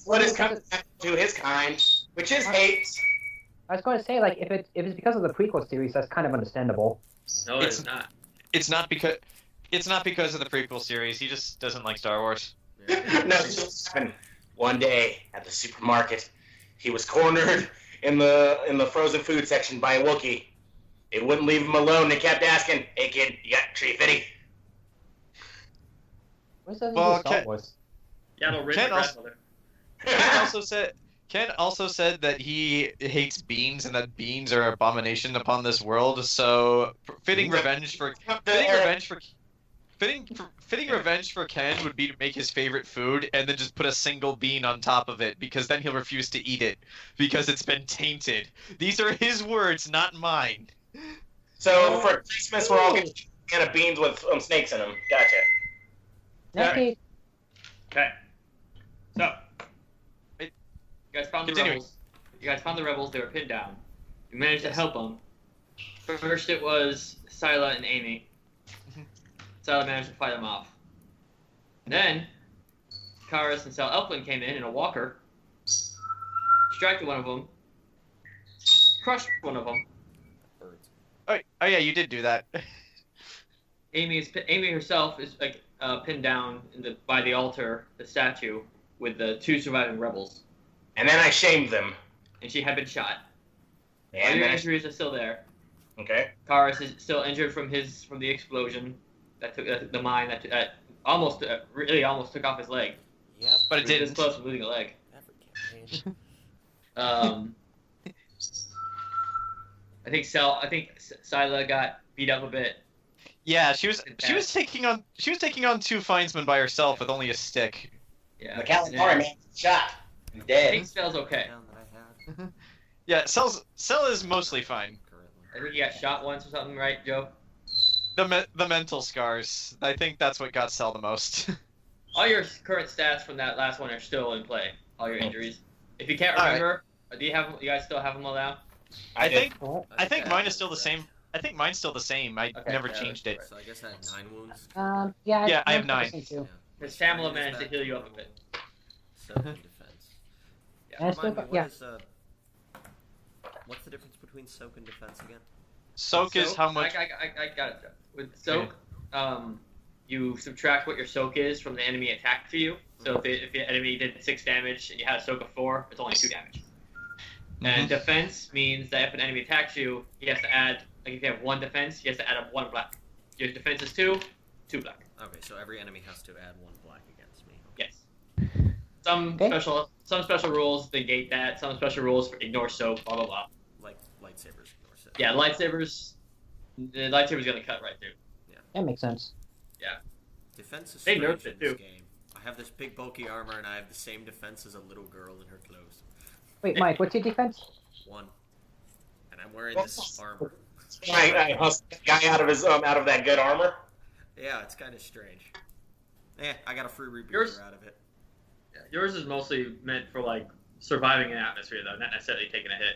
what is coming back to his kind, which is hate. I was going to say, like, if it's because of the prequel series, that's kind of understandable. No, it's not. It's not because of the prequel series. He just doesn't like Star Wars. No, one day at the supermarket, he was cornered in the frozen food section by a Wookiee. It wouldn't leave him alone. They kept asking, "Hey kid, you got tree fitty?" What's that Well, Star Wars? Yeah, no, Rick, Ken my also- grandmother. Ken also said that he hates beans and that beans are an abomination upon this world. So fitting revenge for Ken would be to make his favorite food and then just put a single bean on top of it, because then he'll refuse to eat it because it's been tainted. These are his words, not mine. So for Christmas, we're all getting a can of beans with snakes in them. Gotcha. Okay. Okay. So, you guys found the Continuing. rebels. You guys found the rebels. They were pinned down. You managed to help them. First, it was Syla and Amy. Syla managed to fight them off. Then, Karis and Sel Eflin came in a walker, distracted one of them, crushed one of them. Oh yeah, you did do that. Amy herself is pinned down by the altar, the statue, with the two surviving rebels. And then I shamed them. And she had been shot. All And your then injuries are still there. okay. Karis is still injured from the explosion that took the mine that almost really almost took off his leg. Yep. But He it was this didn't. close to losing a leg. Every campaign. I think Syla got beat up a bit. Yeah, she was taking on two Finesmen by herself with only a stick. Yeah. The calamari man shot. I'm I dead. think Sel's okay. Down that I had Yeah, Sel is mostly fine. currently. I think he got shot once or something, right, Joe? The mental scars. I think that's what got Sel the most. All your current stats from that last one are still in play. All your injuries. If you can't All right. remember, do you guys still have them all down? I think I think I mine had is still the that. same. I think mine's still the same. I Okay, never yeah, changed it. So I guess I had 9 wounds. Yeah. Yeah, I have I'm 9. focusing too. Because Tamala managed to heal you up a bit. So defense. And I still Remind me, got, what yeah. is, what's the difference between soak and defense again? Soak is how much. I got it, Joe. With soak, you subtract what your soak is from the enemy attack to you. So if the enemy did 6 damage and you had a soak of 4, it's only 2 damage. And defense means that if an enemy attacks you, he has to add, like if you have 1 defense, he has to add up 1 black. Your defense is 2 black. Okay, so every enemy has to add 1 black against me. Yes. Some special rules negate that. Some special rules ignore soak. Blah blah blah. Like lightsabers or so. Yeah, lightsabers. The lightsaber's gonna cut right through. That makes sense. Defense is They strange nerfed it in this too. game. I have this big bulky armor and I have the same defense as a little girl in her clothes. Wait, Mike, what's your defense? 1. And I'm wearing this armor. I hustled the guy out of that good armor. Yeah, it's kind of strange. I got a free Yours- rebooter out of it. Yeah, yours is mostly meant for like surviving an atmosphere though, not necessarily taking a hit.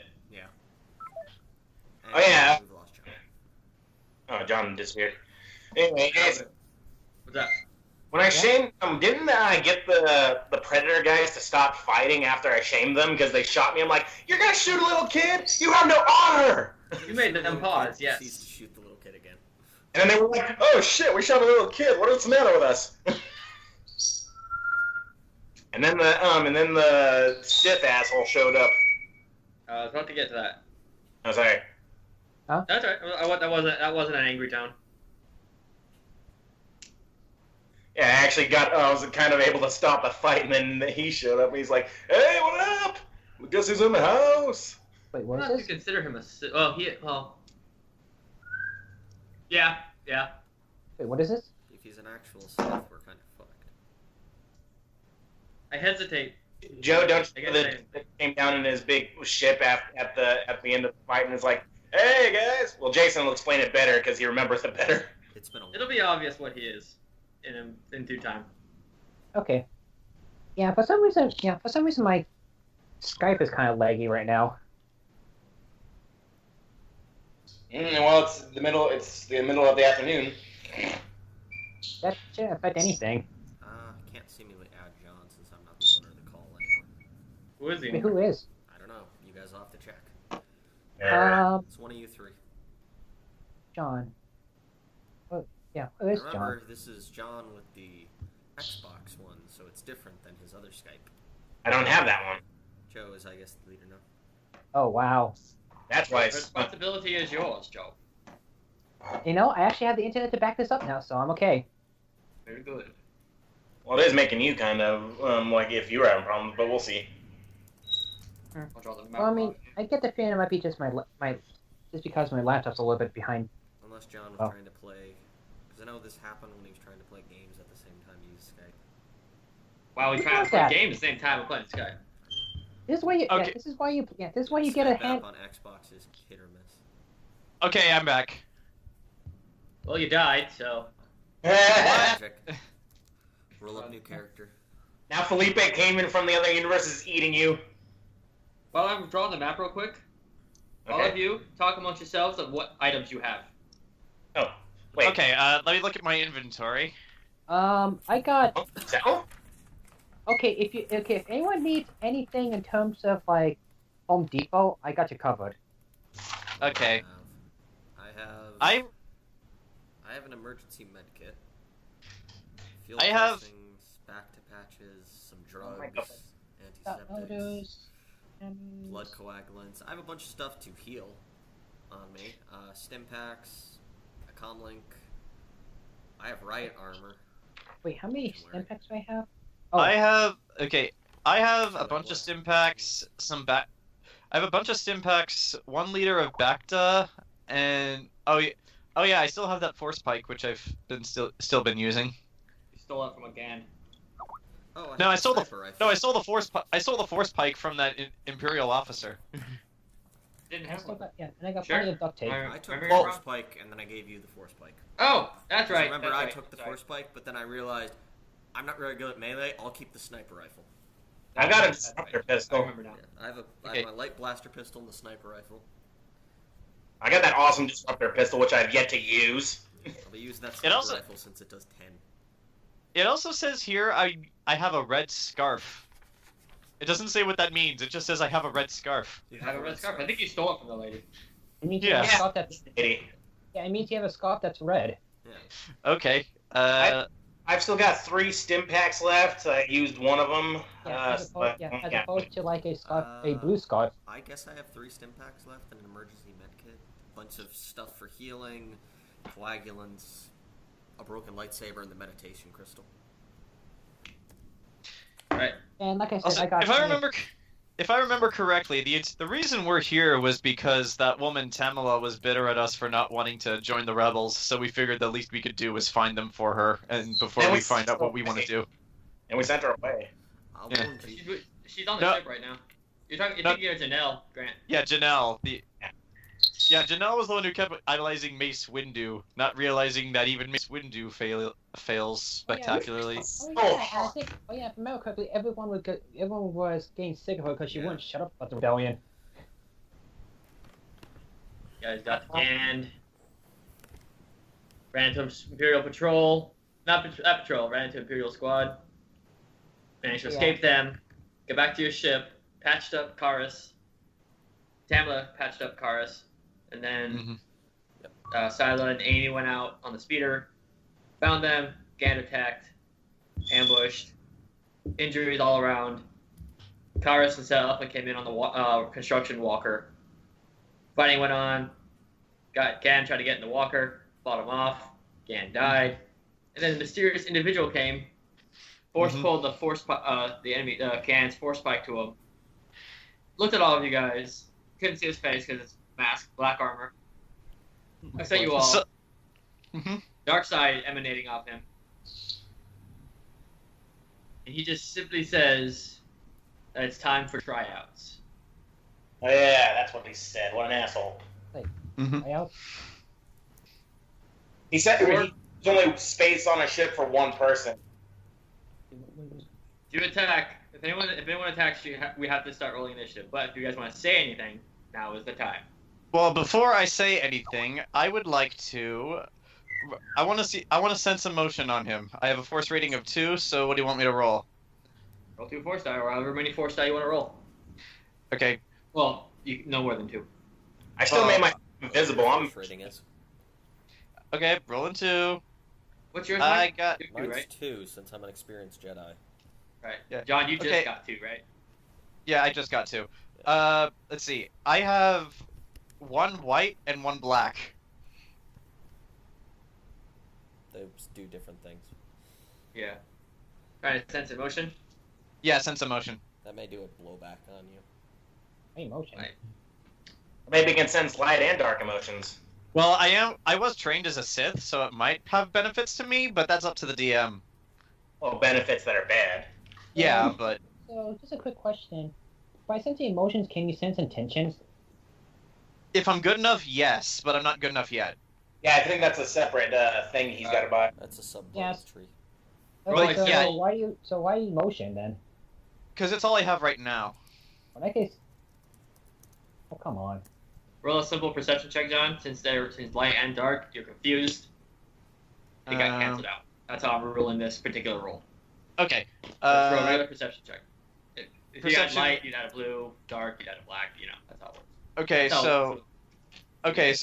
And Oh, yeah. We've lost John. Oh, John disappeared. Anyway, guys, What's that? when I shamed them, didn't I get the Predator guys to stop fighting after I shamed them because they shot me? I'm like, you're gonna shoot a little kid? You have no honor! You made them Little pause, kid yes. proceeds to shoot the little kid again. And then they were like, oh shit, we shot a little kid. What's the matter with us? and then the Sith asshole showed up. I was about to get to that. I was like, That's all right. That wasn't an angry tone. yeah, I actually I was kind of able to stop the fight, and then he showed up, and he's like, hey, what up? Guess who's in the house? Wait, I what don't know is if you this? consider him Yeah. Wait, what is this? If he's an actual Sith, we're kind of fucked. I hesitate. Joe, don't I you know guess that came down in his big ship at the end of the fight, and is like, hey, guys. Well, Jason will explain it better, because he remembers it better. It's been a It'll be obvious what he is in due time. Okay. Yeah, for some reason my Skype is kind of laggy right now. Well, it's the middle of the afternoon. That shouldn't affect anything. can't seemingly add John since I'm not the owner of the call Who is he? I mean, who is? I don't know. You guys will have to check. It's one of you three. John. Oh, yeah, who is John? Remember, this is John with the Xbox one, so it's different than his other Skype. I don't have that one. Joe is, I guess, the leader now. Oh, wow. That's why The it's... responsibility is yours, Joe. You know, I actually have the internet to back this up now, so I'm okay. Very good. Well, it is making you kind of, like, if you were having problems, but we'll see. I'll draw the map. Well, I mean, I get the feeling it might be just just because my laptop's a little bit behind. Unless John was trying to play... Because I know this happened when he was trying to play games at the same time he used Skype. Wow, we're trying to play games at the same time we're playing Skype. This is why you. Okay. Yeah, this is why you. Yeah, this is why you get Skype a hand. app on Xbox is hit or miss. Okay, I'm back. Well, you died, so. Magic. Roll up new character. Now Felipe came in from the other universe is eating you. While I'm drawing the map real quick, all Okay. of you talk amongst yourselves of what items you have. Oh, wait. Okay, let me look at my inventory. I got. Oh, Sel? Okay, if anyone needs anything in terms of like Home Depot, I got you covered. Okay. I have an emergency med kit. Field I have- dressings, back to patches, some Oh my drugs, God. antiseptics, blood coagulants. I have a bunch of stuff to heal on me. Stim packs, a comlink. I have riot armor. Wait, how many Don't worry. stim packs do I have? I have a bunch of stim packs, I have a bunch of stim packs, 1 liter of Bacta, and oh yeah, I still have that force pike which I've been still been using. You stole it from a GAN. Oh, No, have I a stole the sniper rifle. no, I stole the force pike from that Imperial officer. Didn't I have still one. got, yeah, and I got Sure. plenty of duct tape. I took Remember the your force round? pike and then I gave you the force pike. Oh, that's right. Remember, that's I right. took the Sorry. force pike, but then I realized I'm not very good at melee. I'll keep the sniper rifle. I got a That's disruptor right. pistol. I remember now. Yeah, I have Okay. my light blaster pistol and the sniper rifle. I got that awesome disruptor pistol, which I've yet to use. I'll be using that sniper also- rifle since it does 10. It also says here I have a red scarf. It doesn't say what that means. It just says I have a red scarf. You I have a red scarf. I think you stole it from the lady. It means Yeah. you have a scarf that's. Idiot. Yeah, it means you have a scarf that's red. Yeah. Okay. I've still got 3 stim packs left. I used one of them. Yeah, as opposed, as opposed to like a scarf, a Uh, blue scarf. I guess I have 3 stim packs left and an emergency med kit. Bunch of stuff for healing, coagulants, a broken lightsaber, and the meditation crystal. Right. And like I said, Also, I got. if I remember correctly, the reason we're here was because that woman Tamala was bitter at us for not wanting to join the rebels. So we figured the least we could do was find them for her, and before And we we find out what we want to do. And we sent her away. I'll Yeah. warn you. She's on the No. ship right now. You're thinking of Janelle, Grant. Yeah, Janelle. Yeah, Janelle was the one who kept idolizing Mace Windu, not realizing that even Mace Windu fails spectacularly. Oh yeah, I think. Oh yeah, if I remember correctly, everyone was getting sick of her because she Yeah. wouldn't shut up about the rebellion. You guys got scanned. Ran into Imperial Patrol. Not Patrol, ran into Imperial Squad. Managed to Yeah. escape them. Get back to your ship. Patched up Karis. Tamla patched up Karis. And then Syla and Amy went out on the speeder. Found them. GAN attacked. Ambushed. Injuries all around. Karis and Sel Eflin came in on the construction walker. Fighting went on. GAN tried to get in the walker. Fought him off. GAN died. And then a mysterious individual came. Pulled the enemy GAN's force spike to him. Looked at all of you guys. Couldn't see his face because it's masked, black armor. I sent you all. So- Dark side emanating off him. And he just simply says that it's time for tryouts. Oh, yeah, that's what he said. What an asshole. I out. He said there's only space on a ship for one person. To attack, if anyone attacks you, we have to start rolling initiative. But if you guys want to say anything, now is the time. Well, before I say anything, I would like to. I want to sense emotion on him. I have a force rating of 2, so what do you want me to roll? Roll 2 force die, or however many force die you want to roll. Okay. Well, you no more than 2. I still made my invisible. I'm rating is. Okay, rolling 2. What's yours? I Mike? got. 2, Mine's right? 2 since I'm an experienced Jedi. Right. Yeah. John, you just Okay. got 2, right? Yeah, I just got 2. Let's see. I have 1 white and 1 black. They do different things. Yeah. Trying to sense emotion. Yeah, sense emotion. That may do a blowback on you. Emotion. Right. maybe can sense light and dark emotions. Well, I was trained as a Sith, so it might have benefits to me, but that's up to the DM. Well, benefits that are bad. Yeah, but So, just a quick question. By sensing emotions, can you sense intentions? if I'm good enough, yes, but I'm not good enough yet. Yeah, I think that's a separate thing he's got to buy. That's a sub-bonus Yes. tree. Well, Okay, so yeah. why emotion then? Because it's all I have right now. In that case, oh come on. Roll a simple perception check, John. Since light and dark, you're confused. They got canceled out. That's how I'm ruling this particular roll. Okay. Let's roll another perception check. If you had Perception- light, you'd add a blue. Dark, you'd add a black. You know, that's how it works. Okay, That's how it so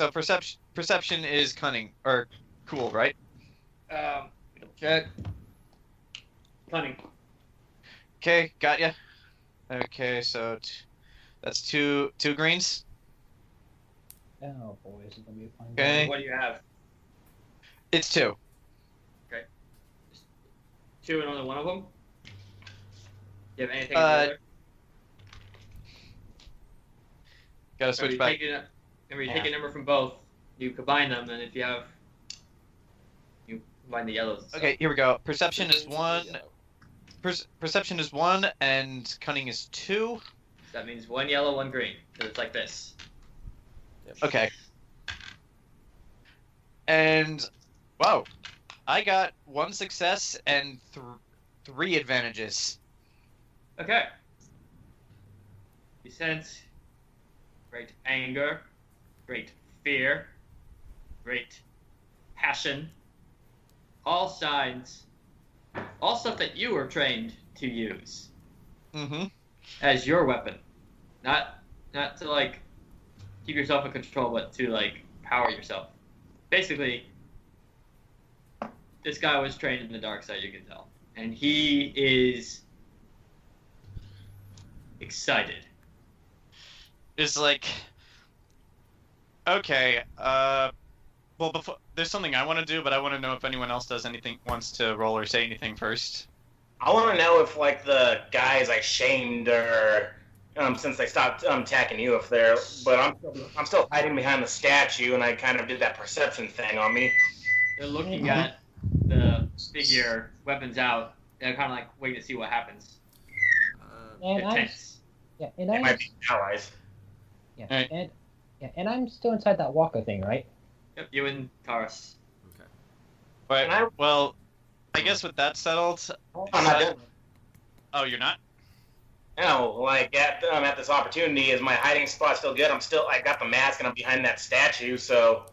works. perception is cunning or cool, right? Check. Cunning. Okay, got ya. Okay, so that's two greens. Oh boy, this is gonna be a fun Okay. game. What do you have? It's 2. 2 and only one of them? Do you have anything Gotta Remember, switch you back. take a number from both, you combine them, and if you have, you combine the yellows. Okay, here we go. Perception is Green to 1. yellow. Perception is 1, and cunning is 2. That means 1 yellow, 1 green. So it's like this. Yep. Okay. And wow, I got 1 success and 3 advantages. Okay. You sense great anger, great fear, great passion. All signs, all stuff that you were trained to use Mm-hmm. as your weapon. Not to like keep yourself in control, but to like power yourself. Basically, this guy was trained in the dark side, you can tell. And he is excited. It's like, okay, well, before there's something I want to do, but I want to know if anyone else wants to roll or say anything first. I want to know if, like, the guys I shamed or since they stopped attacking you, if they're. But I'm still hiding behind the statue, and I kind of did that perception thing on me. They're looking at the figure, weapons out. They're kind of like waiting to see what happens. And They're I'm tense. They might be allies. yeah, and I'm still inside that walker thing, right? Yep, you and Karis. Okay. But And I- well, I guess with that settled. I'm not done. Oh, you're not? No, like at this opportunity, is my hiding spot still good? I got the mask and I'm behind that statue, so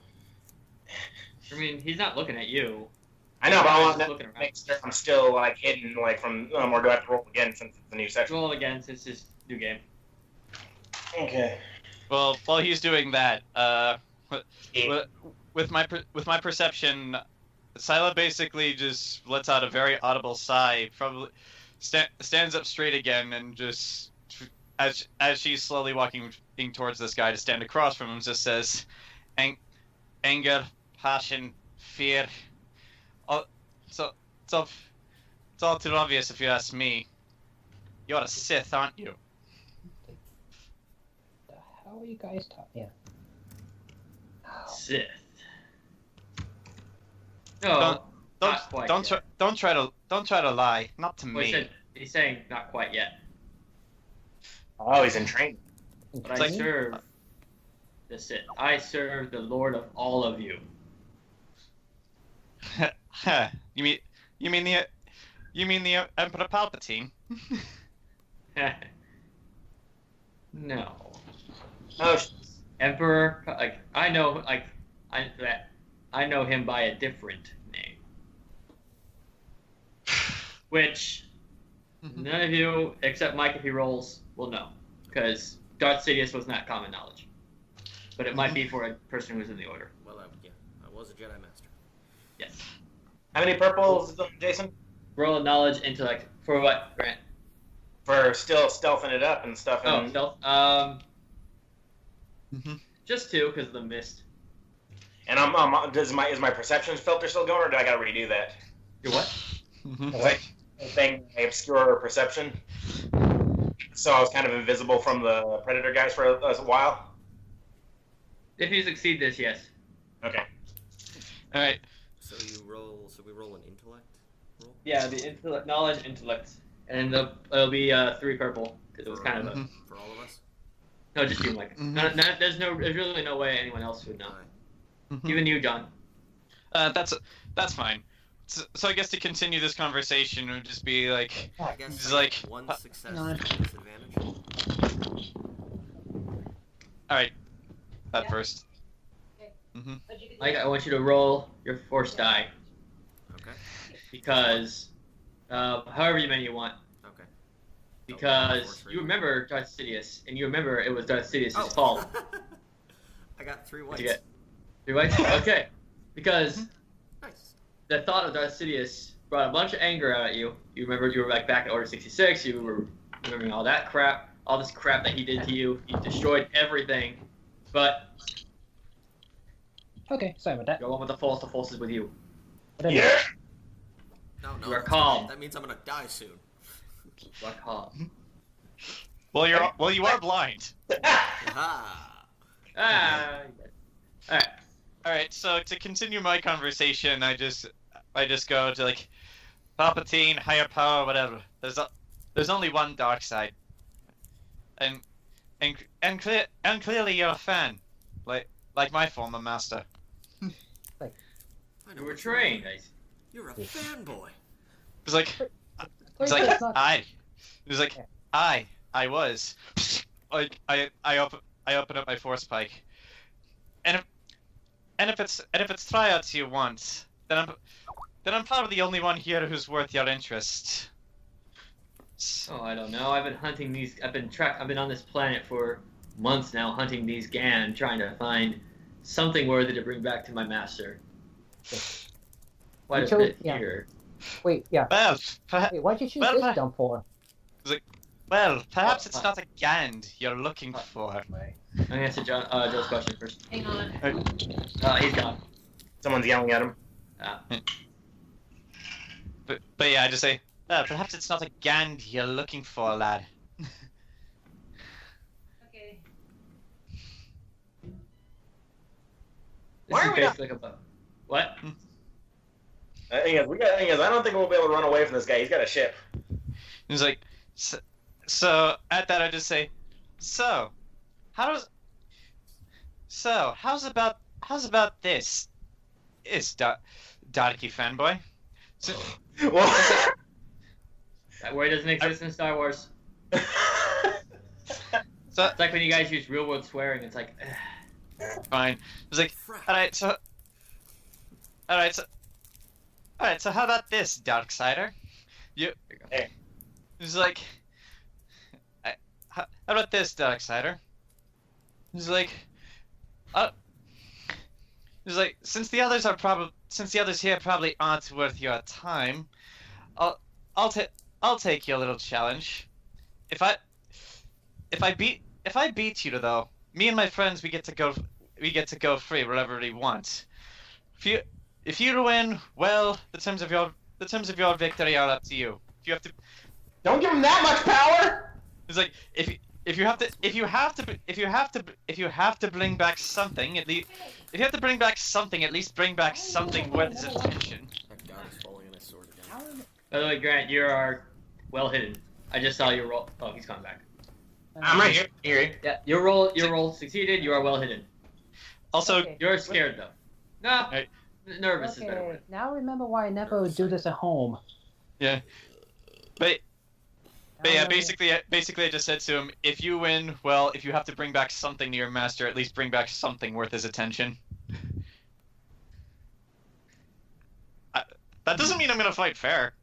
I mean, he's not looking at you. I know, but I He's want just to looking around. make sure I'm still like hidden, like from, or do I have to roll again since it's a new section? Roll again since it's new game. Okay. Well, while he's doing that, Yeah. with my perception, Syla basically just lets out a very audible sigh. Probably stands up straight again and just as she's slowly walking towards this guy to stand across from him, just says, "Anger, passion, fear. So it's all too obvious if you ask me. You're a Sith, aren't you?" How are you guys talking? Yeah. Sith. No, not quite yet. Don't try to lie. Not to Well, me. he's saying not quite yet. Oh, he's in training. But It's I like- serve the Sith. I serve the Lord of all of you. you mean the Emperor Palpatine? No. Oh, Emperor, I know him by a different name, which none of you except Mike, if he rolls, will know, because Darth Sidious was not common knowledge, but it might be for a person who's in the Order. Well, I was a Jedi Master. Yes. How many purples, Jason? Roll a knowledge intellect for what, Grant? For still stealthing it up and stuff. Oh, And... stealth. Mhm. Just 2 because of the mist. And is my perception filter still going, or do I gotta redo that? Your what? Mhm. Is that thing obscure perception? So I was kind of invisible from the predator guys for a while. If you succeed this, yes. Okay. All right. So we roll an intellect roll. Yeah, the knowledge intellect, and it'll be 3 purple because it was kind of a. Mhm. For all of us. No, just you, Mike. Mhm. There's really no way anyone else would know. Alright. Mhm. Even you, John. That's fine. So I guess to continue this conversation would just be like, I guess it's I like, get one success no. disadvantage. all right, that Yeah. first. Mike, I want you to roll your force die Okay. because, however many you want. Okay. Because you remember Darth Sidious, and you remember it was Darth Sidious' Oh. fault. I got 3 whites. What'd you get? 3 whites? Okay. Because Nice. the thought of Darth Sidious brought a bunch of anger out at you. You remember you were back at Order 66. You were remembering all that crap, all this crap that he did to you. He destroyed everything. But Okay, sorry about that. go on with the Force is with you. Yeah. No. You are calm. That means I'm gonna die soon. You are calm. Well, you are blind. Aha. Alright. All right. So to continue my conversation, I just go to like, Palpatine, higher power, whatever. There's only one dark side. And clearly you're a fan, like my former master. I know You were what trained. mean. You're a fanboy. It's like, It's not- it was like, I was, like, I open up my force pike, and if it's tryouts you want, then I'm probably the only one here who's worth your interest. Oh, I don't know. I've been hunting these. I've been on this planet for months now, hunting these Gan, trying to find something worthy to bring back to my master. Quite a bit here. Wait, yeah. Well, Wait, why'd you choose well, this dump for? perhaps it's not a Gand you're looking for. I'm gonna answer Joe's question first. Hang on. He's gone. Someone's yelling at him. But yeah, I just say, perhaps it's not a Gand you're looking for, lad. Okay. This is basically like a what? I don't think we'll be able to run away from this guy. He's got a ship. He's like, so at that I just say, how's about this? Darky fanboy. So, Well, That word doesn't exist in Star Wars. so It's like when you guys use real world swearing. It's like, fine. It's like, alright, so how about this, Darksider? Hey. He's like, how about this, Darksider? He's like, since the others here probably aren't worth your time, I'll take your little challenge. If I beat you though, me and my friends we get to go free wherever we want. If you win, well, the terms of your victory are up to you. If you have to, don't give him that much power. it's like if you have to bring back something, at least bring back something worth his attention. That guy is falling on his sword again. by the way, Grant, you are well hidden. I just saw your roll. Oh, he's coming back. I'm right here. Here. Yeah, your roll succeeded. You are well hidden. Also, Okay. You're scared though. No, Right. nervous is better Okay, word. now remember why I never would do this at home. yeah, but Now yeah, remember- basically I just said to him, if you win, well, if you have to bring back something to your master, at least bring back something worth his attention. That doesn't mean I'm gonna fight fair.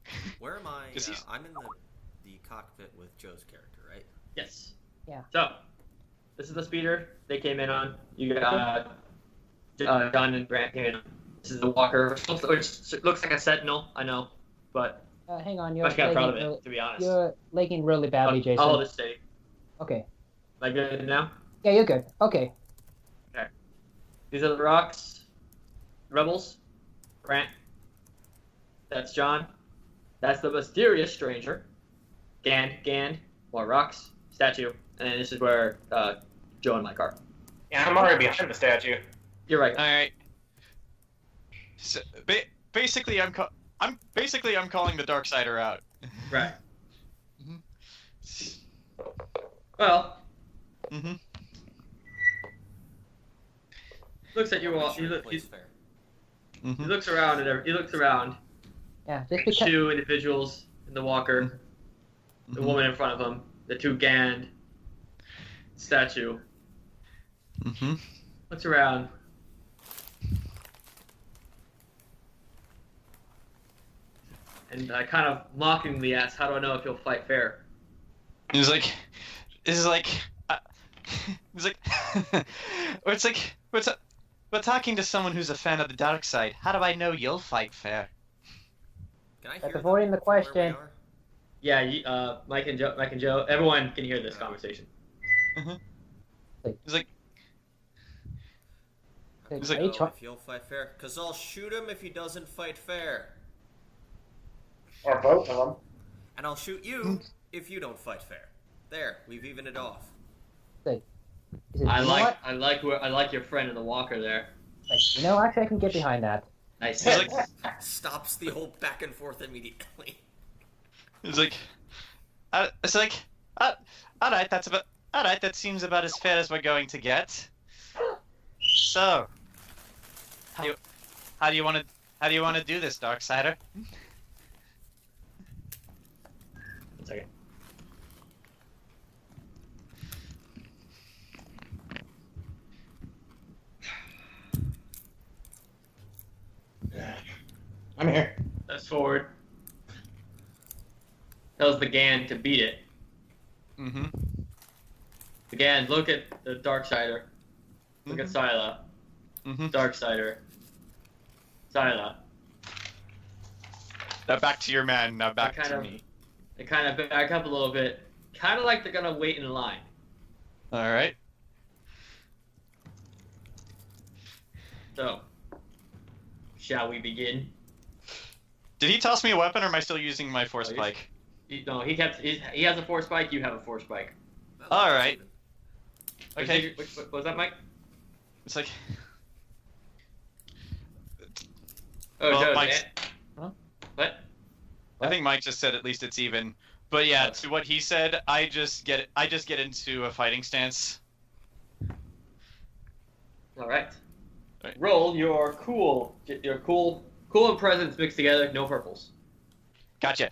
Where am I? 'Cause he's- I'm in the cockpit with Joe's character, right? Yes. Yeah. So, This is the speeder they came in on. You got John and Grant came in on. This is the walker, which looks like a sentinel. I know, but Hang on, I'm you're actually kind of proud of lagging it, to be honest. you're lagging really badly, Jason. I'll hold it steady. Okay. Am I good now? Yeah, you're good. Okay. These are the rocks. Rebels. Grant. That's John. That's the mysterious stranger. Gand. More rocks. Statue. And then this is where Joe and Mike are. Yeah, I'm already behind the statue. You're right. All right. So, basically, I'm calling the Darksider out. Right. Mhm. Well, Mm-hmm. looks at you all. He Mm-hmm. looks around and he looks around. Yeah, just The because. two individuals in the walker, the woman in front of him, the two Gand statue. Mm-hmm. Looks around. And I kind of mockingly ask, "How do I know if you'll fight fair?" He's like, it's like, it's like, we're talking to someone who's a fan of the dark side. How do I know you'll fight fair? Can I That's hear avoiding them the from where we question. are? Yeah, Mike and Joe, everyone can hear this conversation. He's like, How He's do like, I Are you know try- if he'll fight fair? Cause I'll shoot him if he doesn't fight fair, Or both of them. and I'll shoot you if you don't fight fair. There, we've evened it off. He says, I "You know what? I like your friend in the walker there. Like, actually, I can get behind that. Nice. He's like, Stops the whole back and forth immediately. it's like, it's like, all right, that seems about as fair as we're going to get. So, how do you want to do this, Darksider? One second. I'm here. That's forward. Tells the Gand to beat it. Mm-hmm. The Gand, look at the Darksider. Look at Syla. Mm-hmm. Darksider. Syla. Now back to your man. Now back kind to of- me. They kind of back up a little bit. Kind of like they're gonna wait in line. All right. So, shall we begin? Did he toss me a weapon, or am I still using my force Oh, yes. spike? No, he has a force spike. You have a force spike. Well, All that's right. even. Okay. What was that, Mike? It's like, Oh, well, Joe. Mike's- What? I think Mike just said at least it's even. But yeah, Oh. to what he said, I just get into a fighting stance. All right. Right. Roll your cool and presence mixed together. No purples. Gotcha.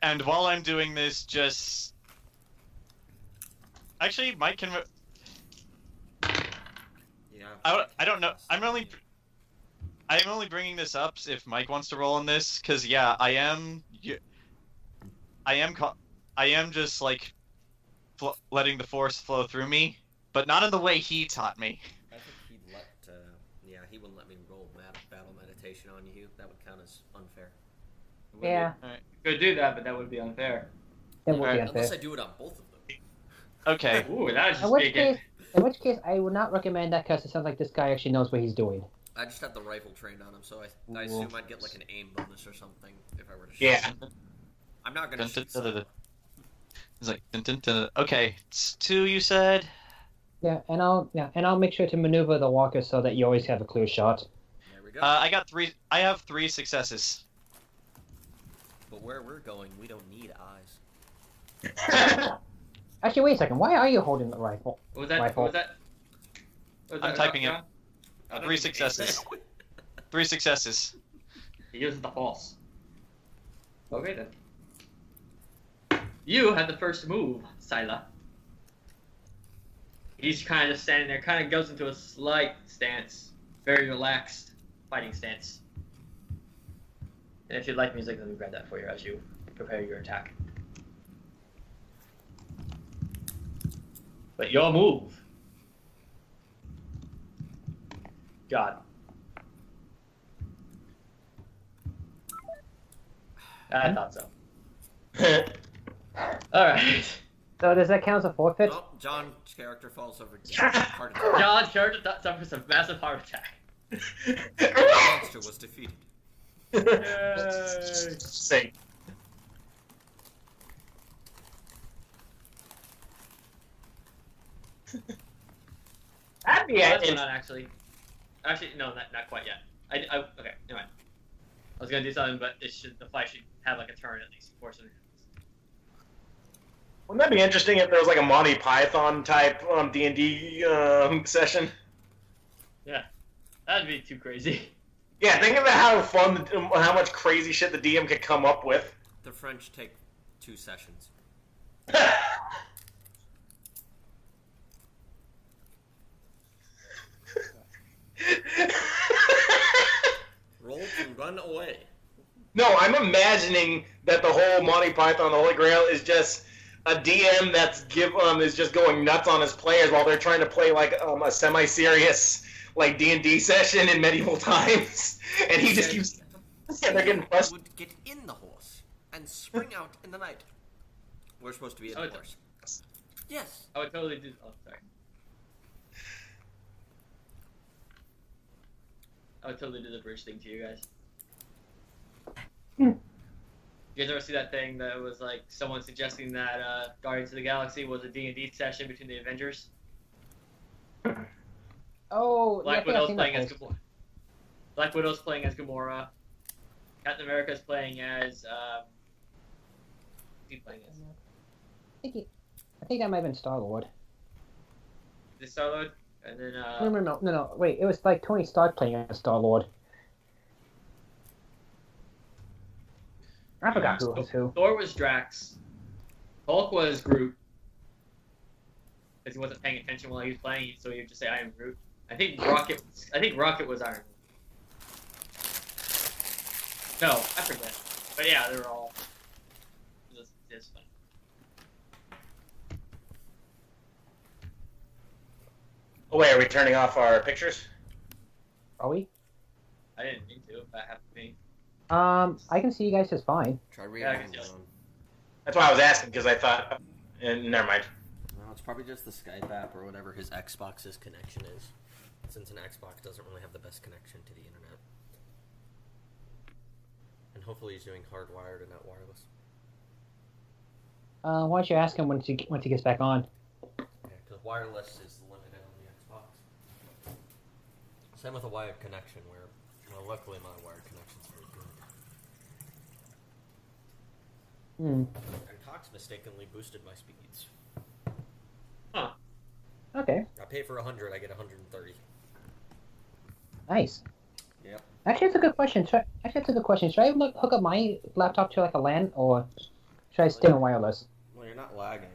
And while I'm doing this, just actually, Mike can. Yeah. I don't know. I'm only bringing this up if Mike wants to roll on this, because yeah, I am just like letting the force flow through me, but not in the way he taught me. I think he'd let. He wouldn't let me roll battle meditation on you. That would count as unfair. Yeah, Could do that, but that would be unfair. that would be Alright. unfair. Unless I do it on both of them. Okay. Ooh, that was In just which big. case, I would not recommend that because it sounds like this guy actually knows what he's doing. I just have the rifle trained on him, so I assume I'd get like an aim bonus or something if I were to shoot. Yeah. him. I'm not gonna shoot. Dun, dun, dun, Syla. dun. It's like dun, dun, dun. Okay, it's 2. You said. Yeah, and I'll make sure to maneuver the walker so that you always have a clear shot. There we go. I got 3. I have 3 successes. But where we're going, we don't need eyes. Actually, wait a second. Why are you holding the rifle? What was that? Rifle. What was that? What was I'm that, typing it. John? I don't 3 even hate successes. that. 3 successes. He uses the false. Okay then. You had the first move, Syla. He's kind of standing there, kind of goes into a slight stance, very relaxed fighting stance. And if you'd like music, let me grab that for you as you prepare your attack. But your move. God. I thought so. Alright. So does that count as a forfeit? Oh, John's character falls over. Heart attack. John's character suffers a massive heart attack. The monster was defeated. Yay. Sing. That'd be That's it. not actually. Actually, no, not quite yet. Okay, never mind. I was gonna do something, but the fight should have like a turn at least before something happens. Wouldn't that be interesting if there was like a Monty Python type D&D session? Yeah, that'd be too crazy. Yeah, think about how fun, how much crazy shit the DM could come up with. The French take 2 sessions. Roll to run away. No, I'm imagining that the whole Monty Python the Holy Grail is just a DM that's is just going nuts on his players while they're trying to play like a semi-serious like D&D session in medieval times, and he just keeps they're getting frustrated. Would get in the horse and spring out in the night. We're supposed to be in the horse. Yes. I would totally do. Oh, sorry. I would totally do the bridge thing to you guys. You guys ever see that thing that was like someone suggesting that Guardians of the Galaxy was a D&D session between the Avengers? Oh, Black yeah, I think I've Widow's seen playing that as post. Gamora. Black Widow's playing as Gamora. Captain America's playing as who's he playing as? I think that might have been Star-Lord. The Star-Lord? And then No. Wait, it was like Tony Stark playing as Star-Lord. I forgot who was who. Thor was Drax. Hulk was Groot. Because he wasn't paying attention while he was playing, so he would just say, "I am Groot." I think Rocket was Iron Man. No, I forget. But yeah, they were all. It's fun. Oh wait, are we turning off our pictures? Are we? I didn't mean to, but I have to be. I can see you guys just fine. Try Yeah, I reading can see it. That's why I was asking, because I thought... never mind. No, it's probably just the Skype app or whatever his Xbox's connection is. Since an Xbox doesn't really have the best connection to the internet. And hopefully he's doing hardwired and not wireless. Why don't you ask him once he gets back on? Yeah, because wireless is limited on the Xbox. Same with a wired connection, where, well, luckily my wired connection's very good. And Cox mistakenly boosted my speeds. Huh. Okay, I pay for 100, I get 130. nice. Yep. Actually, that's a good question. Should I hook up my laptop to like a LAN, or should I stay on wireless? Well, you're not lagging.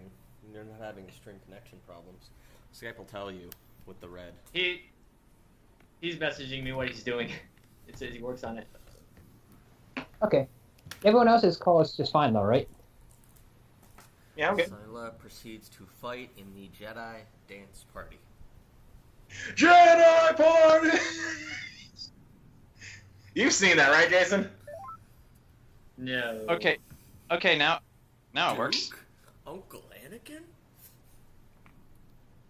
You're not having string connection problems. Skype will tell you with the red. He's messaging me what he's doing. It says he works on it. Okay. Everyone else's call is just fine though, right? Yeah, okay. Syla proceeds to fight in the Jedi dance party. Jedi party! You've seen that, right, Jason? No. Okay, now it works. Duke? Uncle Anakin?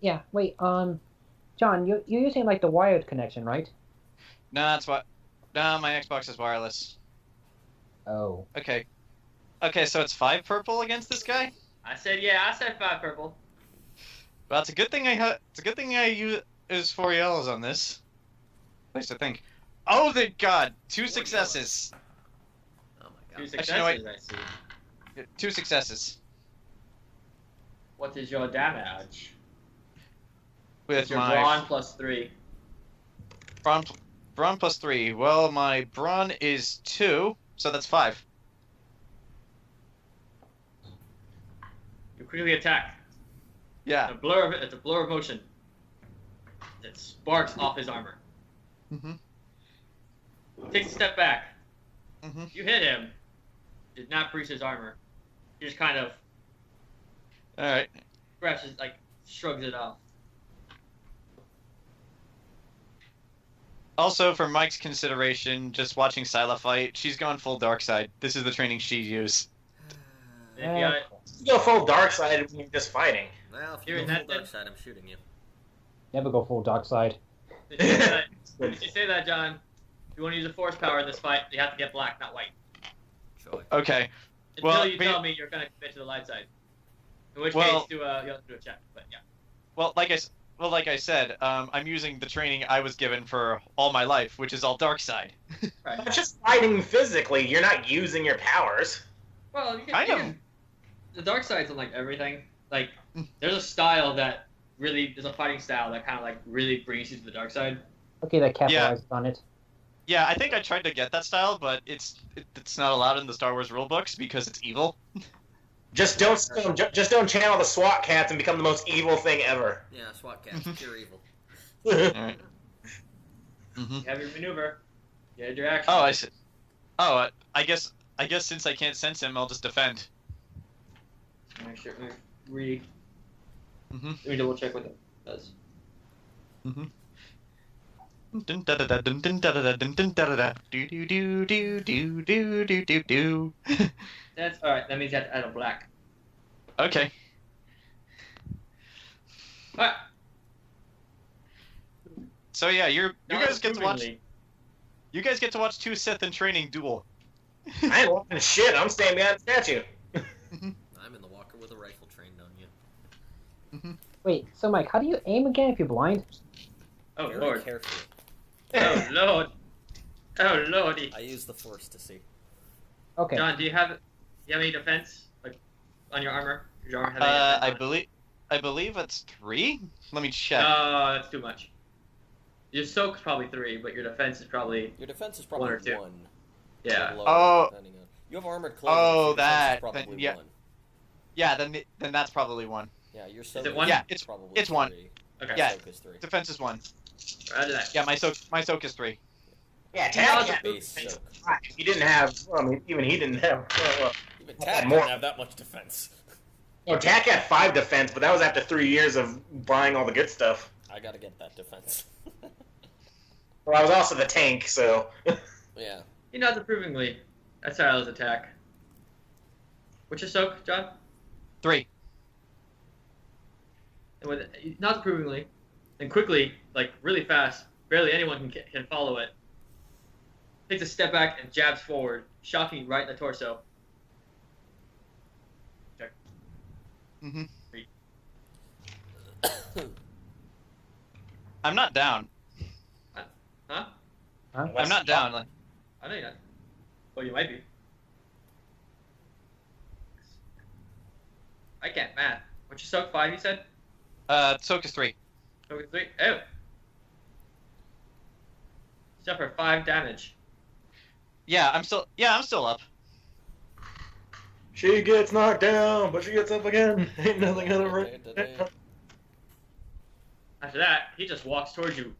Yeah. Wait. John, you're using like the wired connection, right? No, that's what. No, my Xbox is wireless. Oh. Okay, so it's 5 purple against this guy. I said 5 purple. Well, it's a good thing I use 4 yellows on this. At least I think. Oh, thank God! 2 successes. Oh my 2 god. successes, Actually, no, I see. 2 successes. What is your damage? With It's your my brawn plus 3. brawn plus 3. Well, my brawn is 2, so that's 5. You quickly attack. Yeah. It's a blur of motion. It sparks off his armor. Mhm. Takes a step back. Mhm. You hit him. Did not breach his armor. He just kind of All right. scratches, like shrugs it off. Also, for Mike's consideration, just watching Syla fight, she's gone full dark side. This is the training she used. If you got it, You go full dark side when you're just fighting. Well, if You're you in go that full dark then? side, I'm shooting you. Never go full dark side. if you say that, John, if you want to use a force power in this fight, you have to get black, not white. Sure. Okay. Until Well, you but- tell me you're gonna commit to the light side. In which Well- case, you have to do a check. But yeah. Well, like I said, I'm using the training I was given for all my life, which is all dark side. Right. It's just fighting physically. You're not using your powers. Well, you can, Kind you of. can- the dark side's on like everything. Like, there's a style that there's a fighting style that kind of like really brings you to the dark side. Okay, that capitalizes on it. Yeah, I think I tried to get that style, but it's not allowed in the Star Wars rulebooks because it's evil. Just don't channel the SWAT cats and become the most evil thing ever. Yeah, SWAT cats, pure evil. Alright. Mm-hmm. You have your maneuver. You had your action. Oh, I see. Oh, I guess since I can't sense him, I'll just defend. Make sure. Let Mm-hmm. me double check what it does. Mm-hmm. Dun da da da dun dun da da da dun dun da da da do do do do do do do do do. That's alright. That means you have to add a black. Okay. Alright. So yeah, you guys get to watch. Non-approvingly. You guys get to watch two Sith in training duel. I ain't watching shit. I'm standing behind the statue. I'm in the walker with a rifle trained on you. Wait, so Mike, how do you aim again if you're blind? Oh Very lord. carefully. Oh lord. Oh lordy. I use the force to see. Okay. John, do you have any defense like on your armor? Does your armor have any defense I believe it's 3. Let me check. No, that's too much. Your soak's probably 3, but your defense is probably Your defense is probably One or two. 1. yeah. Lower, Oh. depending on... You have armored clothing. Oh, so your defense that. is probably Then, yeah. 1. Yeah, then that's probably 1. Yeah, your soak it one? Yeah, is probably it's 1. 3. Okay. Yeah. Soak is 3. Defense is 1. Roger that. Yeah, my soak is 3. Yeah, Yeah, Tack Base soak. he didn't have. I mean, even he didn't have. Even Not Tack more. doesn't have that much defense. No, Tack had 5 defense, but that was after 3 years of buying all the good stuff. I gotta get that defense. Well, I was also the tank, so. Yeah. You know, approvingly. That's Sila's attack. What's your soak, John? 3. And with not approvingly, and quickly, like really fast, barely anyone can follow it. Takes a step back and jabs forward, shocking you right in the torso. Check. Mm-hmm. I'm not down. Huh? I'm not down. Like, I know you're not. Well, you might be. I can't math. What's your soak? 5, you said? soak is 3. Soak is 3. Oh. Suffer 5 damage. Yeah, I'm still up. She gets knocked down, but she gets up again. Ain't nothing gonna break. After that, he just walks towards you.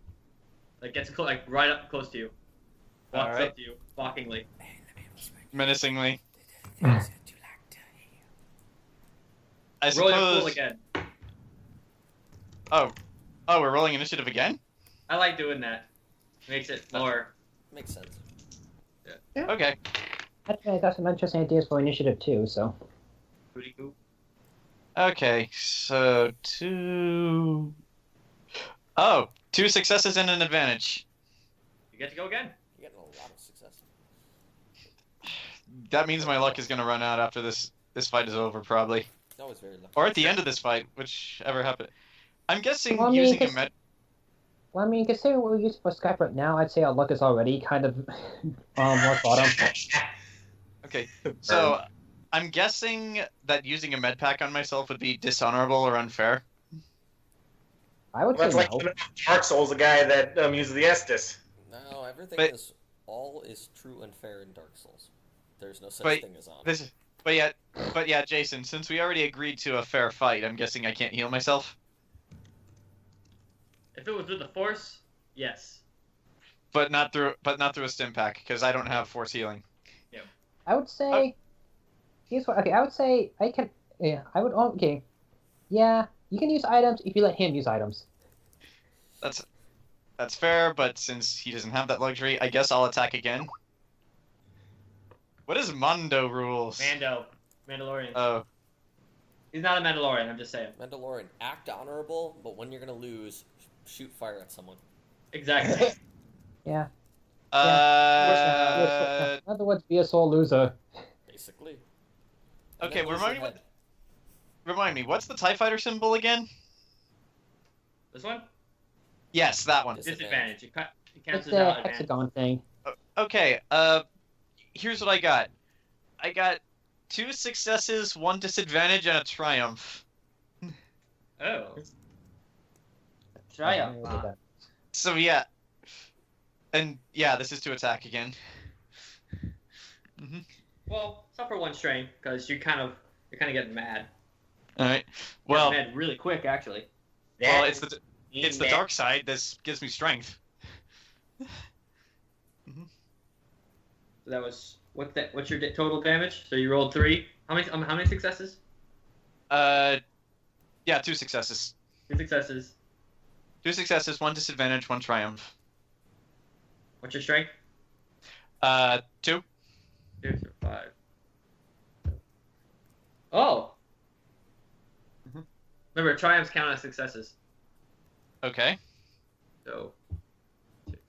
Like, gets like right up close to you. Walks Alright. up to you, mockingly. Menacingly. I Roll your pool suppose. again. Oh, we're rolling initiative again? I like doing that. Makes it more. Makes sense. Okay. Actually, I got some interesting ideas for initiative too, so. Booty cool. Okay, so 2. Oh, 2 successes and an advantage. You get to go again. You're getting a lot of success. That means my luck is gonna run out after this fight is over, probably. It's always very lucky. Or at the end of this fight, whichever happens. I'm guessing Well, I mean, using a just- med. Well, I mean, considering what we use for Skype right now, I'd say our luck is already kind of rock bottom. Okay, so I'm guessing that using a med pack on myself would be dishonorable or unfair. I would That's say like no. Dark Souls, the guy that uses the Estus. No, everything But- is all is true and fair in Dark Souls. There's no such But thing as honor. But yeah, Jason, since we already agreed to a fair fight, I'm guessing I can't heal myself. If it was with the Force, yes. But not through a stim pack because I don't have force healing. I would say. Here's what. Okay, I would say I can. Yeah, I would. Okay. Yeah, You can use items if you let him use items. That's fair, but since he doesn't have that luxury, I guess I'll attack again. What is Mondo rules? Mandalorian. Oh. He's not a Mandalorian, I'm just saying. Mandalorian, act honorable, but when you're gonna lose, shoot fire at someone. Exactly. Yeah. Uh. In other words, be a sore loser. Basically. Okay, remind me, what's the TIE Fighter symbol again? This one? Yes, that one. Disadvantage. It It's cancels the out advantage. hexagon thing. Okay, here's what I got. I got 2 successes, 1 disadvantage, and a triumph. Oh. Triumph. So yeah. And yeah, this is to attack again. Well, suffer 1 strain, because you're kind of getting mad. Alright. You're Well, mad really quick, actually. well, it's the dark side. This gives me strength. So that was what's your total damage? So you rolled 3. How many successes? Yeah, 2 successes. 2 successes. 2 successes, 1 disadvantage, 1 triumph. What's your strength? 2. 2, so 5. Oh. Remember, triumphs count as successes. Okay. So. 6.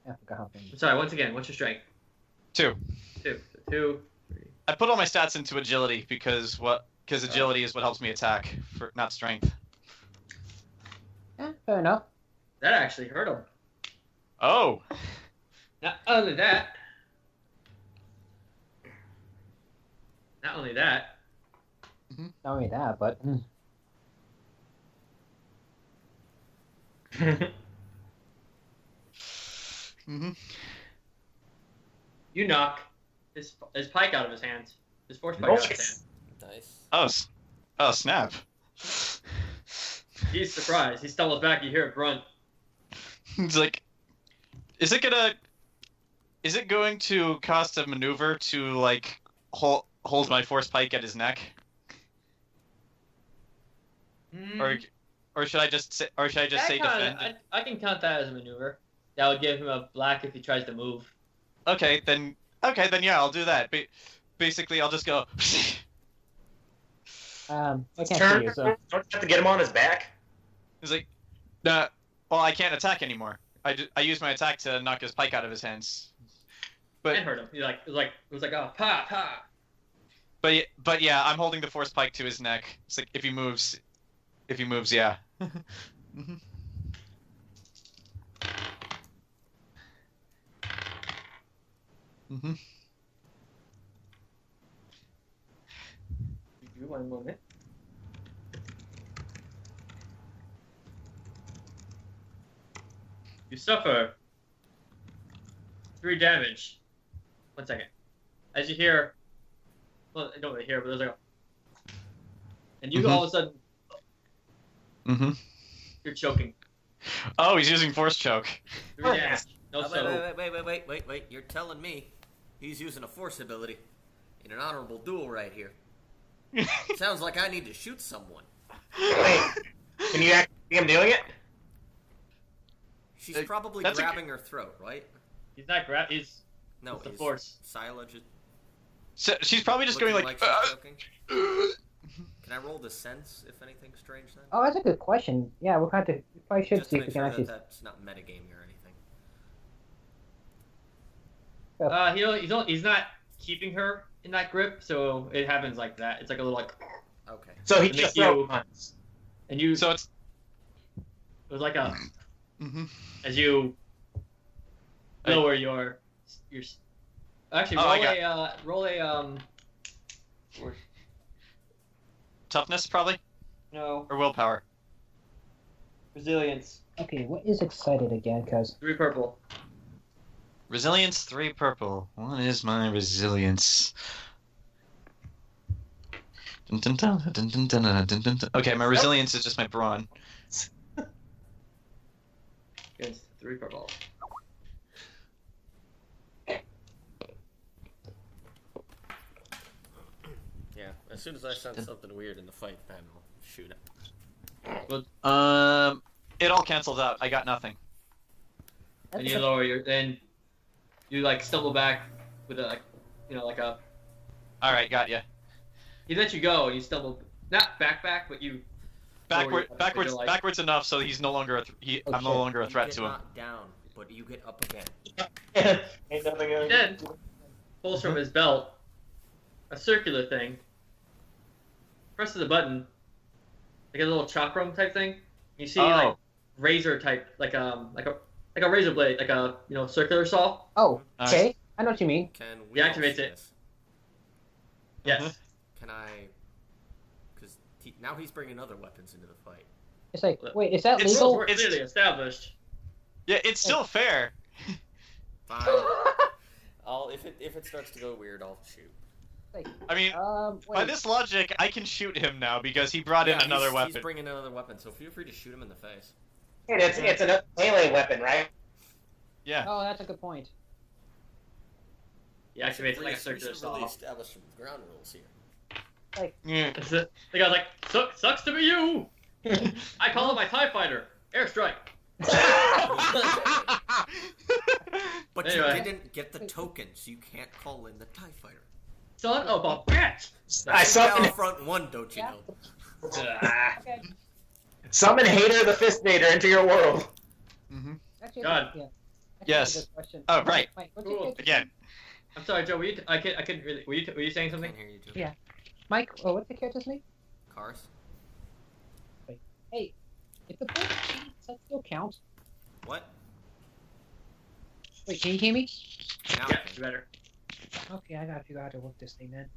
I forgot how things. I'm sorry. Once again, what's your strength? 2. 2. So 2, 3. I put all my stats into agility because agility is what helps me attack, not strength. Yeah, fair enough. That actually hurt him. Oh. Not only that. Not only that, but You knock his pike out of his hands. His force pike out of his hands. Nice. Oh, snap. He's surprised. He stumbles back. You hear a grunt. It's like, is it going to cost a maneuver to like hold my force pike at his neck, or should I just say defend? I can count that as a maneuver. That would give him a black if he tries to move. Okay, then yeah, I'll do that. Basically, I'll just go. I can't see Turn. you, so Don't you have to get him on his back? It's like, nah. Well, I can't attack anymore. I use my attack to knock his pike out of his hands. But And hurt him. It was like oh pa pa. But yeah, I'm holding the force pike to his neck. It's like if he moves, yeah. You want a moment? You suffer 3 damage. 1 second. As you hear, well, I don't really hear, but there's like a, and you all of a sudden, you're choking. Oh, he's using force choke. 3 damage. No so. Wait. You're telling me he's using a force ability in an honorable duel right here. Sounds like I need to shoot someone. Wait, can you actually see him doing it? She's probably that's grabbing her throat, right? He's not he's No, the force. Syla just So she's probably just going like. she's choking? Can I roll the sense if anything's strange then? oh, that's a good question. Yeah, we'll have to. We probably should Just see to if make we can sure actually. that's not metagaming or anything. He's not keeping her in that grip, so it happens like that. It's like a little like. Okay. So he To just make throw you- once. And you. So it's. It was like a. As you. Lower your. Actually, roll a Toughness, probably? No. Or willpower? Resilience. Okay, what is excited again? Because 3 purple. Resilience, 3 purple. What is my resilience? Okay, my resilience is just my brawn. Against 3 purple. Yeah. As soon as I sense something weird in the fight, then I'll shoot him. It all cancels out. I got nothing. And you lower your, then you like stumble back with a like, you know, like a. All right, got ya. He lets you go, and you stumble not back, but you. Backwards enough so he's no longer I'm no longer a threat to him. You get knocked down, but you get up again. Ain't nothing going Then pulls from his belt a circular thing. Presses the button, like a little chakram type thing. You see like razor type, like a razor blade, like a circular saw. Oh, okay. I know what you mean. Can we Deactivates it. Yes. Can I? Because now he's bringing other weapons into the fight. It's like, wait, is that It's legal? We're clearly established. Yeah, it's still fair. Fine. If it starts to go weird, I'll shoot. Like, I mean, by wait. this logic, I can shoot him now because he brought in another weapon. He's bringing another weapon, so feel free to shoot him in the face. It's an melee weapon, right? Yeah. Oh, that's a good point. He activates like a circular We should really saw. establish some ground rules here. Yeah. The guy's like, sucks to be you. I call it my TIE fighter. Airstrike. But Anyway. you didn't get the token, so you can't call in the TIE fighter. Son of a bitch. I summon front one, don't you know? Ah, Okay. summon Hater the Fistinator into your world. Mm-hmm. Actually, God. Yeah. Actually, Yes. that's a good question. Oh, right. Mike, what's Cool. your character- Again. I'm sorry, Joe. I couldn't really. Were you saying I something? can't hear you too. Yeah. Mike, what's the character's name? Karis? Hey, if the bullet cheats, does that still count? What? Wait, can you hear me? Now Yeah, I can. you better. Okay, I gotta figure out how to work this thing then.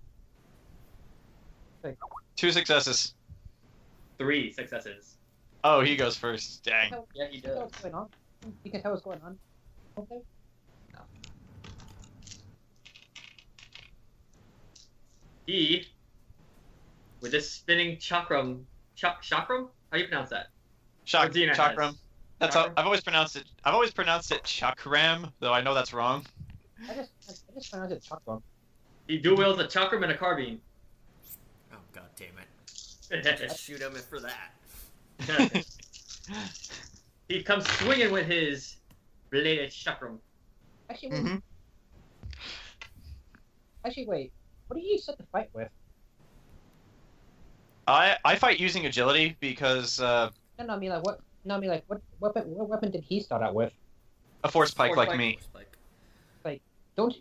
2 successes. 3 successes. Oh, he goes first. Dang. Yeah, he You can tell does. what's going on. You can tell what's going on. Okay. He, with this spinning chakram, chakram? How do you pronounce that? Dina has. Chakram. That's how Chakram? I've always pronounced it chakram, though I know that's wrong. I just pronounced it chakram. He dual wields a chakram and a carbine. Oh, god damn it. Just shoot him for that. He comes swinging with his bladed chakram. Actually, wait. Mhm. Actually, wait. What do you set the fight with? I fight using agility because No, I mean like what? No, I mean like what weapon did he start out with? a force pike Force like pike. me. Spike. Don't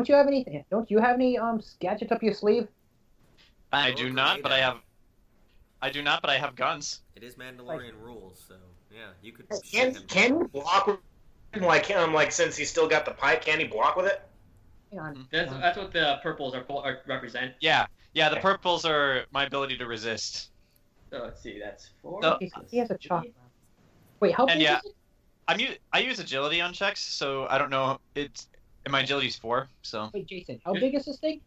you have anything? Don't you have any gadgets up your sleeve? I Throw a do not, grenade but at I have guns. It is Mandalorian rules, so yeah, you could shoot Can him. you block with him like him? Like since he's still got the pipe, can he block with it? Hang on. That's what the purples are represent. Yeah, the purples are my ability to resist. So let's see, that's 4. No. He has a chakram. Wait, how And big yeah. is it? I use agility on checks, so I don't know. And my agility's 4, so. Wait, Jason, how big is this thing?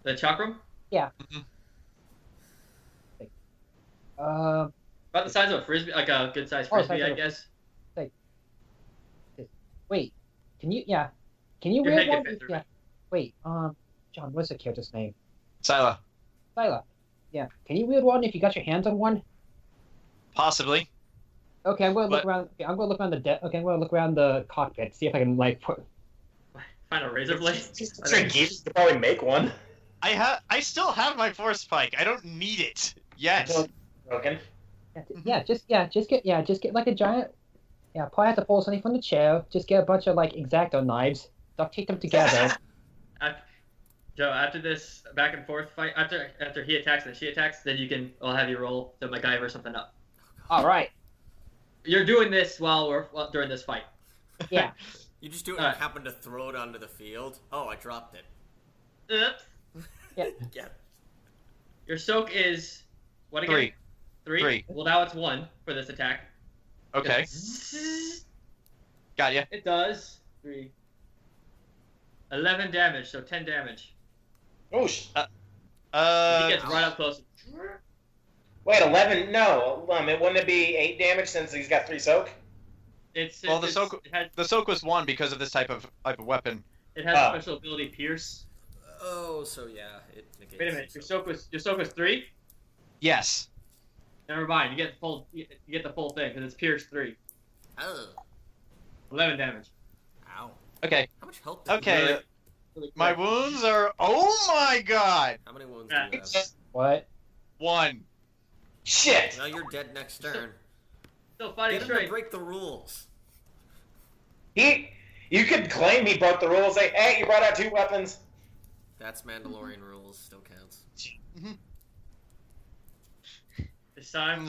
The chakram? Uh, About the size of a frisbee, like a good sized Oh, frisbee, size I of a- guess. wait. Can you? Yeah. Can you Your wield head one? can fit through Yeah. it. Wait. John, what's the character's name? Syla. Syla. Yeah. Can you wield one if you got your hands on one? Possibly. Okay, I'm gonna look But- around. Okay, I'm gonna look around the Okay, I'm gonna look around the cockpit, see if I can like put. Find a razor blade. Sure, Geese could probably make one. I still have my force pike. I don't need it yet. Broken. Yeah, just get like a giant. Yeah, probably have to pull something from the chair. Just get a bunch of like X-Acto knives, duct tape them together. Joe, after this back and forth fight, after he attacks and she attacks, then I'll have you roll to MacGyver something up. All right. You're doing this while during this fight. Yeah. You just do it and Alright. happen to throw it onto the field. Oh, I dropped it. Oops. Yeah. Your soak is what again? 3. 3? Well, now it's 1 for this attack. Okay. Got ya. It does 3. 11 damage, so 10 damage. Oh, He gets right up close. wait, 11? No, wouldn't it be 8 damage since he's got 3 soak? Well, the soak was 1 because of this type of weapon. It has a special ability, Pierce. Oh, so yeah, it negates. Wait a minute, your soak was 3? Yes. Never mind. You get the full thing because it's Pierce 3. Oh. 11 damage. Ow. Okay. How much health did Okay. you have? Really My quick. wounds are. Oh my god. How many wounds do you have? What? 1. Shit! Well, you're dead next turn. Still fighting Get him to straight. break the rules. You could claim he broke the rules. Say, hey, you brought out 2 weapons. That's Mandalorian rules. Still counts. This time,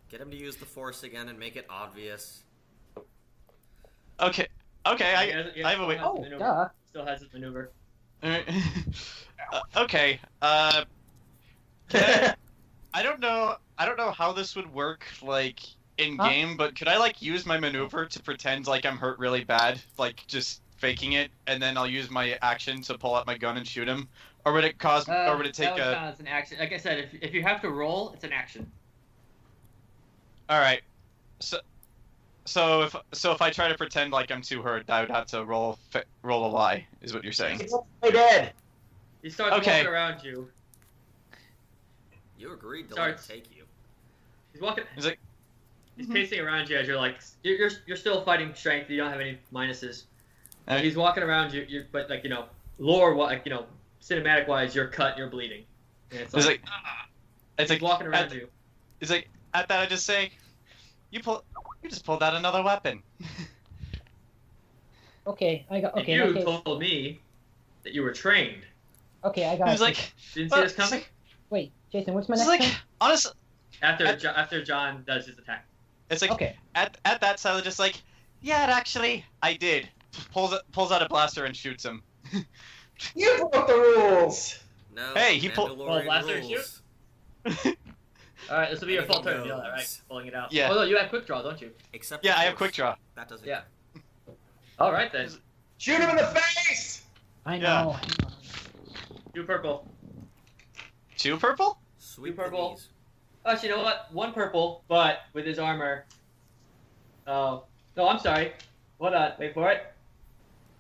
Get him to use the Force again and make it obvious. Okay. Okay. I have a way. Oh, duh. Still has his maneuver. Okay. I don't know how this would work, like, in game, but could I, like, use my maneuver to pretend like I'm hurt really bad, like, just faking it, and then I'll use my action to pull out my gun and shoot him? Or would it cause, or would it take that would count as an action. Like I said, if you have to roll, it's an action. Alright. So if I try to pretend like I'm too hurt, I would have to roll a lie, is what you're saying. He's dead. He starts walking around you. You agreed to Starts- let him take you. He's walking. He's like, He's pacing around you as you're like you're still fighting strength. You don't have any minuses. Alright. He's walking around you, but like lore, like cinematic wise, you're cut, you're bleeding. And it's It's like, it's he's like walking around you. It's like at that I just say, you just pulled out another weapon. Okay, I got. Okay, And you okay. told me that you were trained. Okay, I got. He's like, Didn't see this coming. Wait, Jason, what's my it's next like turn? honestly, After John does his attack. it's like Okay. at that Syla just like, yeah, actually, I did. Pulls out a blaster and shoots him. You broke the rules. No. Hey, he pulled- Mandalorian blaster rules. All right, this will be your full Anything turn. You know that, right? goes. Pulling it out. Yeah. Oh no, you have quick draw, don't you? Except Yeah, the I have Force. quick draw. That doesn't. Yeah. All right then. Shoot him in the face. I Yeah. know. 2 purple. 2 purple? Sweep Two purple. the knees. Actually, you know what? 1 purple, but with his armor. Oh no, I'm sorry. Hold on, wait for it.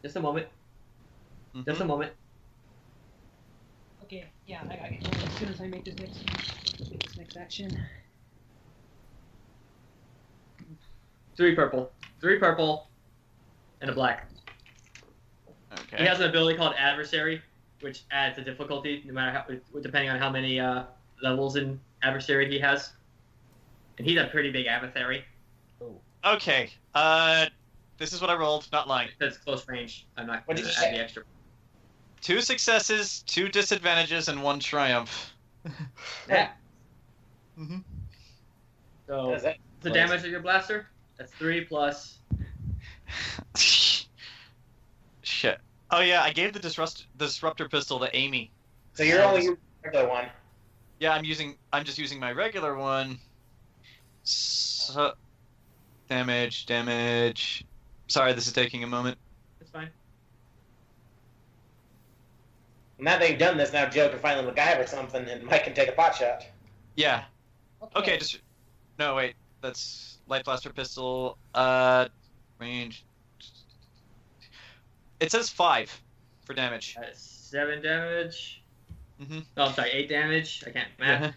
Just a moment. Just a moment. Okay, yeah, I got it. As soon as I make this next action. 3 purple. 3 purple. And a black. Okay. He has an ability called Adversary, which adds a difficulty no matter how, depending on how many levels in Adversary he has. And he's a pretty big adversary. Okay. This is what I rolled. Not lying. Because close range, I'm not What going did to you add say? the extra. 2 successes, 2 disadvantages, and 1 triumph. Yeah. Mm-hmm. So Does that- the damage of your blaster, that's 3 plus. Shit. Oh yeah, I gave the disruptor pistol to Amy. So you're only using the regular one. Yeah, I'm just using my regular one. So, damage. Sorry, this is taking a moment. It's fine. Now that you've done this, now Joe can finally MacGyver something, and Mike can take a pot shot. Yeah. Okay, no wait. That's light blaster pistol. Range. It says 5 for damage. 7 damage. Mm-hmm. Oh, I'm sorry, 8 damage. I can't math.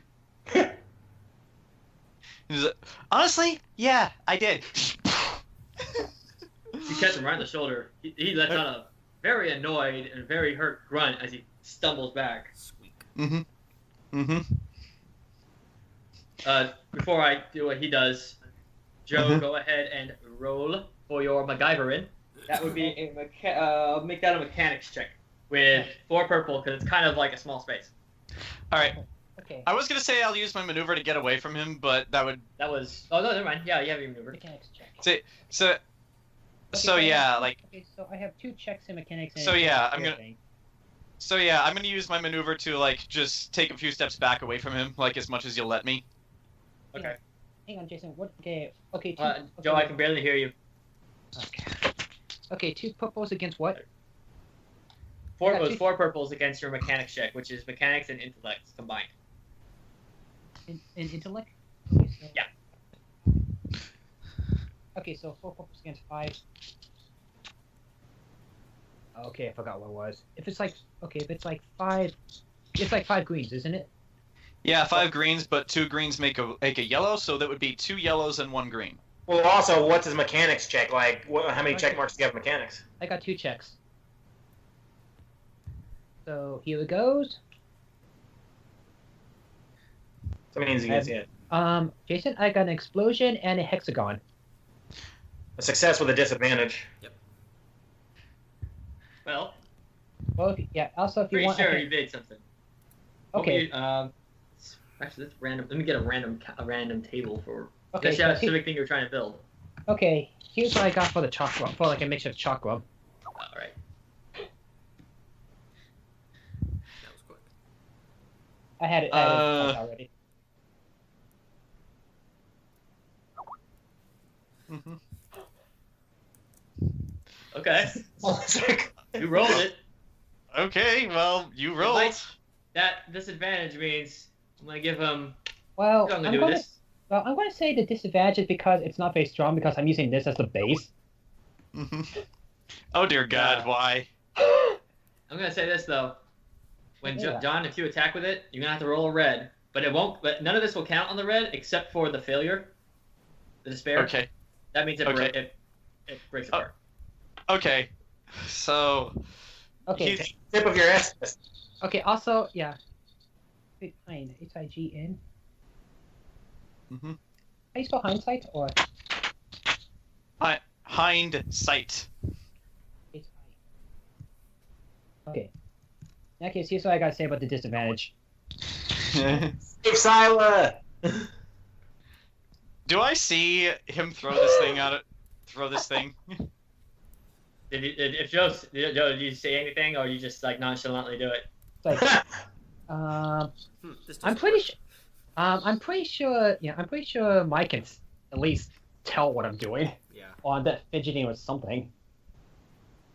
Honestly, yeah, I did. You catch him right in the shoulder. He lets out a very annoyed and very hurt grunt as he stumbles back. Squeak. Before I do what he does, Joe, go ahead and roll for your MacGyverin. That would be make that a mechanics check with 4 purple because it's kind of like a small space. All right. Okay. I was gonna say I'll use my maneuver to get away from him, but that would. That was. Oh no, never mind. Yeah, you have your maneuver. Mechanics check. So yeah, like. Okay, so I have 2 checks in mechanics. And So, a yeah, check I'm in gonna- everything. So yeah, I'm gonna use my maneuver to like just take a few steps back away from him, like as much as you'll let me. Okay. Hang on, Jason. What? Okay. Okay. Joe, I can barely hear you. Okay. Okay. 2 purples against what? 4 Yeah, was two- 4 purples against your mechanics check, which is mechanics and intellect combined. In intellect? Okay, so... Yeah. Okay, so 4 purples against 5. Okay, I forgot what it was. If it's like 5, it's like 5 greens, isn't it? Yeah, 5 greens, but 2 greens make a yellow, so that would be 2 yellows and 1 green. Well, also, what's his mechanics check? Like, how many check marks do you have mechanics? I got 2 checks. So here it goes. So that means he gets hit. Jason, I got an explosion and a hexagon. A success with a disadvantage. Yep. Well, Also, if you pretty want, sure you made something. Okay. Actually, that's random. Let me get a random table for. Okay. Unless you have a specific thing you're trying to build. Okay. Here's what I got for the chalk rub, for like a mixture of chalk rub. All right. That was quick. I had it already. Mm-hmm. Okay. You rolled it. Okay, well, you rolled. That disadvantage means I'm gonna give him. Well, I'm gonna do this. Well, I'm going to say the disadvantage is because it's not very strong because I'm using this as the base. Mm-hmm. Oh dear God, why? I'm gonna say this though. When Yeah. John, if you attack with it, you're gonna have to roll a red, but it won't. But none of this will count on the red except for the failure, the despair. Okay. That means it breaks apart. Okay. So. Okay. He's- Tip of your S. Okay. Also, yeah. Wait, fine. HIGN. Mm-hmm. How you spell hindsight or? Hindsight. Okay. In that case, here's what I gotta say about the disadvantage. Save Syla! Do I see him throw this thing out? Throw this thing? If Joe, did you say anything, or you just like nonchalantly do it? It's like, This I'm doesn't pretty work. sure. I'm pretty sure. Yeah, I'm pretty sure Mike can at least tell what I'm doing Yeah. on that fidgeting or something.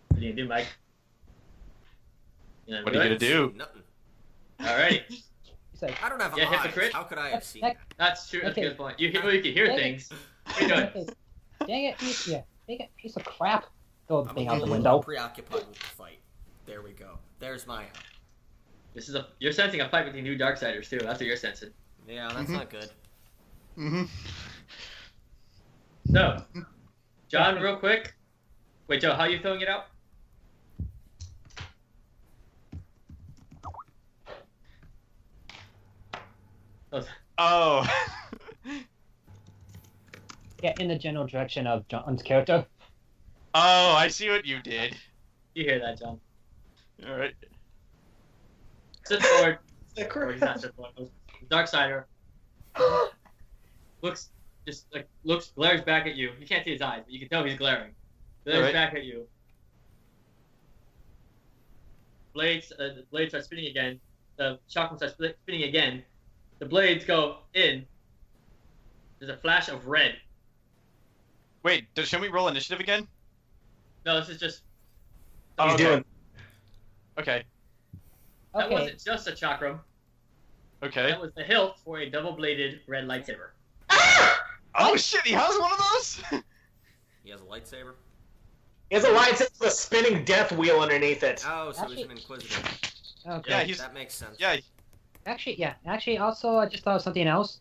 What are you gonna do, Mike? You know, What are you gonna do? Nothing. Alrighty, It's like, I don't have Yeah, eyes. hypocrite. How could I have seen That- that? that's true. That's a Okay. good point. You can hear Dang it. things. What are you doing? okay, dang it, dang it, piece of crap. Throw the I'm thing a out the little window. preoccupied with the fight. There we go. There's my. You're sensing a fight between two Darksiders too. That's what you're sensing. Yeah, that's Mhm. not good. Mm-hmm. So, John, real quick. Wait, Joe, how are you filling it out? Oh. Yeah, in the general direction of John's character. Oh, I see what you did. You hear that, John? All right. Sit forward. Or he's not sit forward. Darksider glares back at you. You can't see his eyes, but you can tell he's glaring. Glares Alright. back at you. The blades start spinning again. The chakram starts spinning again. The blades go in. There's a flash of red. Wait, should we roll initiative again? No, this is just. Oh, He's okay. doing. Okay. That Okay. wasn't just a chakram. Okay. That was the hilt for a double-bladed red lightsaber. Oh shit, he has one of those? He has a lightsaber. He has a lightsaber with a spinning death wheel underneath it. Oh, so he's Actually- an inquisitor. Okay. Yeah, he's- That makes sense. Yeah. Actually, also, I just thought of something else.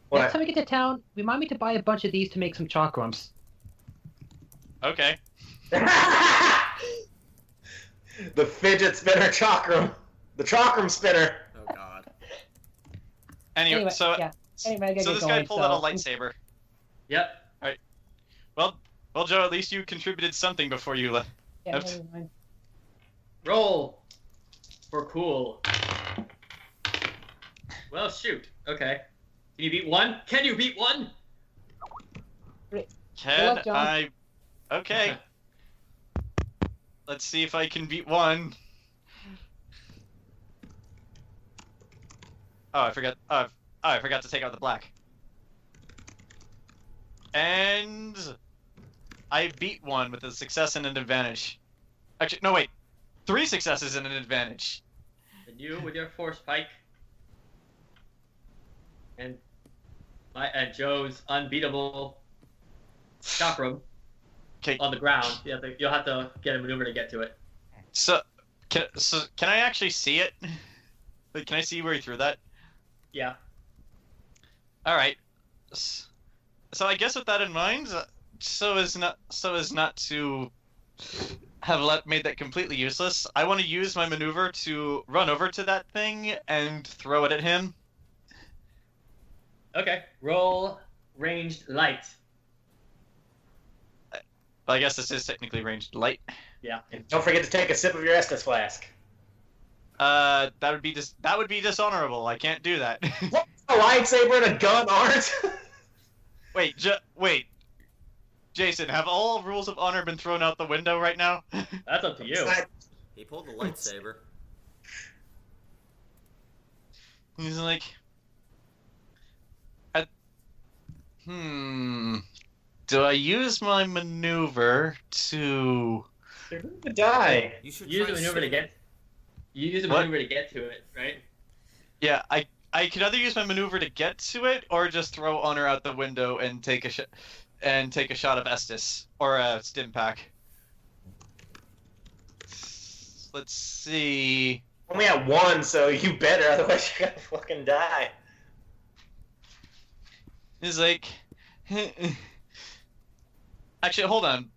What? Next time we get to town, remind me to buy a bunch of these to make some chakrams. Okay. The fidget spinner chakram. The chakram spinner. Oh God. Anyway, so yeah. Anyway, I gotta so get this guy going, pulled out a lightsaber. Yep. Well, Joe, at least you contributed something before you left. Yeah, Oops. never mind. Roll for cool. Well, shoot. Okay. Can you beat one? Can you beat one? Can luck, John. I? Okay. Let's see if I can beat one. Oh, I forgot. I forgot to take out the black. And I beat one with a success and an advantage. Actually, no, wait. 3 successes and an advantage. And you with your force pike. And Joe's unbeatable chakram Okay. on the ground. You'll have to get a maneuver to get to it. So can I actually see it? Like, can I see where he threw that? Yeah. All right. So I guess with that in mind, so as not to have made that completely useless, I want to use my maneuver to run over to that thing and throw it at him. Okay. Roll ranged light. I guess this is technically ranged light. Yeah. And don't forget to take a sip of your Estus flask. That would be dishonorable. I can't do that. What? A lightsaber and a gun aren't? Wait. Jason, have all rules of honor been thrown out the window right now? That's up to you. He pulled the lightsaber. He's like, do I use my maneuver to? You're going to die. You should Use try the maneuver to saving. get. You use the What? maneuver to get to it, right? Yeah, I could either use my maneuver to get to it, or just throw honor out the window and take a shot of Estus or a stim pack. Let's see. Only at one, so you better, otherwise you're gonna fucking die. He's like, actually, hold on.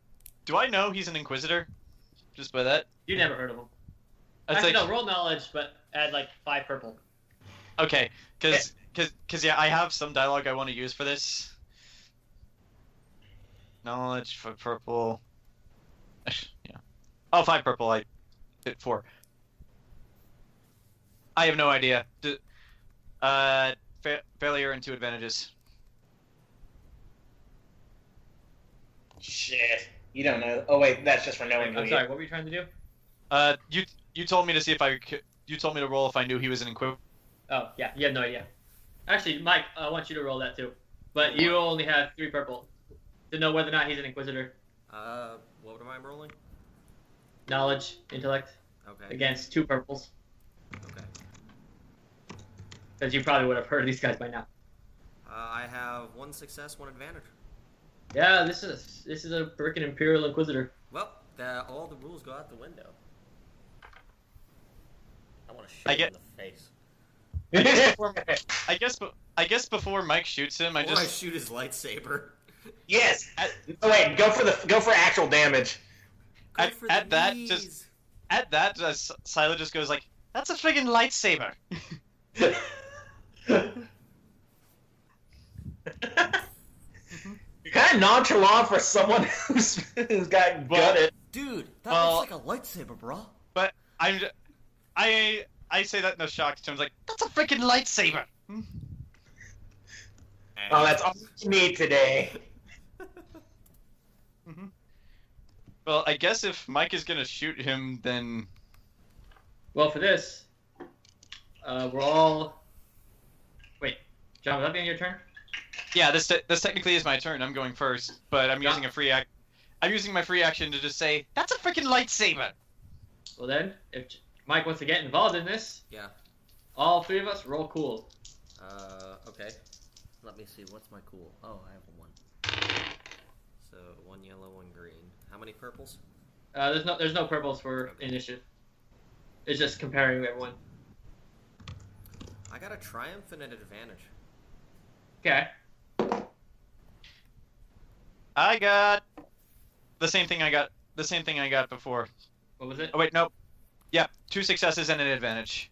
Do I know he's an Inquisitor? Just by that? You never heard of him. That's Actually, like, no, roll knowledge, but add like 5 purple. okay, because yeah, I have some dialogue I want to use for this. Knowledge for purple. Yeah. Oh, 5 purple. I did 4. I have no idea. Failure and 2 advantages. Shit. You don't know. Oh, wait, that's just for knowing who I'm sorry, what were you trying to do? You told me to see if I could. You told me to roll if I knew he was an Inquisitor. Oh, yeah, you have no idea. Actually, Mike, I want you to roll that too. But you only have 3 purple to know whether or not he's an Inquisitor. What am I rolling? Knowledge, intellect, Okay. against 2 purples. Okay. Because you probably would have heard of these guys by now. I have 1 success, 1 advantage. Yeah, this is a frickin' Imperial Inquisitor. Well, all the rules go out the window. I want to shoot I him get- in the face. I guess before Mike shoots him, I Or just I shoot his lightsaber. Yes. Oh, wait, go for actual damage. Go At- for at the that, knees. just- at that, Syla just goes like, "That's a friggin' lightsaber." You're kind of nonchalant for someone who's got gutted. Dude, that Well- looks like a lightsaber, bro. But I say that in a shocked tone, like, "That's a friggin' lightsaber." Oh, that's all you need today. Well, I guess if Mike is gonna shoot him, then Well, for this, we're all... Wait, John, would that be on your turn? yeah, this technically is my turn. I'm going first, but I'm using a free act. I'm using my free action to just say, "That's a freaking lightsaber." Well then, if Mike wants to get involved in this, Yeah. all 3 of us roll cool. Okay. Let me see, what's my cool? Oh, I have 1. So, 1 yellow, 1 green. How many purples? There's no purples for Okay. initiative. It's just comparing everyone. I got a triumph and an advantage. Okay. I got the same thing I got before. What was it? Oh wait, nope. Yeah, 2 successes and an advantage.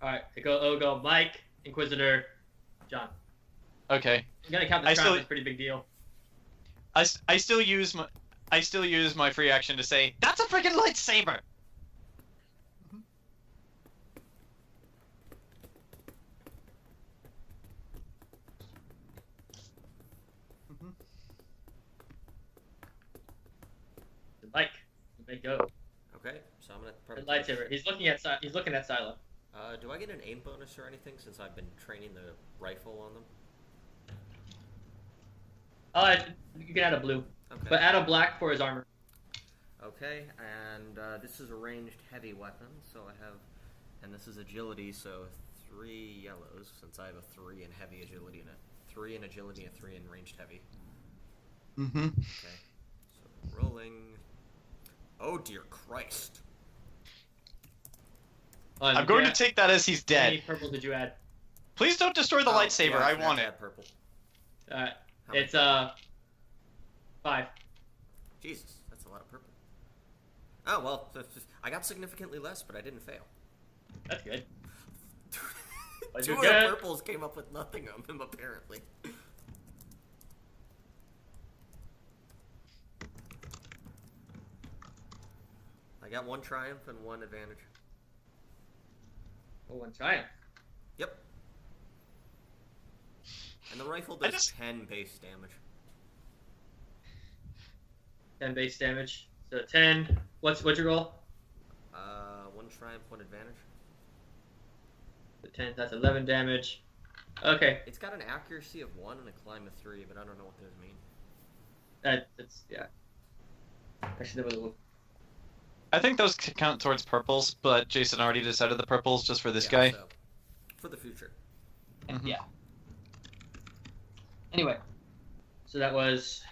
Alright, it'll go Mike, Inquisitor, John. Okay. I'm gonna count the I triumph still- as a pretty big deal. I still use my free action to say, "That's a freaking lightsaber." Mike, you may go. Okay, so I'm gonna The probably lightsaber. He's looking at Syla. do I get an aim bonus or anything since I've been training the rifle on them? You can add a blue, Okay. but add a black for his armor. Okay, and this is a ranged heavy weapon, so I have, and this is agility, so 3 yellows since I have a 3 in heavy agility and a 3 in agility and 3 in ranged heavy. Mm-hmm. Okay, so rolling. Oh dear Christ! I'm going to take that as he's How many dead. purple did you add? Please don't destroy the lightsaber. Yeah, I forgot want to it. add purple. Alright. How many It's 5. Jesus, that's a lot of purple. Oh well, I got significantly less, but I didn't fail. That's good. Two of the purples came up with nothing on him, apparently. I got 1 triumph and 1 advantage. Oh, 1 triumph. Yep. And the rifle does 10 base damage. 10 base damage. So 10. What's your roll? 1 triumph, 1 advantage. The 10. That's 11 damage. Okay. It's got an accuracy of 1 and a climb of 3, but I don't know what those mean. That's yeah. I should have looked. I think those count towards purples, but Jason already decided the purples just for this guy. So, for the future. Mhm. Yeah. Anyway. So that was.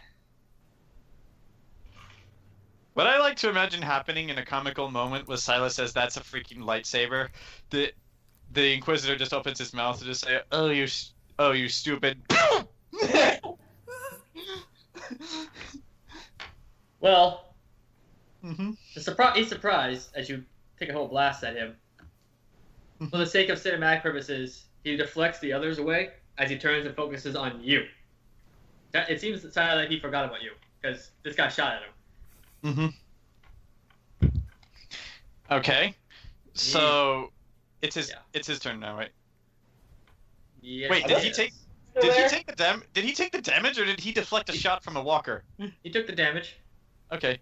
What I like to imagine happening in a comical moment was Syla says, "That's a freaking lightsaber." The Inquisitor just opens his mouth to just say, "Oh, you stupid." Well, Mm-hmm. he's surprised as you take a whole blast at him. For the sake of cinematic purposes, he deflects the others away as he turns and focuses on you. It seems that he forgot about you because this guy shot at him. Mm-hmm. Okay. So it's his turn now, right? Yes, Wait, did he take the damage, or did he deflect a shot from a walker? He took the damage. Okay.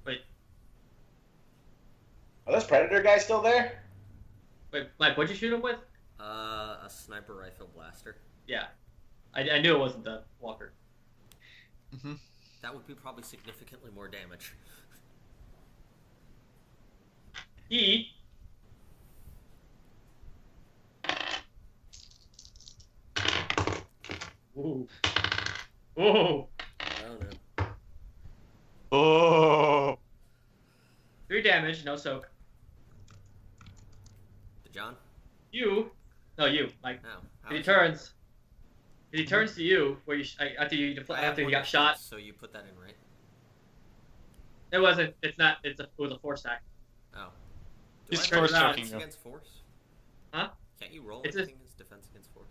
Wait, Are those Predator guys still there? Mike, what'd you shoot him with? A sniper rifle blaster. Yeah, I knew it wasn't the walker. Mm-hmm. That would be probably significantly more damage. He Ooh. Ooh. Oh no. Oh. 3 damage, no soak. To John? You, Mike. No. He turns to you where you after you got shot. So you put that in, right? It wasn't. It's not. It was a force attack. Oh. He's I roll force choking defense you. against force? Huh? Can't you roll It's anything as defense against force?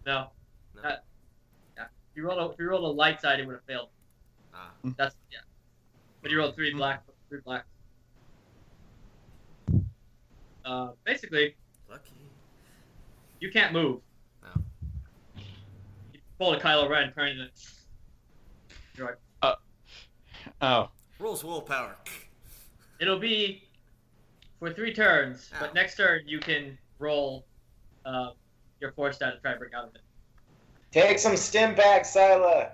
No. No. Yeah. If you rolled a light side, it would have failed. Ah. That's yeah. But you rolled 3 black. Basically, Lucky. you can't move. Oh. You pull a Kylo Ren, turning it. You're like, Oh. Rolls willpower. it'll be for 3 turns, Ow. but next turn you can roll your force stat to try to break out of it. Take some stim back, Syla.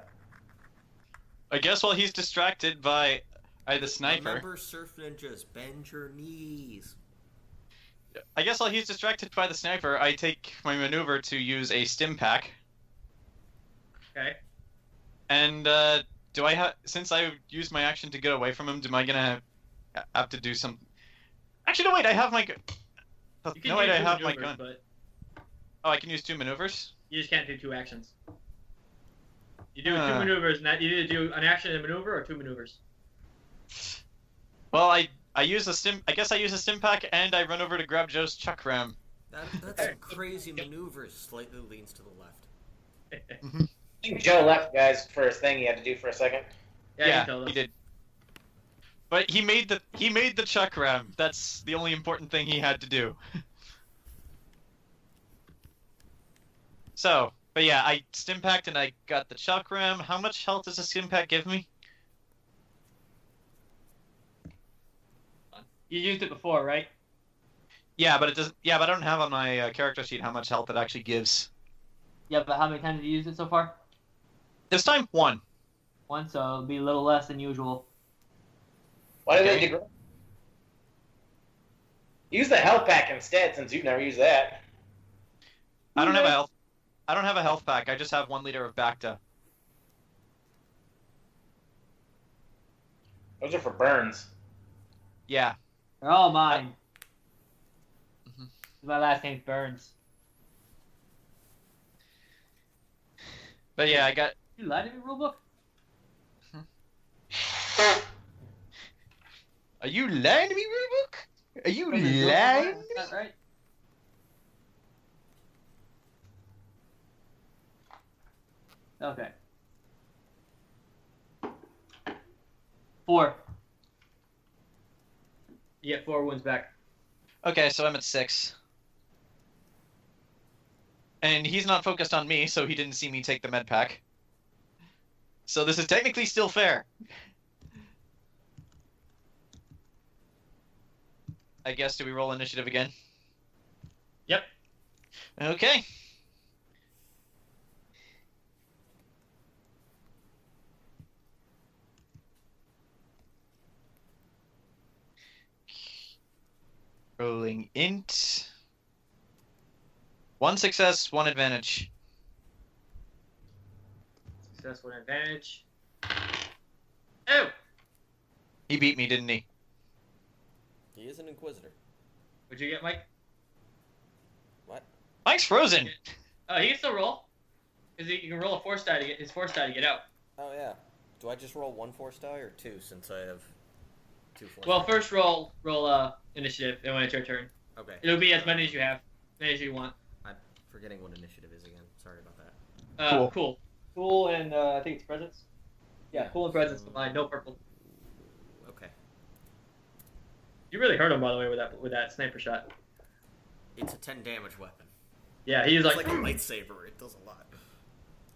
I guess while he's distracted by the sniper. Remember, surf ninjas, bend your knees. I guess while he's distracted by the sniper, I take my maneuver to use a stim pack. Okay. And do I have, since I used my action to get away from him, am I gonna have to do some? Actually, no, wait. I have my. You can No, wait. use I 2 have my maneuvers, gun. but Oh, I can use 2 maneuvers. you just can't do 2 actions. You do 2 Ah. maneuvers, and that you either do an action and a maneuver or 2 maneuvers. Well, I use a stim. I guess I use a stim pack, and I run over to grab Joe's chuck ram. That's some crazy maneuvers. Slightly leans to the left. I think Joe left, guys, for his thing he had to do for a second. Yeah, you told us. he did. But he made the chuck ram. That's the only important thing he had to do. So, but yeah, I stim packed and I got the chuck ram. How much health does a stim pack give me? You used it before, right? Yeah, but it doesn't. Yeah, but I don't have on my character sheet how much health it actually gives. Yeah, but how many times have you used it so far? This time, 1. 1, so it'll be a little less than usual. Why did Okay. they degrade? Use the health pack instead, since you've never used that. I don't have a health. I don't have a health pack. I just have 1 liter of Bacta. Those are for burns. Yeah. They're all mine. My last name's Burns. But yeah, I got. You lied to me, rulebook? Are you lying to me, Rulebook? Are you lying? That's right. Okay. 4. You get 4 wounds back. Okay, so I'm at 6. And he's not focused on me, so he didn't see me take the med pack. So this is technically still fair. I guess, do we roll initiative again? Yep. Okay. Rolling int. 1 success, 1 advantage. Success, 1 advantage. Oh! He beat me, didn't he? He is an Inquisitor. What'd you get, Mike? What? Mike's frozen. Oh, he can still roll. Because you can roll a force die to get his force die to get out. Oh, yeah. Do I just roll 1 force die or 2 since I have 2 force Well, die? first roll initiative, and when it's your turn. Okay. It'll be as many as you have. As many as you want. I'm forgetting what initiative is again. Sorry about that. Cool. Cool. Cool and I think it's presence. Yeah, cool and presence combined. No purple. Okay. You really hurt him, by the way, with that sniper shot. It's a 10 damage weapon. Yeah, he was It's like like a lightsaber. It does a lot.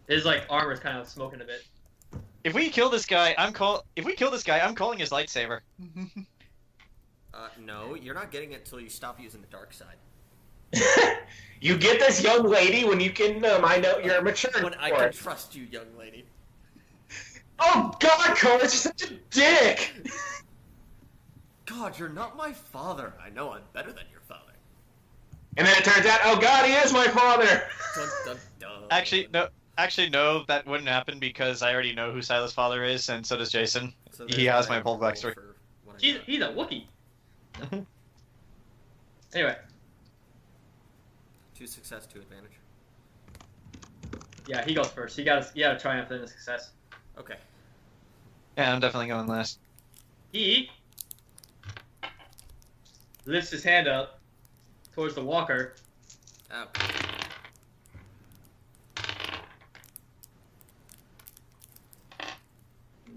his like armor's kind of smoking a bit. If we kill this guy, I'm calling his lightsaber. No, you're not getting it until you stop using the dark side. You get this young lady when you can. I know you're mature. When I for can it. trust you, young lady. Oh God, Karis, you're such a dick. God, you're not my father. I know I'm better than your father. And then it turns out, oh God, he is my father. Dun, dun, dun. Actually, no, that wouldn't happen because I already know who Syla's father is, and so does Jason. So He there's has my my whole roll backstory. for what I He's got. a Wookiee. Anyway, 2 success, 2 advantage. yeah, he goes first. He got a triumph and a success. Okay. Yeah, I'm definitely going last. He lifts his hand up towards the walker. Okay.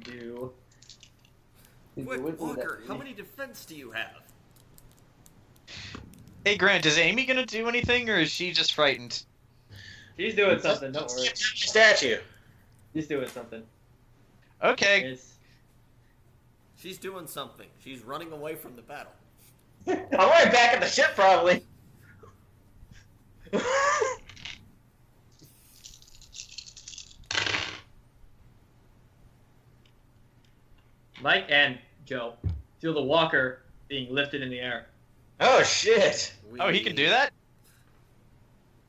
Do Quick, Walker, how many defense do you have? Hey, Grant, is Amy gonna do anything, or is she just frightened? He's doing something. Don't worry. Statue. He's doing something. Okay. It's, She's doing something. She's running away from the battle. I'm right back at the ship, probably. Mike and Joe feel the walker being lifted in the air. Oh shit. Oh, he can do that?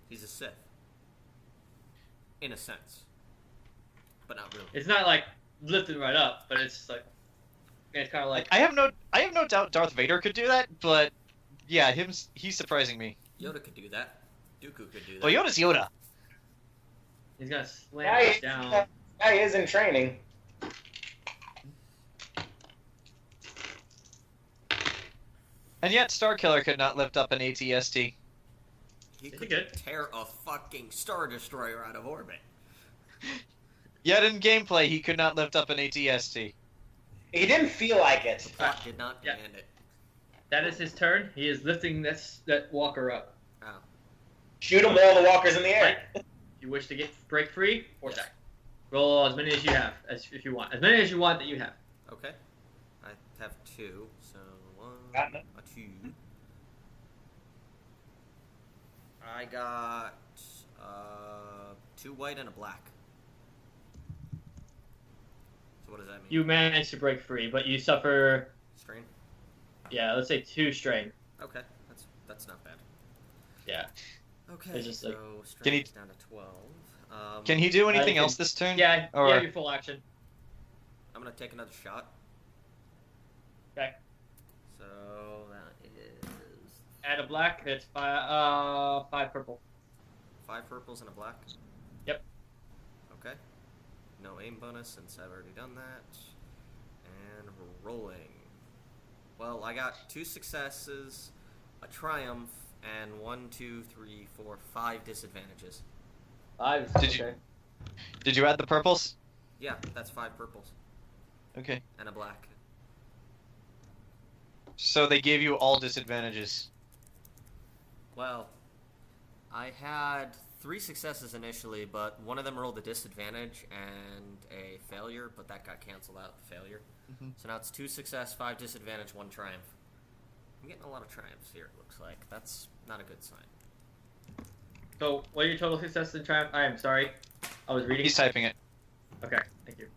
He's a Sith. In a sense. But not really. It's not like lifted right up, but it's like it's kind of like I have no doubt Darth Vader could do that, but yeah, he's surprising me. Yoda could do that. Dooku could do that. Well, Yoda's Yoda. he's gonna slam Guy it down. guy is in training. And yet, Starkiller could not lift up an ATST. He Is he could good? tear a fucking Star Destroyer out of orbit. Yet in gameplay, he could not lift up an ATST. He didn't feel like it. The plot did not Yeah. demand it. That is his turn. He is lifting that walker up. Oh. Shoot them all the walkers in the air. If you wish to break free, force Yes. attack. Roll as many as you have, if you want. As many as you want that you have. Okay. I have 2, so 1, Got it. a 2. I got 2 white and a black. So what does that mean? You manage to break free, but you suffer, Strain? yeah, let's say 2 strain. Okay, that's not bad. Yeah. Okay, It's just so like- strain Can he- is down to 12. Can he do anything can- else this turn? Yeah, Or- you have your full action. I'm gonna take another shot. Okay. So that is Add a black. It's 5 purple. 5 purples and a black? Yep. Okay. No aim bonus since I've already done that. And rolling. Well, I got 2 successes, a triumph, and 1, 2, 3, 4, 5 disadvantages. 5. Did you add the purples? Yeah, that's 5 purples. Okay. And a black. So they gave you all disadvantages. Well, I had 3 successes initially, but one of them rolled a disadvantage and a failure, but that got canceled out, the failure. So now it's 2 success, 5 disadvantage, 1 triumph. I'm getting a lot of triumphs here, it looks like. That's not a good sign. So, what are your total successes and triumph? I am sorry. I was reading. He's typing it. Okay, thank you.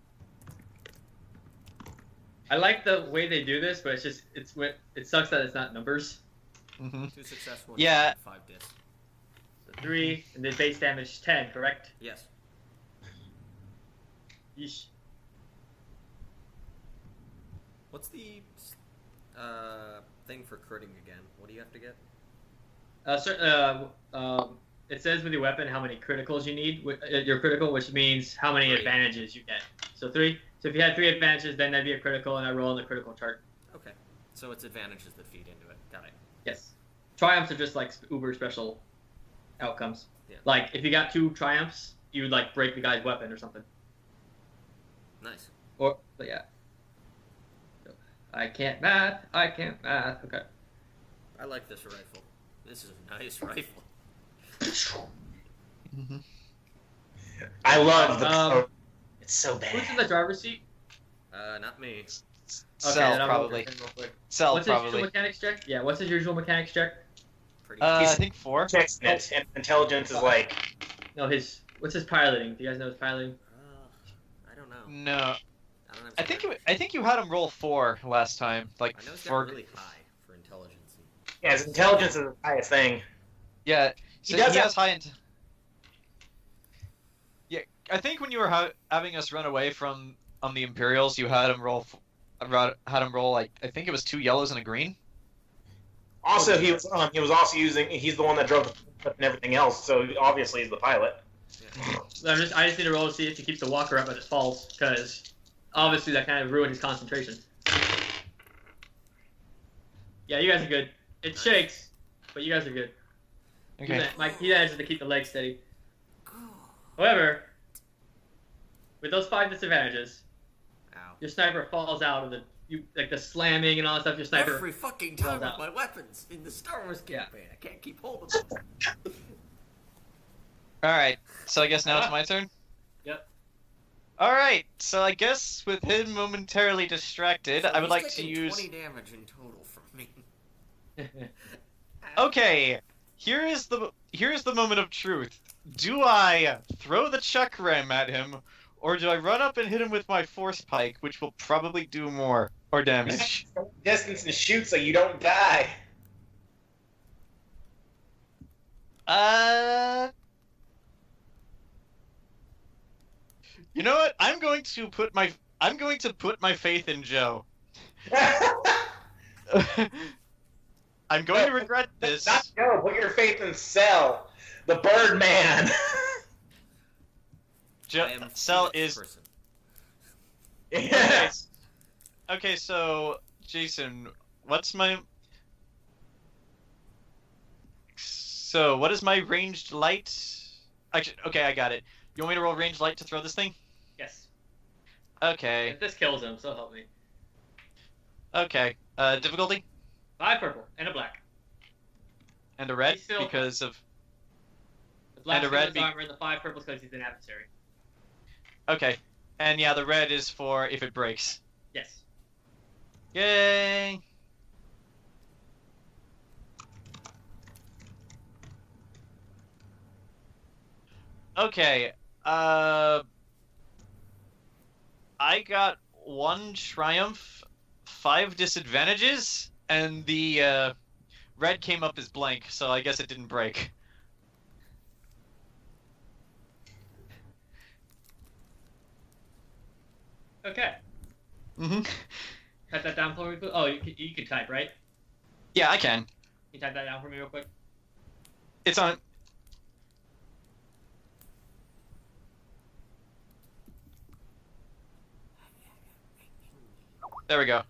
I like the way they do this, but it sucks that it's not numbers. 2 successful, Yeah. 5 dis. So 3, and then base damage 10, correct? Yes. Yeesh. What's the thing for critting again? What do you have to get? It says with your weapon how many criticals you need. Your critical, which means how many 3. advantages you get. So 3. So if you had 3 advantages, then that'd be a critical, and I roll on the critical chart. Okay. So it's advantages that feed into it. Got it. Yes. Triumphs are just like uber special outcomes. Yeah. Like if you got 2 triumphs, you would like break the guy's weapon or something. Nice. But yeah. I can't math. Okay. I like this rifle. This is a nice rifle. I love the. It's so bad. Who's in the driver's seat? Not me. Cell, then I'll probably. go real quick. Cell, What's his probably. usual mechanics check? Yeah, what's his usual mechanics check? Pretty I think 4. Checks it, and intelligence is like. No, what's his piloting? Do you guys know his piloting? I don't know. No. I don't have I think you had him roll 4 last time. Like, I know it's for... got really high for intelligence. Yeah, his intelligence is the highest thing. Yeah, He so does he have- has high Yeah, I think when you were having us run away from the Imperials, you had him roll like, I think it was 2 yellows and a green. Also, he was also using. He's the one that drove the and everything else. So obviously, he's the pilot. I just need to roll to see if he keeps the walker up as it falls, because obviously that kind of ruined his concentration. Yeah, you guys are good. It shakes, but you guys are good. Okay. He manages to keep the leg steady. However, with those 5 disadvantages, Ow. your sniper falls out of the slamming and all that stuff. Your sniper. Every fucking time falls with out. my weapons in the Star Wars Yeah. campaign, I can't keep hold of them. Alright, so I guess now it's my turn? Yep. Alright, so I guess with him momentarily distracted, So I would he's like to taking use... 20 damage in total from me. Okay, here is the moment of truth. Do I throw the chakram at him, or do I run up and hit him with my force pike, which will probably do more or damage? Distance and shoot so you don't die. You know what? I'm going to put my faith in Joe. I'm going to regret this. Not Joe. Put your faith in Sel, the Birdman. I am Sel Phoenix is person. Yeah. okay. So Jason, what is my ranged light? Actually, okay, I got it. You want me to roll ranged light to throw this thing? Yes. Okay. If this kills him, so help me. Okay. Difficulty 5 purple and a black. and a red He's still- because of. The black And a red his armor and the 5 purples because he's an adversary. Okay, and yeah, the red is for if it breaks. Yes. Yay! Okay, I got 1 triumph, 5 disadvantages, and the red came up as blank, so I guess it didn't break. Okay. Mm-hmm. Cut that down for me. Oh, you can type, right? Yeah, I can. you type that down for me real quick? It's on. There we go.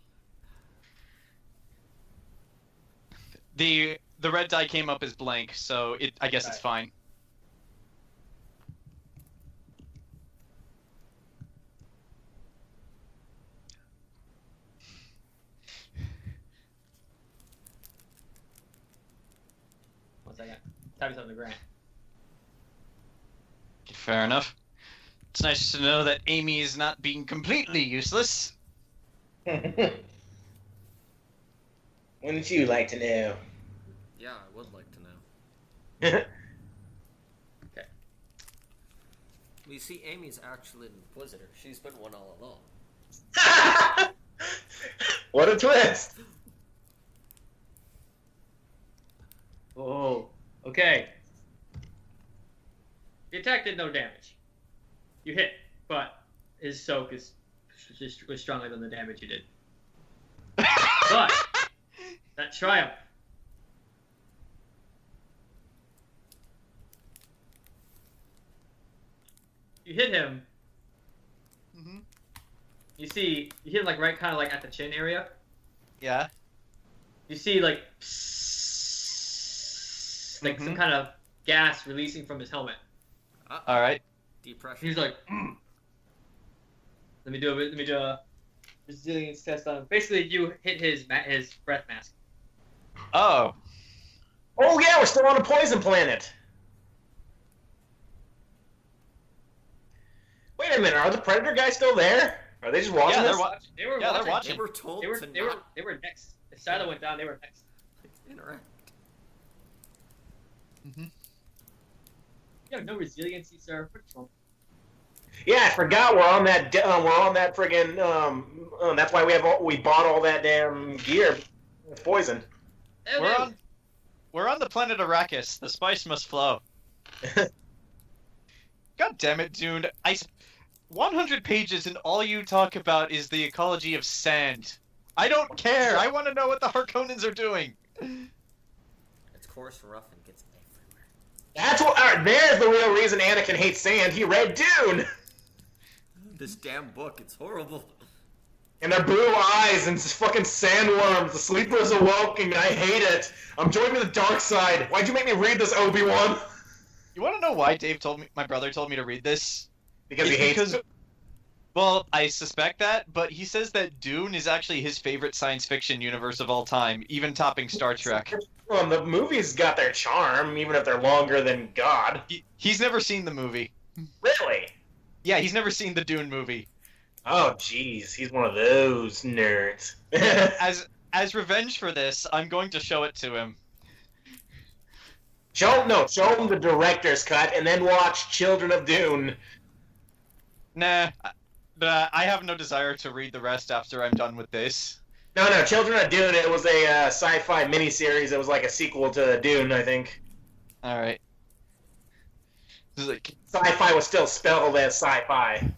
The red die came up as blank, so I guess it's fine. One second. Type something to Grant. Fair enough. It's nice to know that Amy is not being completely useless. Wouldn't you like to know? Yeah, I would like to know. Okay. Well, you see, Amy's actually an Inquisitor. She's been one all along. What a twist! Oh, okay. The attack did no damage. You hit, but his soak was stronger than the damage you did. But that triumph. You hit him. Mm-hmm. You see, you hit him like right, kind of like at the chin area. Yeah. You see like some kind of gas releasing from his helmet. All right. Depression. He's like, let me do a resilience test on him. Basically, you hit his breath mask. Oh. Oh yeah, we're still on a poison planet. Wait a minute, are the Predator guys still there? Are they just watching Yeah, us? They were Yeah, they're watching. watching. They were told They were to they were not they were next. If Syla went down, they were next. interact. You have no resiliency, sir. What's wrong? Yeah, I forgot we're on that. We're on that friggin'. That's why we bought all that damn gear. Poison. We're on the planet Arrakis. The spice must flow. God damn it, dude! 100 pages and all you talk about is the ecology of sand. I don't care. I want to know what the Harkonnens are doing. It's coarse, rough, and gets everywhere. That's what. There's the real reason Anakin hates sand. He read Dune. This damn book, it's horrible. And their blue eyes and fucking sandworms. The sleeper is awoken. I hate it. I'm joining the dark side. Why'd you make me read this, Obi-Wan? You want to know why my brother told me to read this? Because he hates it. Well, I suspect that, but he says that Dune is actually his favorite science fiction universe of all time, even topping Star Trek. Well, the movies got their charm, even if they're longer than God. He's never seen the movie. Really? Yeah, he's never seen the Dune movie. Oh, jeez. He's one of those nerds. As revenge for this, I'm going to show it to him. Show him the director's cut, and then watch Children of Dune. Nah, I have no desire to read the rest after I'm done with this. No, Children of Dune, it was a sci-fi miniseries. It was like a sequel to Dune, I think. Alright. Like, Sci-fi was still spelled as sci-fi.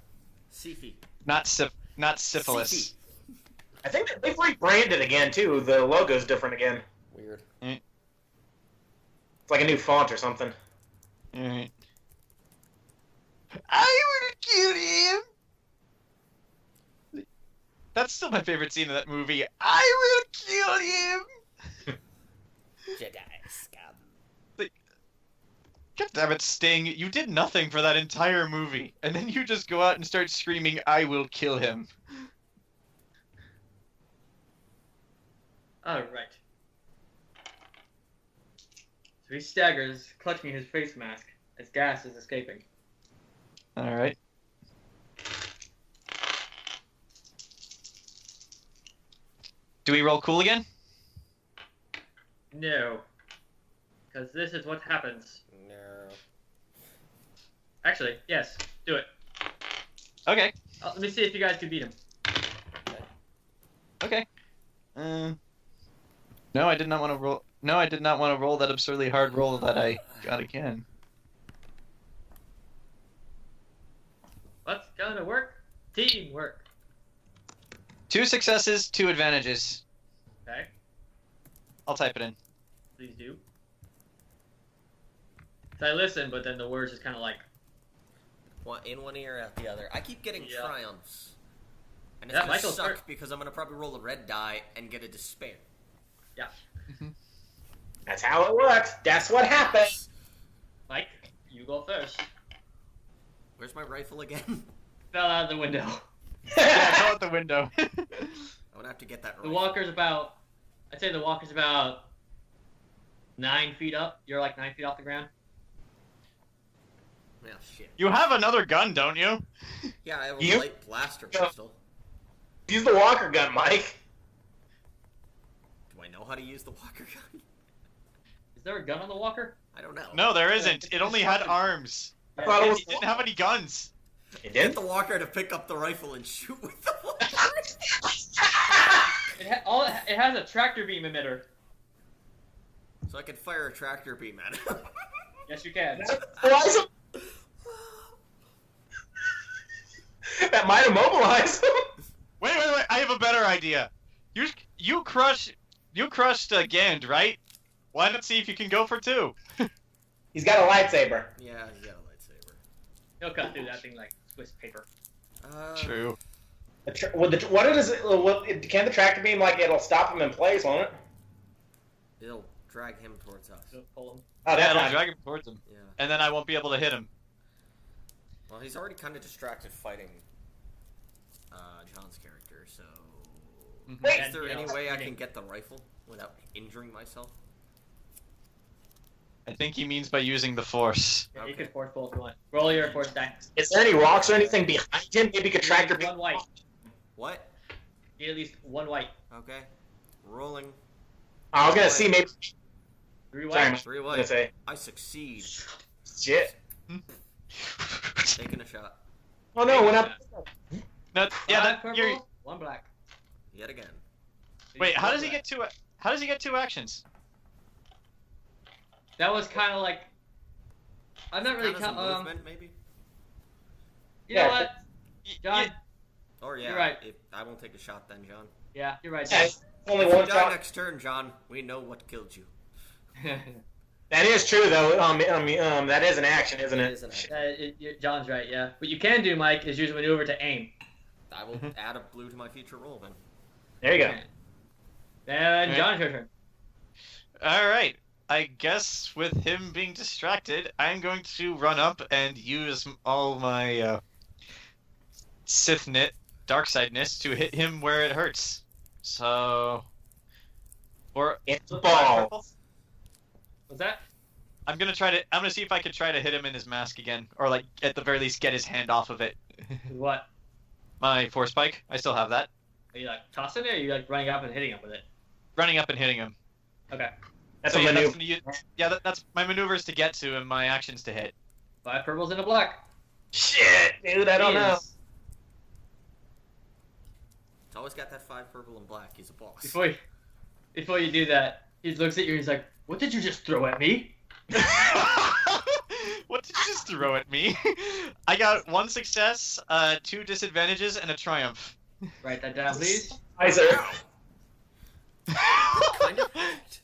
Sifi. not syphilis. Sifi. I think they've rebranded again, too. The logo's different again. Weird. It's like a new font or something. Alright. I would kill him! That's still my favorite scene of that movie. I will kill him! Jedi scum. God damn it, Sting. You did nothing for that entire movie. And then you just go out and start screaming, I will kill him. Alright. So he staggers, clutching his face mask, as gas is escaping. Alright. Do we roll cool again? No. Because this is what happens. No. Actually, yes, do it. Okay. Let me see if you guys can beat him. Okay. No, I did not want to roll. No, I did not want to roll that absurdly hard roll that I got again. What's gonna work? Teamwork. 2 successes, 2 advantages. Okay. I'll type it in. Please do. So I listen, but then the words just kind of like. In one ear, out the other. I keep getting triumphs. And it's Yeah, gonna Michael's suck hurt. because I'm gonna probably roll a red die and get a despair. Yeah. That's how it works. That's what happens. Mike, you go first. Where's my rifle again? Fell out of the window. Yeah, go out the window. I'm gonna have to get that The rifle. walker's about. I'd say the walker's about 9 feet up. You're like 9 feet off the ground. Yeah, shit. You have another gun, don't you? Yeah, I have a You- light blaster pistol. Use the walker gun, Mike. Do I know how to use the walker gun? Is there a gun on the walker? I don't know. No, there isn't. It only had arms. I thought it was. It didn't have any guns. It Get did. the walker to pick up the rifle and shoot with the walker. It has a tractor beam emitter. So I can fire a tractor beam at him. Yes, you can. Immobilize him. That might immobilize him. Wait. I have a better idea. You crushed Gand, right? Why not see if you can go for 2? He's got a lightsaber. Yeah, he got a lightsaber. He'll cut through that thing like Swiss paper. True. Can the tractor beam, like, it'll stop him in place, won't it? It'll drag him towards us. Don't pull him. Oh, Yeah, that's it'll not. drag him towards him, Yeah. and then I won't be able to hit him. Well, he's already kind of distracted fighting John's character, so... Wait. Is there And, any you know, way I can get the rifle without injuring myself? I think he means by using the Force. Yeah, you Okay. can force pull if you want. Roll your force die. Is there any rocks or anything behind him? Maybe you could tractor Need beam. one white. What? Need at least one white. Okay. Rolling. I was gonna see maybe. 3 Sorry, white. man. 3 I was gonna white. say. I succeed. Shit. Taking a shot. Oh no, what happened? Five purple, 1 black. Yet again. Wait, how does he get 2? How does he get 2 actions? That was kind of like. I'm not really Count as a movement, maybe? You know Yeah. what, John? Or yeah, You're right. I won't take a shot then, John. Yeah, you're right. Yeah, it's only If you one die shot. next turn, John, we know what killed you. That is true, though. That is an action, isn't It it? is an action. John's right. Yeah. What you can do, Mike, is use maneuver to aim. I will add a blue to my future roll then. There you go. And Right. John's your turn. All right. I guess with him being distracted, I'm going to run up and use all my Sith-ness, dark-sideness, to hit him where it hurts. So, or It's the ball. What's that? I'm gonna see if I can try to hit him in his mask again, or like at the very least get his hand off of it. What? My Force Spike, I still have that. Are you like tossing it, or are you like running up and hitting him with it? Running up and hitting him. Okay. That's So a yeah, maneuver. that's my maneuvers to get to and my actions to hit. 5 purples and a black. Shit, dude, I don't know. Jeez. He's always got that 5 purple and black. He's a boss. Before you do that, he looks at you and he's like, "What did you just throw at me?" What did you just throw at me? I got 1 success, 2 disadvantages, and a triumph. Write that down, please. Kaiser. kind of hurt.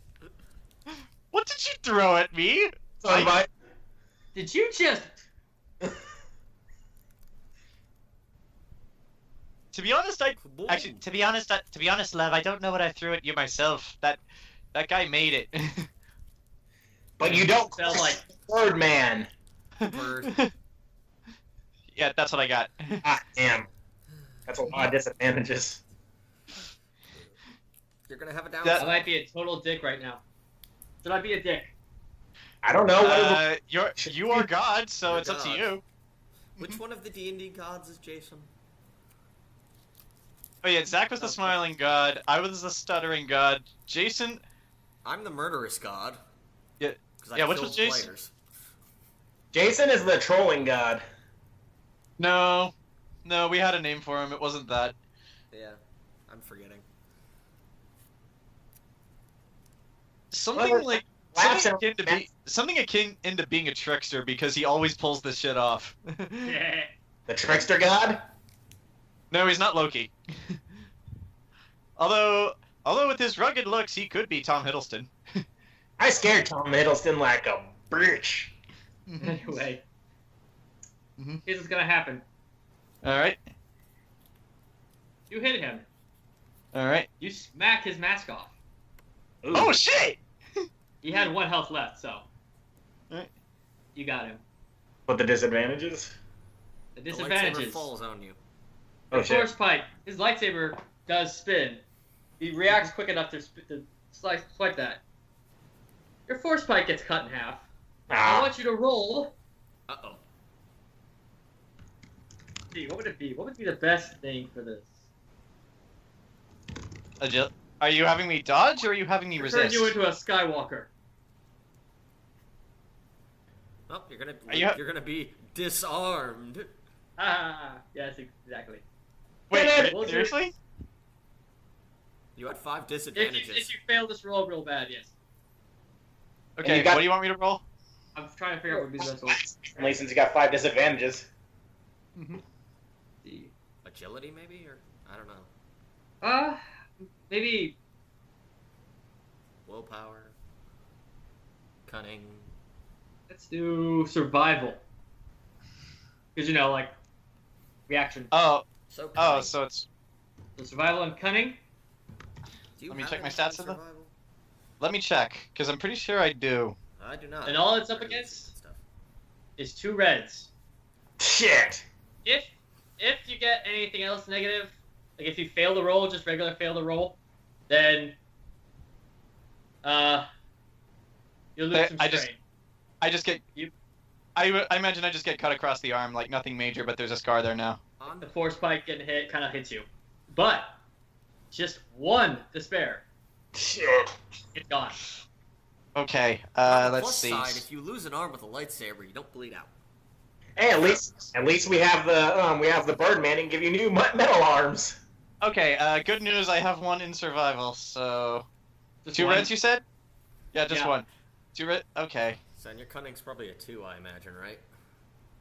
What did you throw at me? Sorry, Mike. Did you just? To be honest, Kaboom. actually, to be honest, Lev, I don't know what I threw at you myself. That guy made it. But you don't Sound like Bird Man. Bird. Yeah, that's what I got. Ah, damn. That's a lot of disadvantages. You're gonna have a I down. might be a total dick right now. Should I be a dick? I don't know. What You are God, so You're it's up to God. you. Which one of the D&D gods is Jason? Oh yeah, Zach was the Okay. smiling god. I was the stuttering god. Jason. I'm the murderous god. Yeah. 'Cause I Yeah, which killed was Jason? players. Jason is the trolling god. No, we had a name for him. It wasn't that. Yeah, I'm forgetting. Something Well, like Laughs something akin into being a trickster because he always pulls this shit off. Yeah. The trickster god? No, he's not Loki. although with his rugged looks, he could be Tom Hiddleston. I scared Tom Hiddleston like a bitch. Anyway, Mhm. here's what's gonna happen. All right. You hit him. All right. You smack his mask off. Ooh. Oh shit! He had 1 health left, so. Alright. You got him. What the disadvantages? The The lightsaber disadvantages. falls on you. Oh Your shit. force pike. His lightsaber does spin. He reacts quick enough to swipe that. Your force pike gets cut in half. I Ah. want you to roll. Uh-oh. See, what would it be? What would be the best thing for this? Are you having me dodge or are you having me Turn resist? you into a Skywalker. Oh, you're gonna Are you- you're gonna be disarmed. Ah, yes, exactly. Wait, We'll do- seriously? You had 5 If disadvantages. you fail this roll real bad, yes. Okay, you got- what do you want me to roll? I'm trying to figure out what would be the best one. Only since you got 5 disadvantages. See. Agility, maybe, or I don't know. Maybe Willpower. Cunning. let's do survival. Because like reaction. Oh, So cunning. so it's. So survival and cunning. Do you let me have check my anything stats in the- survival? Let me check, because I'm pretty sure I do. I do not. And all it's up Very against? good stuff. Is 2 reds. Shit. If you get anything else negative, like if you fail the roll, just regular fail the roll, then you'll lose some I strain. just get. I imagine I just get cut across the arm, like nothing major, but there's a scar there now. On The force spike getting hit kind of hits you, but just 1 despair. Shit. It's gone. Okay, on the let's plus see. side, if you lose an arm with a lightsaber, you don't bleed out. Hey, at least we have the Birdman and give you new metal arms. Okay, good news, I have 1 in survival, so... Just 2 one. reds, you said? Yeah, just Yeah. 1. 2 red. Okay. So and your cunning's probably a 2, I imagine, right?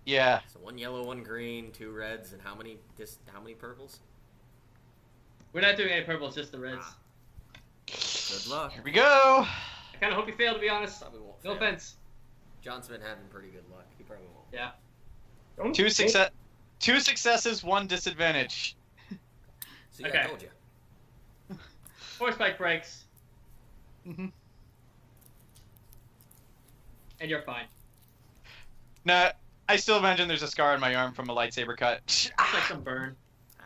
Yeah. So 1 yellow, 1 green, 2 reds, and how many purples? We're not doing any purples, just the reds. Ah. Good luck. Here we go! I kind of hope you fail, to be honest. Probably won't No fail. offense. John's been having pretty good luck. He probably won't. Yeah. Don't 2 think- success. 2 successes, 1 disadvantage. See, I Okay. told you. Force spike breaks, Mm-hmm. and you're fine. Nah, I still imagine there's a scar on my arm from a lightsaber cut. It's like some burn.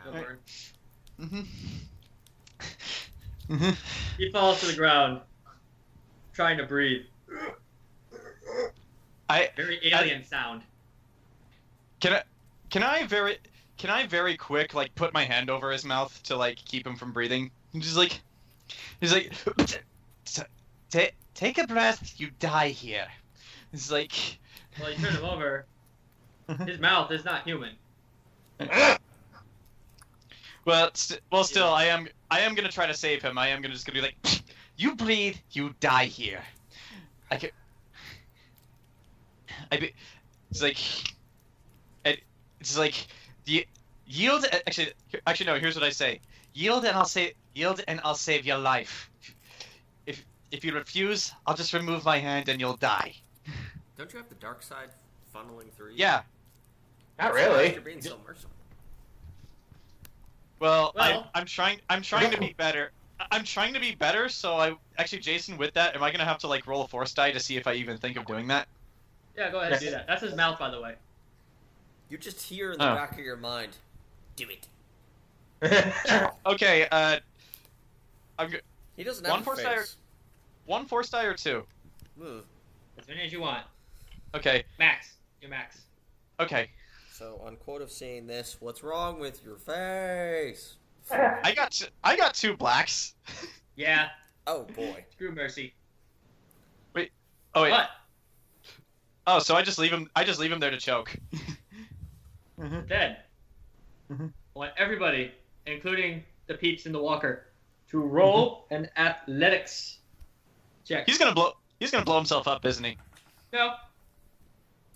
Ow. No burn. Mm-hmm. Mm-hmm. He falls to the ground, trying to breathe. Very alien sound. Can I very quick like put my hand over his mouth to like keep him from breathing? He's like, take a breath, you die here. It's like, Well, you turn him over. His mouth is not human. well, still, I am gonna try to save him. I am just gonna be like, you breathe, you die here. It's like, yield. Actually, no. Here's what I say: yield, and I'll save your life. If you refuse, I'll just remove my hand, and you'll die. Don't you have the dark side funneling through you? Yeah. Not You're really. being so merciful. Well, Well- I'm trying to be better. I'm trying to be better. So Jason, with that, am I gonna have to like roll a force die to see if I even think of doing that? Yeah, go ahead and do that. That's his mouth, by the way. You just hear in the Oh. back of your mind, do it. Okay. He doesn't One have a force die or- face. 1 force die or 2? Ugh. As many as you want. Okay. Max. You're max. Okay. So, on quote of saying this, what's wrong with your face? I got 2 blacks. Yeah. Oh boy. Screw Mercy. Oh wait. But Oh, so I just leave him there to choke. then, Mhm. I want everybody, including the peeps in the walker, to roll an athletics check. He's gonna blow himself up, isn't he? No.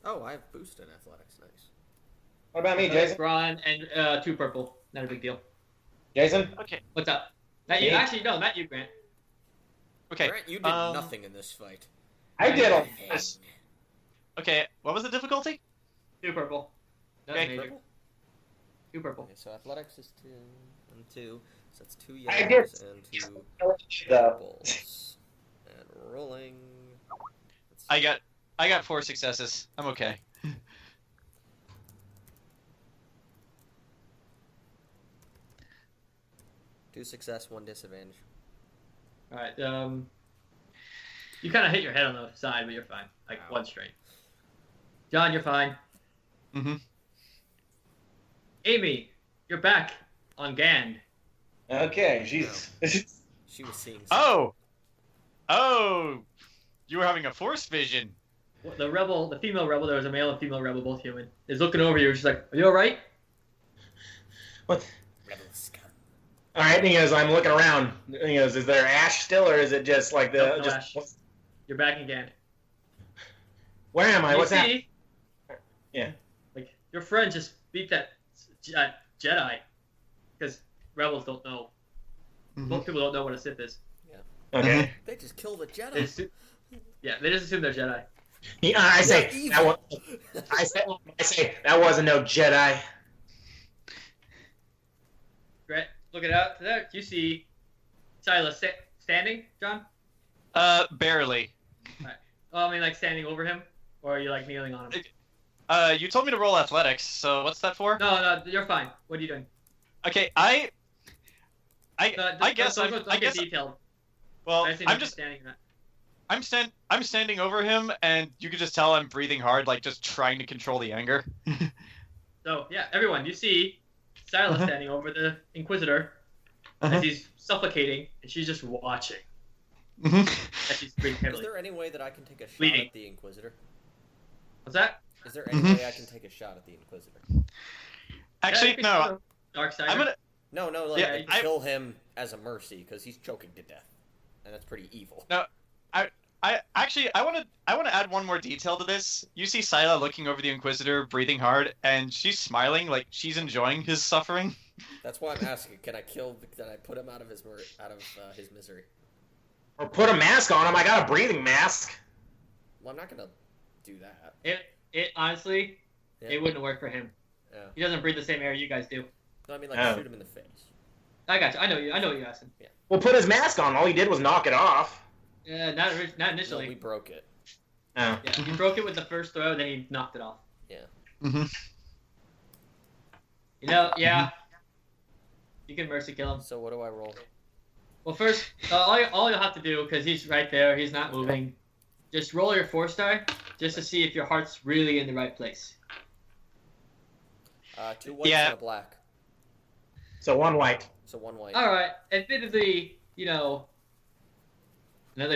Oh, I have boosted athletics. Nice. What about me, Jason? Jason? Ron and 2 purple. Not a big deal. Jason? What's up? Not you. Me? Actually, no, not you, Grant. Okay. Grant, you did nothing in this fight. I did all Nothing. this. Okay, what was the difficulty? 2 purple. That's Okay. major. Purple? 2 purple. Okay, so athletics is 2 and 2. So that's 2 I yellows did. and 2 Though. purples. And rolling. Let's I got 4 successes. I'm okay. 2 success, 1 disadvantage. Alright, you kind of hit your head on the side, but you're fine. Like, Ow. 1 strain. John, you're fine. Mm-hmm. Amy, you're back on Gand. Okay, Jesus. She was seeing something. Oh, you were having a force vision. The female rebel, there was a male and female rebel, both human, is looking over you. She's like, "Are you all right?" What? Rebel scum. All right, he goes, I'm looking around. He goes, is there ash still, or is it just like the... Nope, no just ash. You're back in Gand. Where am I? You What's that? see, Yeah. like your friend just beat that Jedi, because rebels don't know. Most people don't know what a Sith is. Okay. They just killed a They Jedi. just, they just assume they're Jedi. I say, They're evil. I say, that wasn't no Jedi. Grant, look it out to there. You see Syla standing, John? Barely. Oh, I mean, like standing over him, or are you like kneeling on him? You told me to roll athletics, so what's that for? No, you're fine. What are you doing? Okay, I No, guess don't I get guess detailed. well, I just I'm you're just standing. There. I'm standing over him, and you can just tell I'm breathing hard, like just trying to control the anger. So yeah, everyone, you see Syla standing over the Inquisitor Uh-huh. as he's suffocating, and she's just watching Mhm. as she's breathing Is heavily. there any way that I can take a shot Bleeding. at the Inquisitor? What's that? Is there any Mhm. way I can take a shot at the Inquisitor? Actually, no. Dark side. I'm gonna. No, like Yeah, kill him as a mercy because he's choking to death, and that's pretty evil. No. I want to add one more detail to this. You see Syla looking over the Inquisitor, breathing hard, and she's smiling like she's enjoying his suffering. That's why I'm asking. Can I put him out of his misery? Or put a mask on him. I got a breathing mask. Well, I'm not gonna do that. It honestly, Yeah. it wouldn't work for him. Yeah. He doesn't breathe the same air you guys do. No, I mean like Oh. shoot him in the face. I got you. I know what you're asking. Well, put his mask on. All he did was knock it off. Yeah, not No, initially. we broke it. Oh. Yeah, he broke it with the first throw, then he knocked it off. Mm-hmm. You know, yeah. You can mercy kill him. So what do I roll? Well, first, all you'll have to do, because he's right there, he's not moving, just roll your force die, just to see if your heart's really in the right place. 2 whites Yeah. and a black. So 1 white. So 1 white. Alright, admittedly, another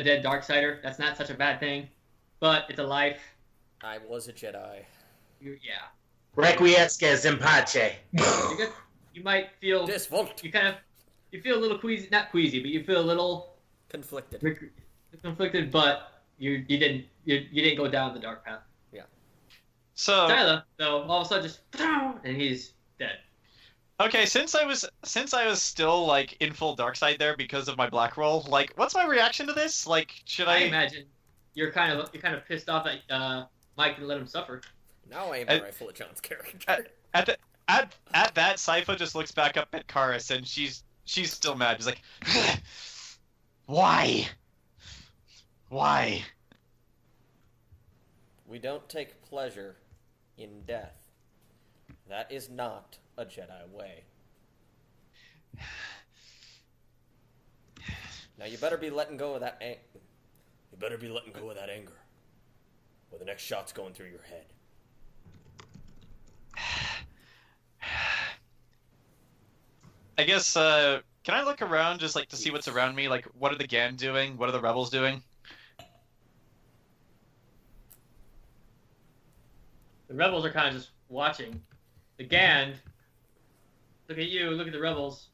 dead Darksider, that's not such a bad thing, but it's a life. I was a Jedi. Yeah. Requiescat Zimpache. You might feel, Disvolt. you feel a little queasy, not queasy, but you feel a little Conflicted. conflicted, but you didn't go down the dark path. So Syla, though, all of a sudden just and he's dead. okay, since I was still like in full dark side there because of my black roll, like what's my reaction to this? Like, should I I? imagine you're kind of pissed off that Mike didn't let him suffer. Now I aim a rifle at John's character. At that, Sypha just looks back up at Karis and she's still mad. She's like, why? We don't take pleasure in death. That is not a Jedi way. Now you better be letting go of that anger. You better be letting go of that anger. Or the next shot's going through your head. I guess, can I look around just like to see what's around me? Like, what are the Gan doing? What are the rebels doing? The rebels are kind of just watching. The Gand, look at you, look at the rebels.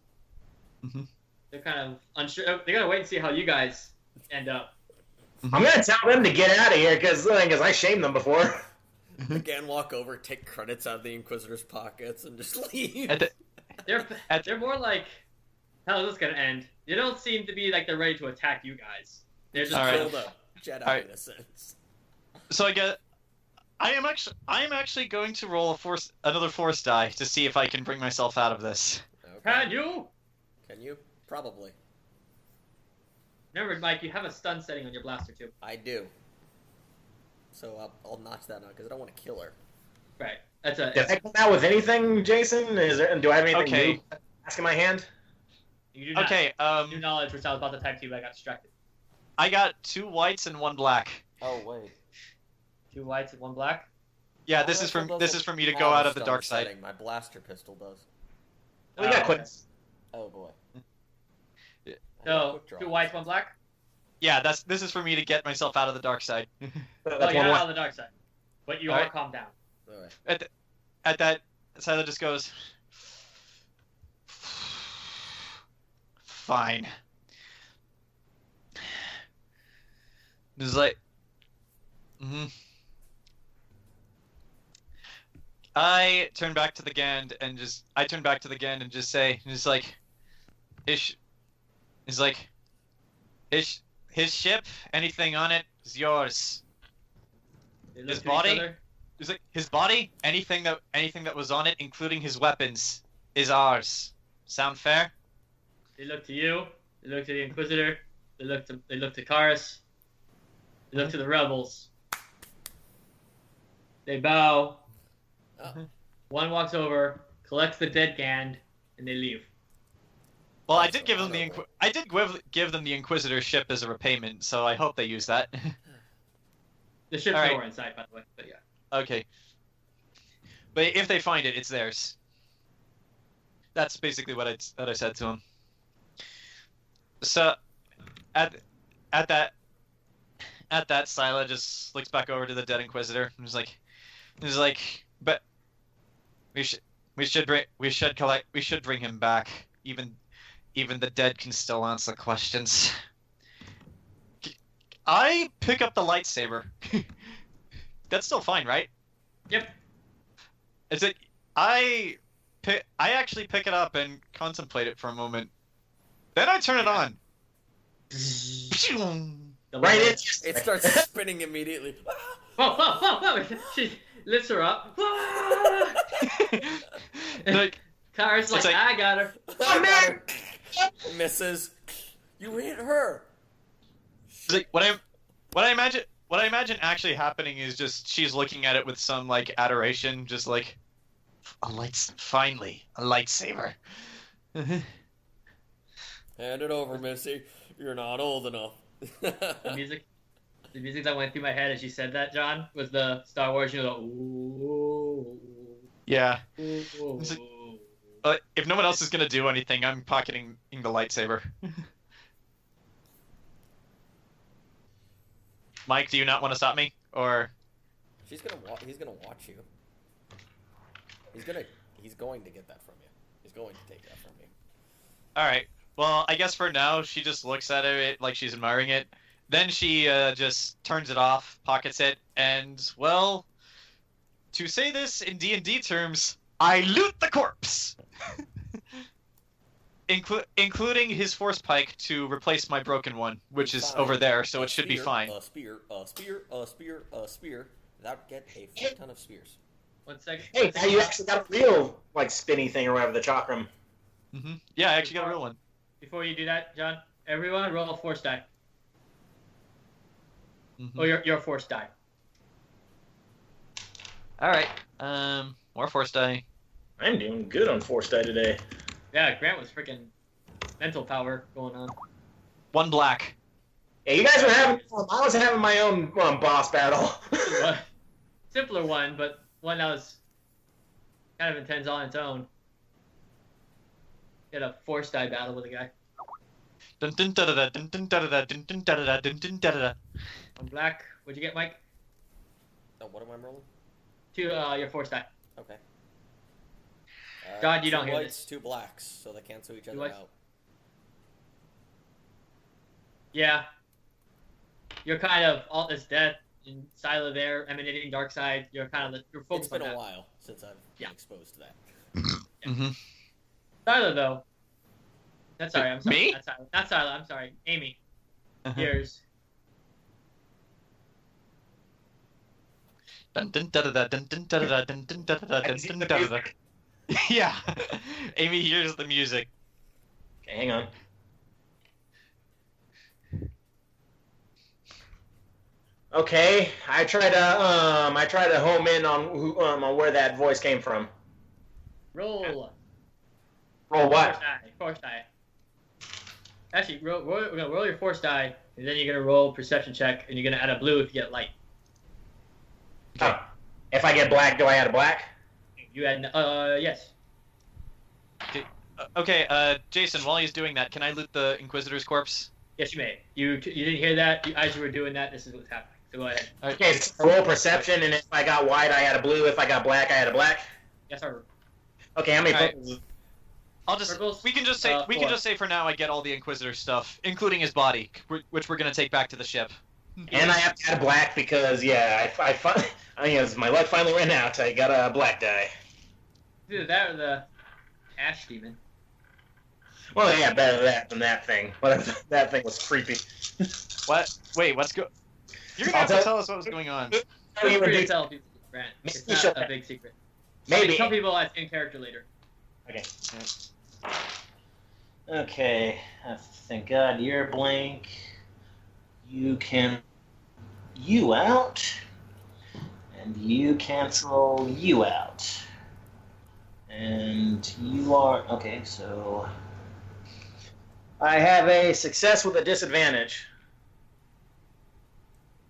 Mhm. They're kind of unsure. They're gonna wait and see how you guys end up. I'm gonna tell them to get out of here because I shamed them before. Again, walk over, take credits out of the Inquisitor's pockets, and just leave. They're more like, how is this gonna end? They don't seem to be like they're ready to attack you guys. They're just All right. Killed a Jedi All right. in a sense. So I am actually going to roll another force die to see if I can bring myself out of this. Okay. Can you? Can you? Probably. Remember, Mike, you have a stun setting on your blaster too. I do. So I'll notch that out because I don't want to kill her. Right. That's a. Did I come out with anything, Jason? Do I have anything Okay. new? Ask in my hand. You do not. Okay. New knowledge, which I was about to type to you, but I got distracted. I got 2 whites and 1 black. Oh wait. 2 whites and 1 black. Yeah, Oh, this is doesn't for me to have go a out of the stun dark side. setting. My blaster pistol does. We got okay. quick. Oh boy. Yeah. I got So quick draw. 2 whites, 1 black. Yeah, this is for me to get myself out of the dark side. Oh, That's you're one not one. on the dark side, but you All are right. calmed down. Alright. At that, Syla just goes, fine. It's like, I turn back to the Gand and just say, his ship, anything on it is yours. They look His to each body? other. It's like his body, anything that was on it, including his weapons, is ours. Sound fair? They look to you. They look to the Inquisitor. They look to Karis. They look to the rebels. They bow. Oh. One walks over, collects the dead Gand, and they leave. Well, I That's did give them honorable. give them the Inquisitor ship as a repayment, so I hope they use that. The ship's All right. nowhere inside, by the way. But yeah. Okay. But if they find it, it's theirs. That's basically what I said to him. So, at that, Syla just looks back over to the dead Inquisitor and is like, but we should bring him back. Even the dead can still answer questions. I pick up the lightsaber. That's still fine, right? Yep. Is it? I actually pick it up and contemplate it for a moment. Then I turn it on. The Right level- in. It starts spinning immediately. Whoa, whoa, whoa, whoa! She lifts her up. Like, Karis like, like- I got her. Oh man! Misses. You hit her. it's like what I imagine actually happening is just she's looking at it with some like adoration, just like finally a lightsaber. Hand it over, Missy. You're not old enough. The music that went through my head as you said that, John, was the Star Wars. You know, ooh, Yeah. ooh, ooh, It's like- ooh. If no one else is gonna do anything, I'm pocketing the lightsaber. Mike, do you not want to stop me? Or He's gonna watch you. He's going to get that from you. He's going to take that from you. alright. Well, I guess for now she just looks at it like she's admiring it. Then she just turns it off, pockets it, and well, to say this in D&D terms, I loot the corpse! Including his force pike to replace my broken one, which is Fine. over there, so A it should be spear, fine. A spear, a spear, a spear, a spear. That get a full ton of spears. 1 second. Hey, now you actually got a real like spinny thing or whatever, the chakram. Yeah, I actually got a real one. Before you do that, John, everyone roll a force die. Mhm. Oh, your force die. Alright, more force die. I'm doing good on force die today. Yeah, Grant was freaking mental power going on. 1 black. Yeah, you guys were having fun. I was having my own boss battle. Simpler one, but one that was kind of intense on its own. Get a force die battle with a guy. Dun dun da da da dun dun da da da dun dun da da da dun dun da da da. On black, what'd you get, Mike? Oh, what am I rolling? Your force die. Okay. God, you don't 2 hear whites, this. 2 blacks, so they cancel each other whites. out. Yeah. You're kind of all this death and Syla there, emanating dark side. You're kind of you're It's focused been on a that. while since I've Yeah. been exposed to that. Mhm. Syla though. That's sorry. I'm sorry. Me? Not Syla. I'm sorry. Amy. Uh-huh. Here's Dun dun da da da dun dun da da da dun dun da da da dun dun da da da. Yeah. Amy hears the music. Okay, hang on. Okay, I try to home in on where that voice came from. Roll. Roll what? Force die. Actually, we're gonna roll your force die, and then you're gonna roll perception check, and you're gonna add a blue if you get light. Okay. Oh. If I get black, do I add a black? You add yes. Okay, Jason, while he's doing that, can I loot the Inquisitor's corpse? Yes, you may. You didn't hear that. As you were doing that, this is what's happening. So go ahead. Okay, so roll perception, and if I got white, I add a blue. If I got black, I add a black. Yes, sir. Okay, how many? Right. I'll just. Purples? We can just say for now I get all the Inquisitor stuff, including his body, which we're gonna take back to the ship. And I have to add a black because my luck finally ran out. I got a black die. Either that or the ash demon. Well, yeah, better that than that thing. Whatever, that thing was creepy. What? Wait, You're gonna have to tell us what was going on. Feel free to tell people, Grant. It's not a big secret. Maybe. Tell people in character later. Okay. Okay. Thank God you're blank. You can you out, and you cancel you out, and you are okay. So I have a success with a disadvantage.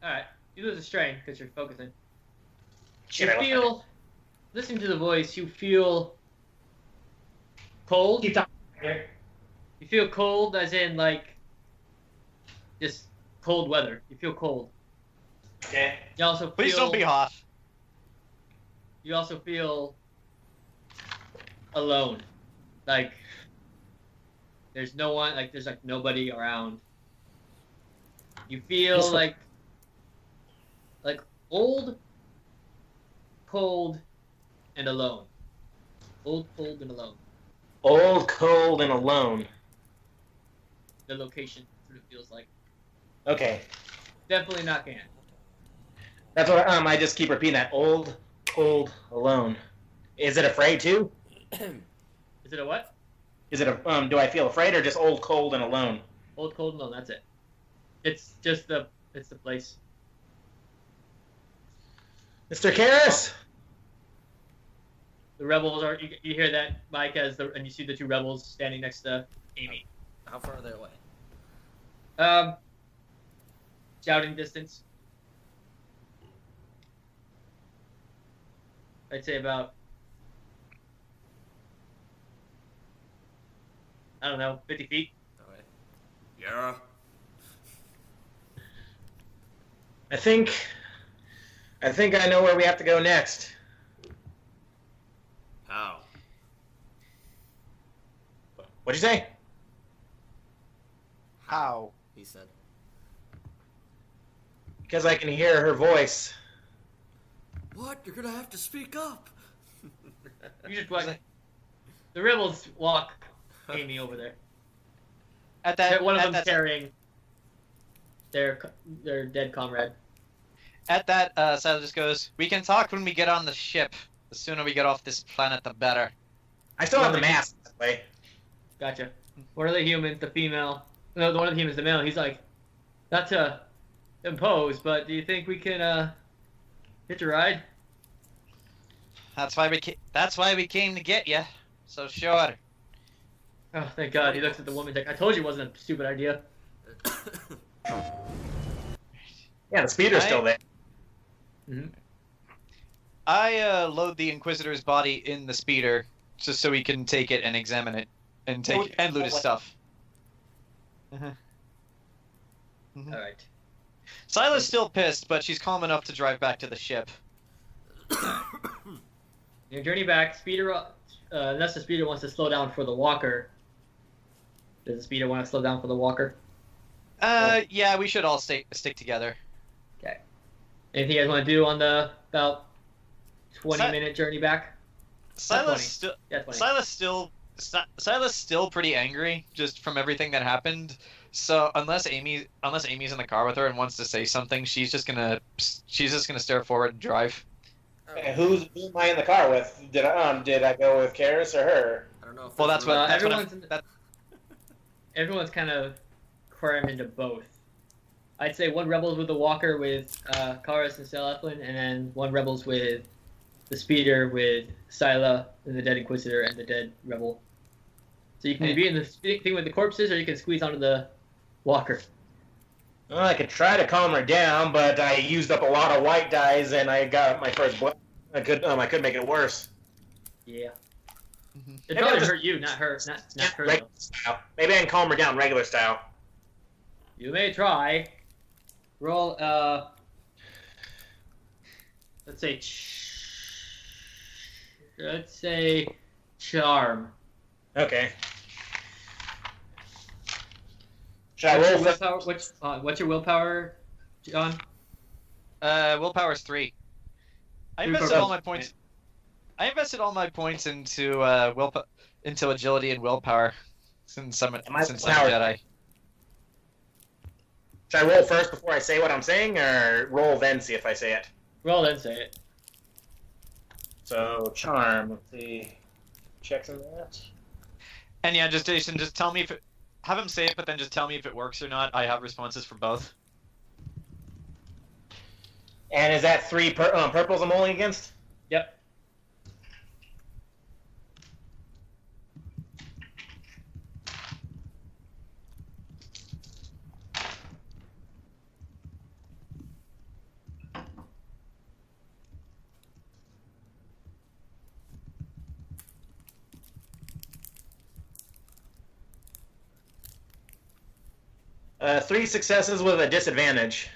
All right, you lose a strain because you're focusing. Shit, Listening to the voice, you feel cold. Keep talking. Here. You feel cold, as in like just cold weather. You feel cold. Okay. You also feel. Please don't be hot. You also feel alone, like there's no one, like there's like nobody around. You feel like old, cold, and alone. Old, cold, and alone. Old, cold, and alone. The location, that's what it feels like. Okay. Definitely not Gant. That's what I just keep repeating that. Old, cold, alone. Is it afraid too? Is it a what? Is it a do I feel afraid or just old, cold, and alone? Old, cold, and alone. That's it. It's just the place. Mr. Karis. The rebels are. You hear that, Mike, and you see the two rebels standing next to Amy. How far are they away? Shouting distance. I'd say about, I don't know, 50 feet. Okay. Yeah. I think I know where we have to go next. How? What'd you say? How? He said. Because I can hear her voice. What? You're gonna have to speak up. You just walk. The rebels walk Amy over there. One of them carrying their dead comrade. At that, Syla just goes, "We can talk when we get on the ship. The sooner we get off this planet, the better." I still have the mask that way. Gotcha. One of the humans, the female. No, one of the humans, the male. He's like, not to impose, but do you think we can hitch a ride? That's why we came to get you. So sure. Oh, thank God. He looks at the woman like, I told you it wasn't a stupid idea. Yeah, the speeder's still there. Mm-hmm. I load the Inquisitor's body in the speeder just so we can take it and examine it and loot his stuff. All right. Syla's still pissed, but she's calm enough to drive back to the ship. Your journey back, speeder. Unless the speeder wants to slow down for the walker. Does the speeder want to slow down for the walker? Yeah, we should all stick together. Okay. Anything you guys want to do on the about 20-minute journey back? Syla's still pretty angry just from everything that happened. So unless Amy's in the car with her and wants to say something, she's just gonna stare forward and drive. Okay. Who am I in the car with? Did I go with Karis or her? I don't know if Well, there's that's really- what Everyone's kind of crammed into both. I'd say one rebels with the walker with Karis and Sel Eflin, and then one rebels with the speeder with Syla and the dead Inquisitor and the dead rebel. So you can be in the thing with the corpses, or you can squeeze onto the walker. Well, I could try to calm her down, but I used up a lot of white dice, and I got my first blood. I could make it worse. Yeah. Mhm. It Maybe probably I'll just- hurt you, not her. Not her. Regular Though. style. Maybe I can calm her down regular style. You may try. Roll. Let's say. Let's say charm. Okay. Should I roll for... What's your willpower, John? Willpower's 3. I invested all my points. I invested all my points into into agility and willpower since I'm a Jedi. Should I roll first before I say what I'm saying, or roll then see if I say it? Roll then say it. So, charm. Let's see. Checks on that. And yeah, Jason, just tell me if it, have him say it, but then just tell me if it works or not. I have responses for both. And is that 3 purples I'm rolling against? Yep. Three successes with a disadvantage.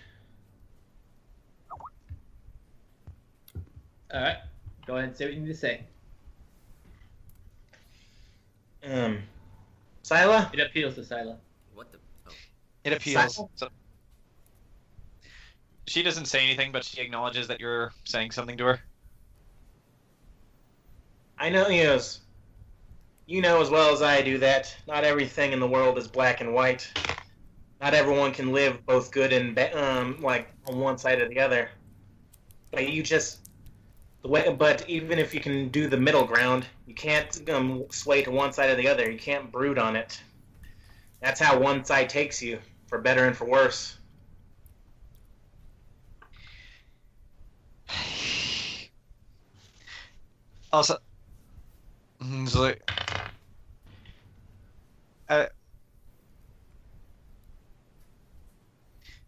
Alright. Go ahead and say what you need to say. Syla? It appeals to Syla. What the? Oh. It appeals. Syla? So, she doesn't say anything, but she acknowledges that you're saying something to her. I know you know as well as I do that not everything in the world is black and white. Not everyone can live both good and like on one side or the other. But but even if you can do the middle ground, you can't sway to one side or the other. You can't brood on it. That's how one side takes you, for better and for worse. Also, it's like,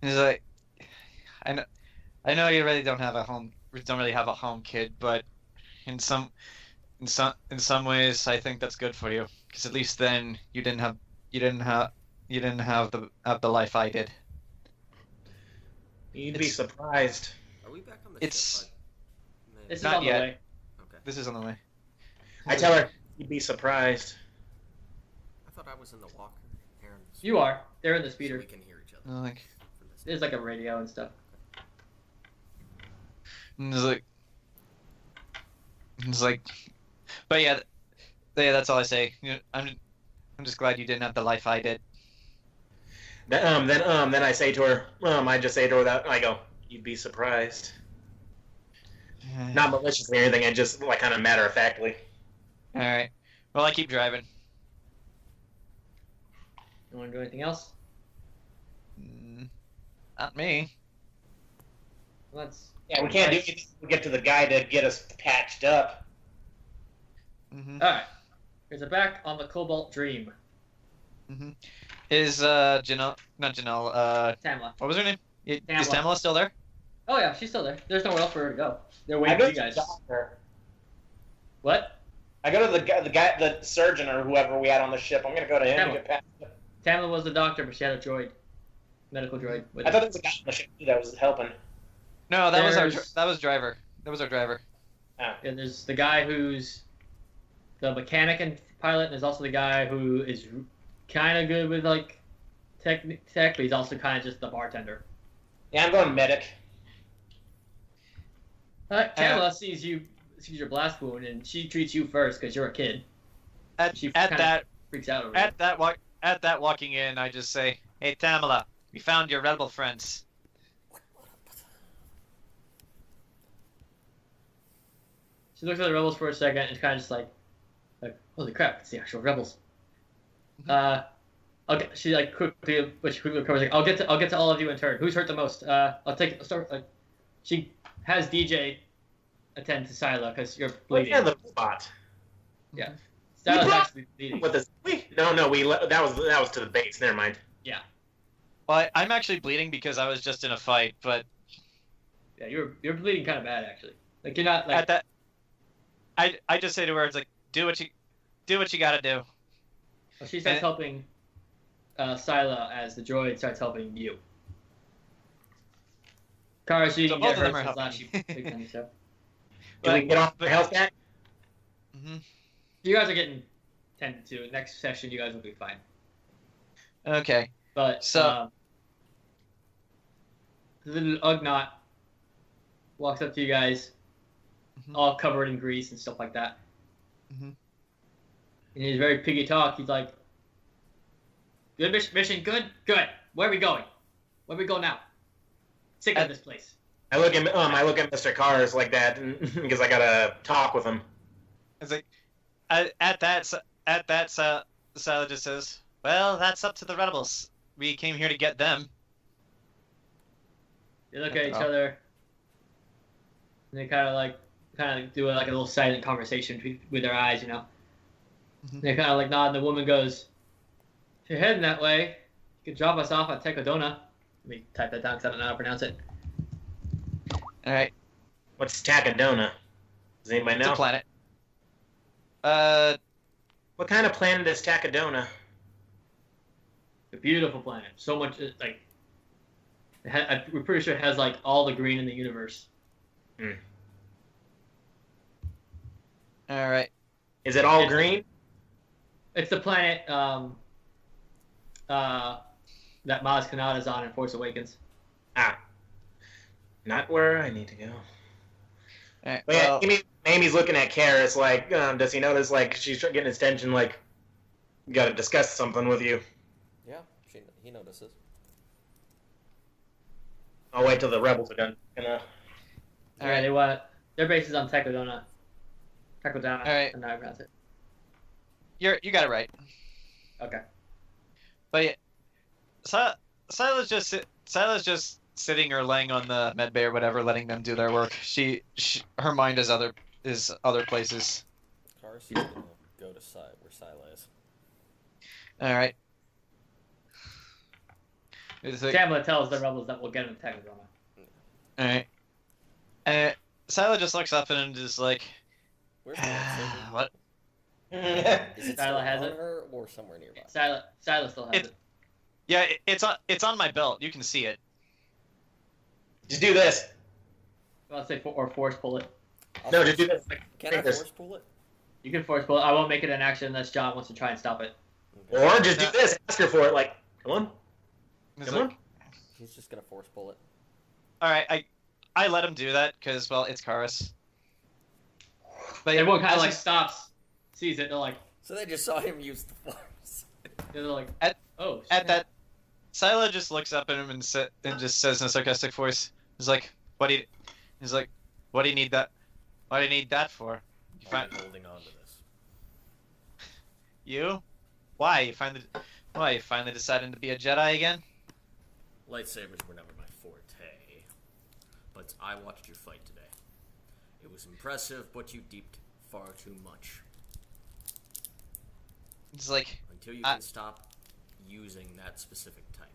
he's like, I know you really don't have a home, kid, but in some ways, I think that's good for you, because at least then you didn't have the life I did. You'd be surprised. Are we back on the It's- ship? This is Not on the yet. way. Okay. This is on the way. I tell her you'd be surprised. I thought I was in the walker. Aaron, You are. They're in the so speeder. we can hear each other. Like, from this. There's like a radio and stuff. it's like, but yeah, that's all I say. You know, I'm just glad you didn't have the life I did. Then I say to her, I just say to her that I go, you'd be surprised. Not maliciously or anything, I just like kind of matter of factly. All right. Well, I keep driving. You want to do anything else? Not me. Let's. Yeah, we can't do anything. We get to the guy to get us patched up. Mm-hmm. All right. Here's a back on the Cobalt Dream. Mm-hmm. Is not Janelle, Tamla. what was her name? Is Tamla. Tamla still there? Oh yeah, she's still there. There's nowhere else for her to go. They're I waiting go for to you the guys. doctor. What? I go to the surgeon or whoever we had on the ship. I'm gonna go to him Tamla. to get patched up. Tamla was the doctor, but she had a droid, medical droid. With I her. thought there was a guy on the ship too that was helping. No, that was There's- driver. That was our driver. And there's the guy who's the mechanic and pilot, and there's also the guy who is kind of good with like tech, but he's also kind of just the bartender. Yeah, I'm going medic. Tamla sees your blast wound, and she treats you first because you're a kid. At She at kinda that freaks out over at that walking in, I just say, "Hey Tamala, we found your rebel friends." She looks at the rebels for a second and kind of just like, holy crap, it's the actual rebels. Okay, she like quickly recovers. Like, I'll get to all of you in turn. Who's hurt the most? She has DJ attend to Syla because you're bleeding. Yeah, the spot. Yeah, Syla's actually bleeding. What the? No, that was to the base. Never mind. Yeah. Well, I'm actually bleeding because I was just in a fight, but yeah, you're bleeding kind of bad actually. Like you're not like at that. I just say to her, it's like do what you gotta do. Well, she starts helping Syla as the droid starts helping you. Karis, you So can both get of them her are since helping last me. big time, so. Can we get off the health pack? You guys are getting tended to. Next session, you guys will be fine. Okay. But So the little Ugnaught walks up to you guys, all covered in grease and stuff like that. And he's very piggy talk. He's like, "Good mission, good. Where are we going? Where we go now? Sick of this place." I look at Mr. Karis like that because I gotta talk with him. It's like at that Syla just says, "Well, that's up to the rebels. We came here to get them." They look at each other, and they kind of do like a little silent conversation with their eyes, you know. They kind of like nod, and the woman goes, "If you're heading that way, you could drop us off at Tecodona." Let me type that down because I don't know how to pronounce it. All right. What's Tacodona? Does anybody It's know? a planet. What kind of planet is Tacodona? A beautiful planet. So much like. We're pretty sure it has like all the green in the universe. All right. Is it all green? It's the planet that Maz Kanata's on in Force Awakens. Not where I need to go. All right. But Well, yeah, Amy's looking at Karis like, does he notice like she's getting his attention like, got to discuss something with you? Yeah, he notices. I'll wait till the rebels are done. All right, they want their base is on Tecodona. All right. And I pronounce it. you got it right. Okay. But yeah, Syla's just sitting or laying on the med bay or whatever, letting them do their work. Her mind is other places. Karis is gonna go to where Syla is. All right. It's like, Tamla tells the rebels that we'll get them to Tecodona. all right. And Syla just looks up and just like, Where's the lightsaber? what? Is it Syla still has on it. her or somewhere nearby? Syla still has it. Yeah, it's on my belt. You can see it. Just do this. Well, let's say or force pull it. No, just do this. Can I Fingers. force pull it? You can force pull it. I won't make it an action unless John wants to try and stop it. Okay. Or just do this. Ask her for it. Like, come on. It's Come like, on. He's just gonna force pull it. all right, I let him do that because, well, it's Karis. But Everyone kind of as like he's- stops, sees it. They're like, So they just saw him use the force. they're like, At- oh. at shit. that, Syla just looks up at him and just says in a sarcastic voice, he's like, what do you need that? What do you need that for? I'm holding on to this. You? Why? You finally deciding to be a Jedi again? Lightsabers were never my forte, but I watched you fight today. It was impressive, but you deeped far too much. It's like, Until you can stop using that specific type.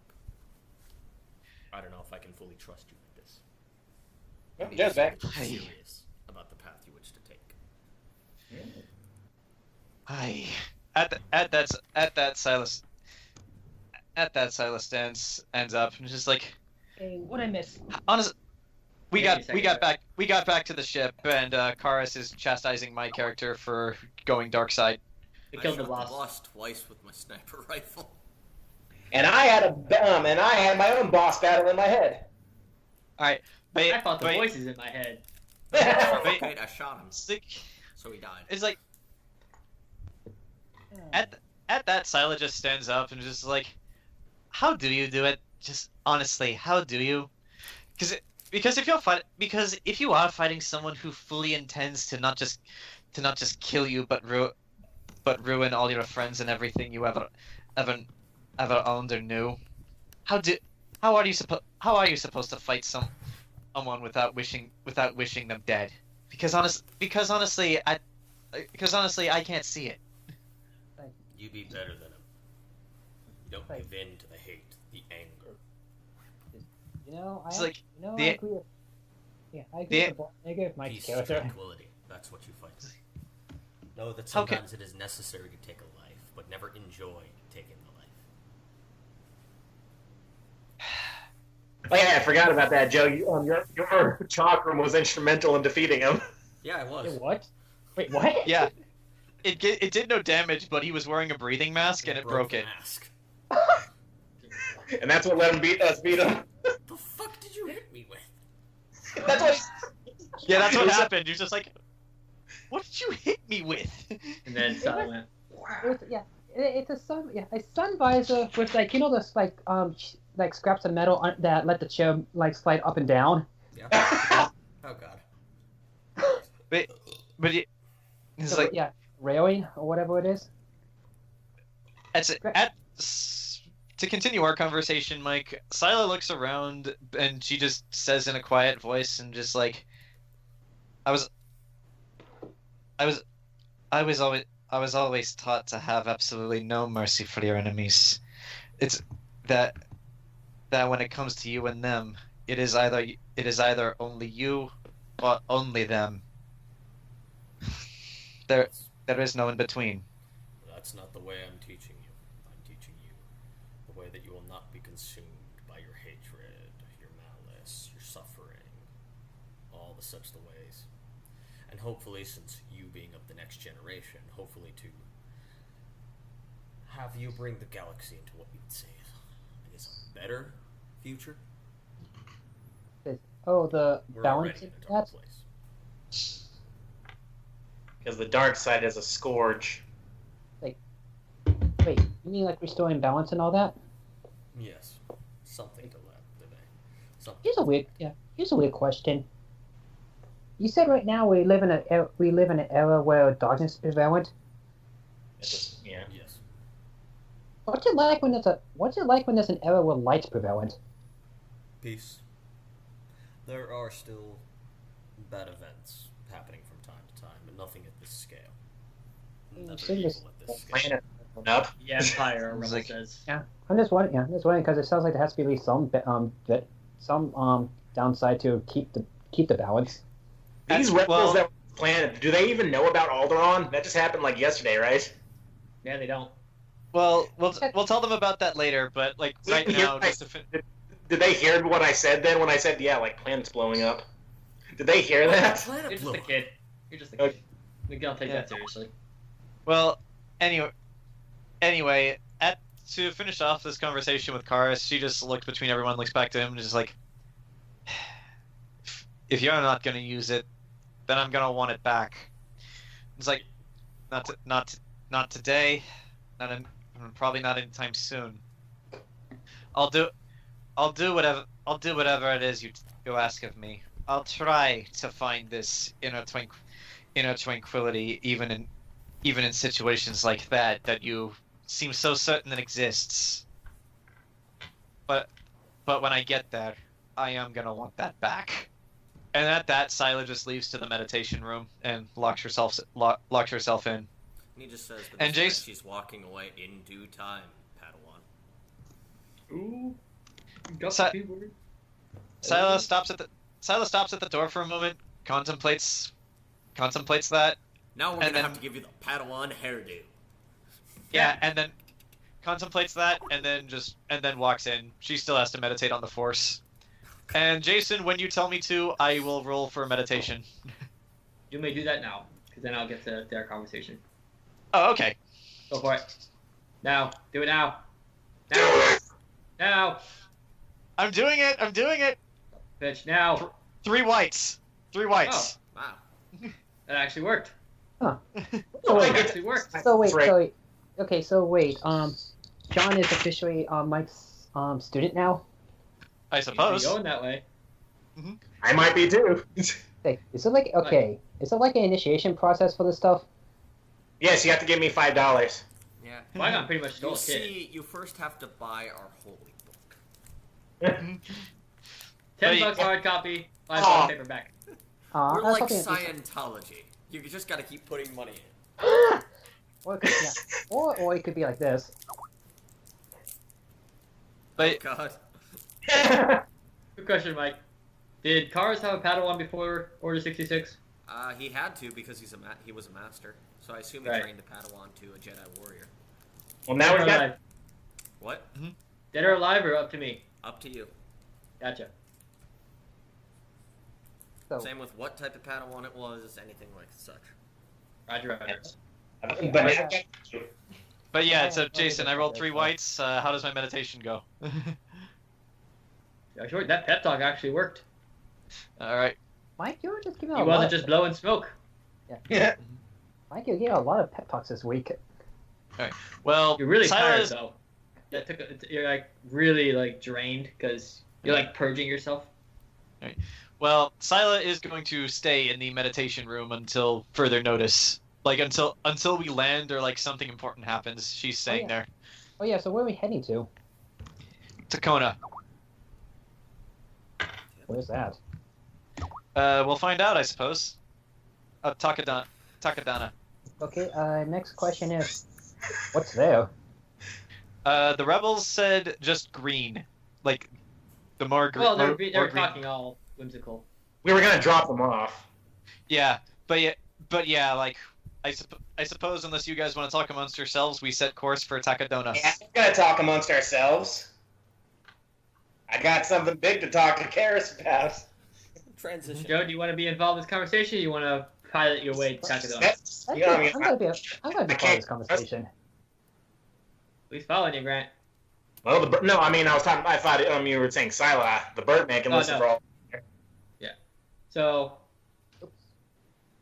I don't know if I can fully trust you with this. I need Just to back. be serious about the path you wish to take. at that Silas ends up and just like, Hey, what'd I miss? honestly, we Yeah, got back to the ship and Karis is chastising my character for going dark side. They I killed the shot boss. twice with my sniper rifle. And I had my own boss battle in my head. All right, but I thought the but- voices in my head. Okay, I shot him, It's like, so he died. it's like at that Syla just stands up and just like, how do you do it? Just honestly, how do you? Because because if you are fighting someone who fully intends to not just kill you, but ruin all your friends and everything you ever owned or knew, how are you supposed to fight someone without wishing them dead? Because honestly, I can't see it. You be better than him. You don't give in to the hate, the anger. You know, It's I like agree with. Yeah, I agree with Mike's Peace, character. tranquility. That's what you fight. Know that sometimes it is necessary to take a life, but never enjoy taking the life. Oh yeah, I forgot about that, Joe. Your chakram was instrumental in defeating him. Yeah, I was. Wait, what? Wait, what? Yeah, it did no damage, but he was wearing a breathing mask and it broke it. Mask. And that's what let him beat him. The fuck did you hit me with? That's what. Yeah, that's what happened. You're just like, what did you hit me with? And then Syla went. It's a sun visor with like those like scraps of metal that let the chair like slide up and down. Yeah. Oh god. But it's So, like railing or whatever it is. To continue our conversation, Mike, Syla looks around and she just says in a quiet voice and just like, I was always taught to have absolutely no mercy for your enemies. It's that when it comes to you and them, it is either only you or only them. There is no in between. That's not the way I'm teaching you. I'm teaching you the way that you will not be consumed by your hatred, your malice, your suffering, all the such the ways. And hopefully, since you being of the next generation, hopefully to have you bring the galaxy into what you'd say is a better future. Oh, the We're balance already in of a dark that? place. Because the dark side is a scourge. Wait, you mean like restoring balance and all that? Yes. Something to that today. Something. Here's a weird question. You said right now we live in an era where darkness is prevalent. Yeah. Yes. What's it like when there's an era where light's prevalent? Peace. There are still bad events happening from time to time, but nothing at this scale. Never seen this- evil at this scale. Planet up. The Empire, Rebel Like- says. Yeah, I'm just wondering because it sounds like there has to be at least some downside to keep the balance. These rebels that were on the planet, do they even know about Alderaan? That just happened like yesterday, right? Yeah, they don't. Well, we'll tell them about that later, but like right now, just to Did they hear what I said then when I said, planet's blowing up? Did they hear that? Planet You're just blew a up. kid. You're just a kid. We don't take that seriously. Well, anyway, to finish off this conversation with Karis, she just looked between everyone, looks back to him, and just like, if you're not gonna use it, then I'm gonna want it back. It's like, not today, probably not anytime soon. I'll do whatever it is you ask of me. I'll try to find this inner tranquility, even in situations like that you seem so certain that exists. But when I get there, I am gonna want that back. And at that, Syla just leaves to the meditation room and locks herself in. And he just says, but And this time Jason- she's walking away in due time, Padawan. Ooh. Got Sy- the keyword. Syla stops at the door for a moment, contemplates that. Now we're And gonna then- have to give you the Padawan hairdo. Yeah, and then contemplates that, and then walks in. She still has to meditate on the Force. And Jason, when you tell me to, I will roll for meditation. You may do that now, because then I'll get to their conversation. Oh, okay. Go for it. Now. Do it now. Do Now. it! Now. I'm doing it. Pitch now. 3 whites. Wow. That actually worked. Huh. It So wait, actually worked. so wait. John is officially Mike's student now. I suppose. Going that way. I might be too. Hey, is it like Is it like an initiation process for this stuff? Yes, you have to give me $5. Yeah. Qui-Gon pretty much stole You a kid. see, you first have to buy our holy book. $10 hard copy, $5 paperback. We're that's like something- Scientology. You just gotta keep putting money in. Or it could, or it could be like this. But God. Good question, Mike. Did Karis have a Padawan before Order 66? He had to because he was a master. So I assume he Right. trained a Padawan to a Jedi warrior. Well, now Dead we or got. alive? What? Dead or alive or up to me? Up to you. Gotcha. So, Same with what type of Padawan it was, anything like such. Roger. But yeah, so Okay, Jason, I rolled 3 whites. How does my meditation go? Yeah, sure, that pep talk actually worked. All right. Mike, you were just giving He out a lot. wasn't just blowing smoke. Yeah. Mike, you gave out a lot of pep talks this week. Well, You're really tired Syla's though. You're like really like drained because you're like purging yourself. Well, Syla is going to stay in the meditation room until further notice. Like until we land or like something important happens. She's staying there. Oh yeah, so where are we heading to? Takona. Where's that? We'll find out, I suppose. Takadana. Okay, next question is, what's there? The rebels said just green, like the more green. Well, they were green. talking all whimsical. We were gonna drop them off. Yeah, but yeah, like I suppose unless you guys want to talk amongst yourselves, we set course for Takadona. Yeah, we're gonna talk amongst ourselves. I got something big to talk to Karis about. Transition. Joe, do you want to be involved in this conversation? Or you want to pilot your way to Takadona? You know what I mean? I'm gonna be part of this conversation. Please following you, Grant. Well, I thought you were saying Syla, the Birdman can listen no. for all. So,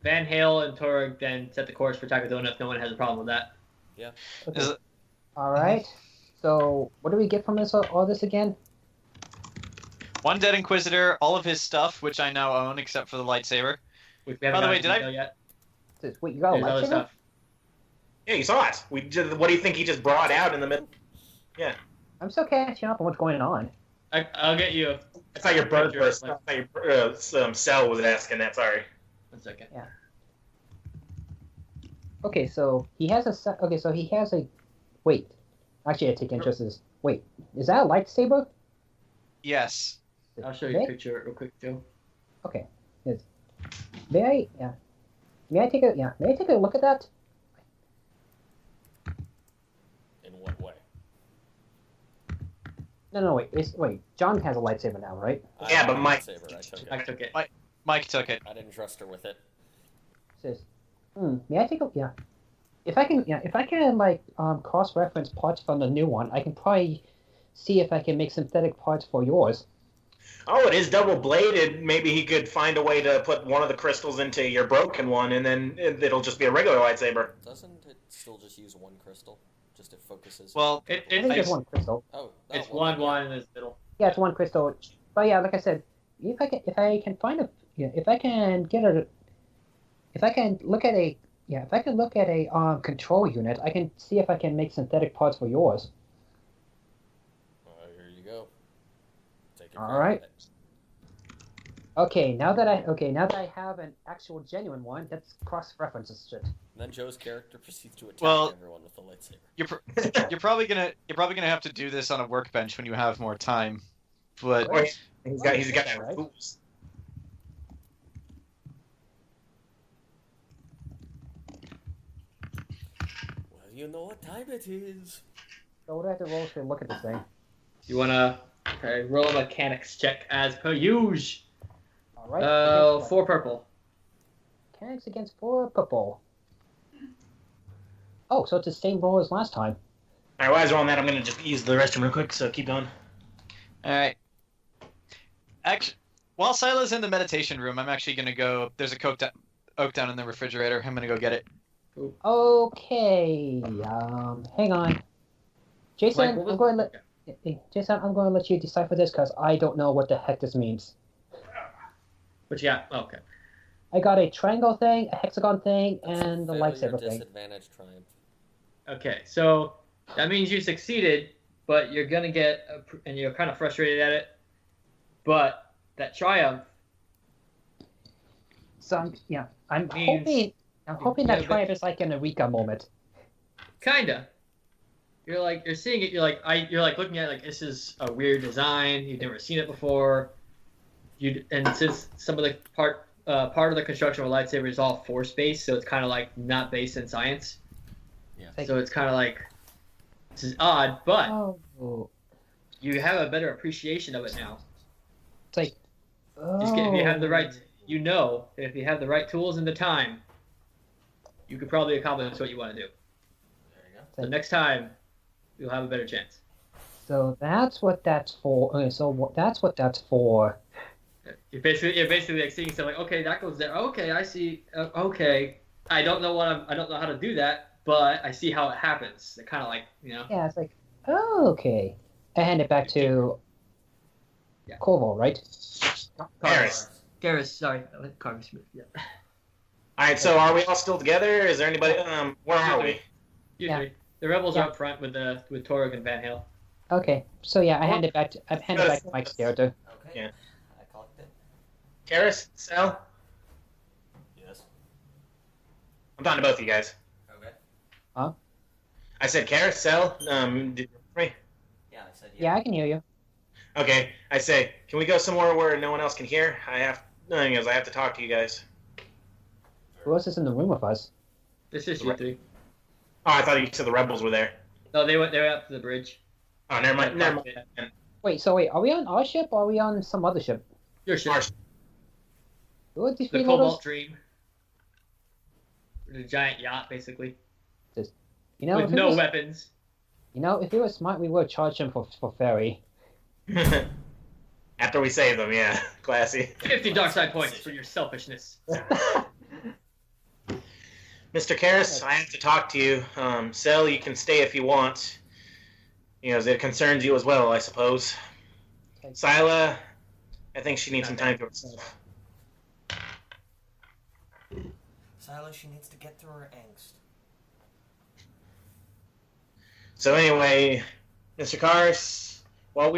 Van Hale and Torg then set the course for Takadona if no one has a problem with that. Yeah. Okay. Is it- All right. So, what do we get from this? All this again? One dead Inquisitor, all of his stuff, which I now own except for the lightsaber. Which we haven't By the way, gotten did I- detail yet. Wait, you got a There's other lightsaber? stuff. Yeah, you saw it. What do you think he just brought out in the middle? Yeah. I'm still catching up on what's going on. I'll get you. I thought your bird Picture, was. like- I thought your Sel was asking that. Sorry. 1 second. Okay, so he has a. Wait. Actually, I take interest in this. Wait, is that a lightsaber? Yes. I'll show you a picture real quick, Joe. Okay. May I take a look at that? In what way? No, wait. John has a lightsaber now, right? Yeah, but Mike- Saber, I took it. I took it. Mike took it. I didn't trust her with it. Says, may I take a If I can like cross-reference parts from the new one, I can probably see if I can make synthetic parts for yours. Oh, it is double-bladed. Maybe he could find a way to put one of the crystals into your broken one, and then it'll just be a regular lightsaber. Doesn't it still just use one crystal? Just it focuses. Well, I think it's one crystal. Oh. It's well, one in the middle. Yeah, it's one crystal. But yeah, like I said, if I can look at a control unit, I can see if I can make synthetic parts for yours. Here you go. Take it. All right. Okay, now that I have an actual genuine one, let's cross-reference this shit. And then Joe's character proceeds to attack Well- everyone with the lightsaber. you're probably gonna have to do this on a workbench when you have more time. But Or he's got that Right. fools. Well, you know what time it is. So what do I have to roll to look at this thing? You wanna roll a mechanics check as per usual. All right. 4 purple. Mechanics against 4 purple. Oh, so it's the same roll as last time. All right, while I was rolling that, I'm gonna just use the restroom real quick. So keep going. all right. Actually, while Syla's in the meditation room, I'm actually gonna go. There's a oak down in the refrigerator. I'm gonna go get it. Okay. Hang on. Jason, Mike, what was- I'm going to let you decipher this because I don't know what the heck this means. What you got? Oh, okay. I got a triangle thing, a hexagon thing, and the Failure, lightsaber thing. disadvantage, triumph. Okay, so that means you succeeded, but you're gonna get, and you're kind of frustrated at it. But that triumph. So I'm means hoping that triumph is like an Eureka moment. Kinda. You're seeing it. You're like looking at it like this is a weird design. You've never seen it before. And since some of the part of the construction of a lightsaber is all force based, so it's kind of like not based in science. Yeah. So it's kind of like this is odd, but Oh. you have a better appreciation of it now. It's like, If you have the right, if you have the right tools and the time, you could probably accomplish what you want to do. There you go. So next time, you'll have a better chance. So that's what that's for. Okay, so that's what that's for. You're basically like seeing stuff like, okay, that goes there. Okay, I see. Okay, I don't know I don't know how to do that, but I see how it happens. It kind of like, Yeah, it's like, okay. I hand it back to Koval, right? Karis, sorry, Karis. Yeah. All right, so are we all still together? Is there anybody? Where are we? Usually, the rebels are up front with Torg and Van Hale. Okay, so I hand it back to Mike's character. Okay. Yeah. I collect it. Karis, Sel? Yes. I'm talking to both of you guys. Okay. I said Karis, Sel, did you hear me? Yeah, I said Yeah, I can hear you. Okay, I say, can we go somewhere where no one else can hear? I have to talk to you guys. Who else is in the room with us? This is you three. Oh, I thought you said the rebels were there. No, they were up to the bridge. Oh, never mind. Wait, are we on our ship or are we on some other ship? Your ship. Who are these The freeloaders? Cobalt Dream. The giant yacht, basically. With no weapons. If we were smart, we would charge him for ferry. After we save them, yeah. Classy. 50 dark side points for your selfishness. Mr. Karis, I have to talk to you. Sel, you can stay if you want. As it concerns you as well, I suppose. Okay. Syla, I think she needs some time to herself. Syla, she needs to get through her angst. So anyway, Mr. Karis, while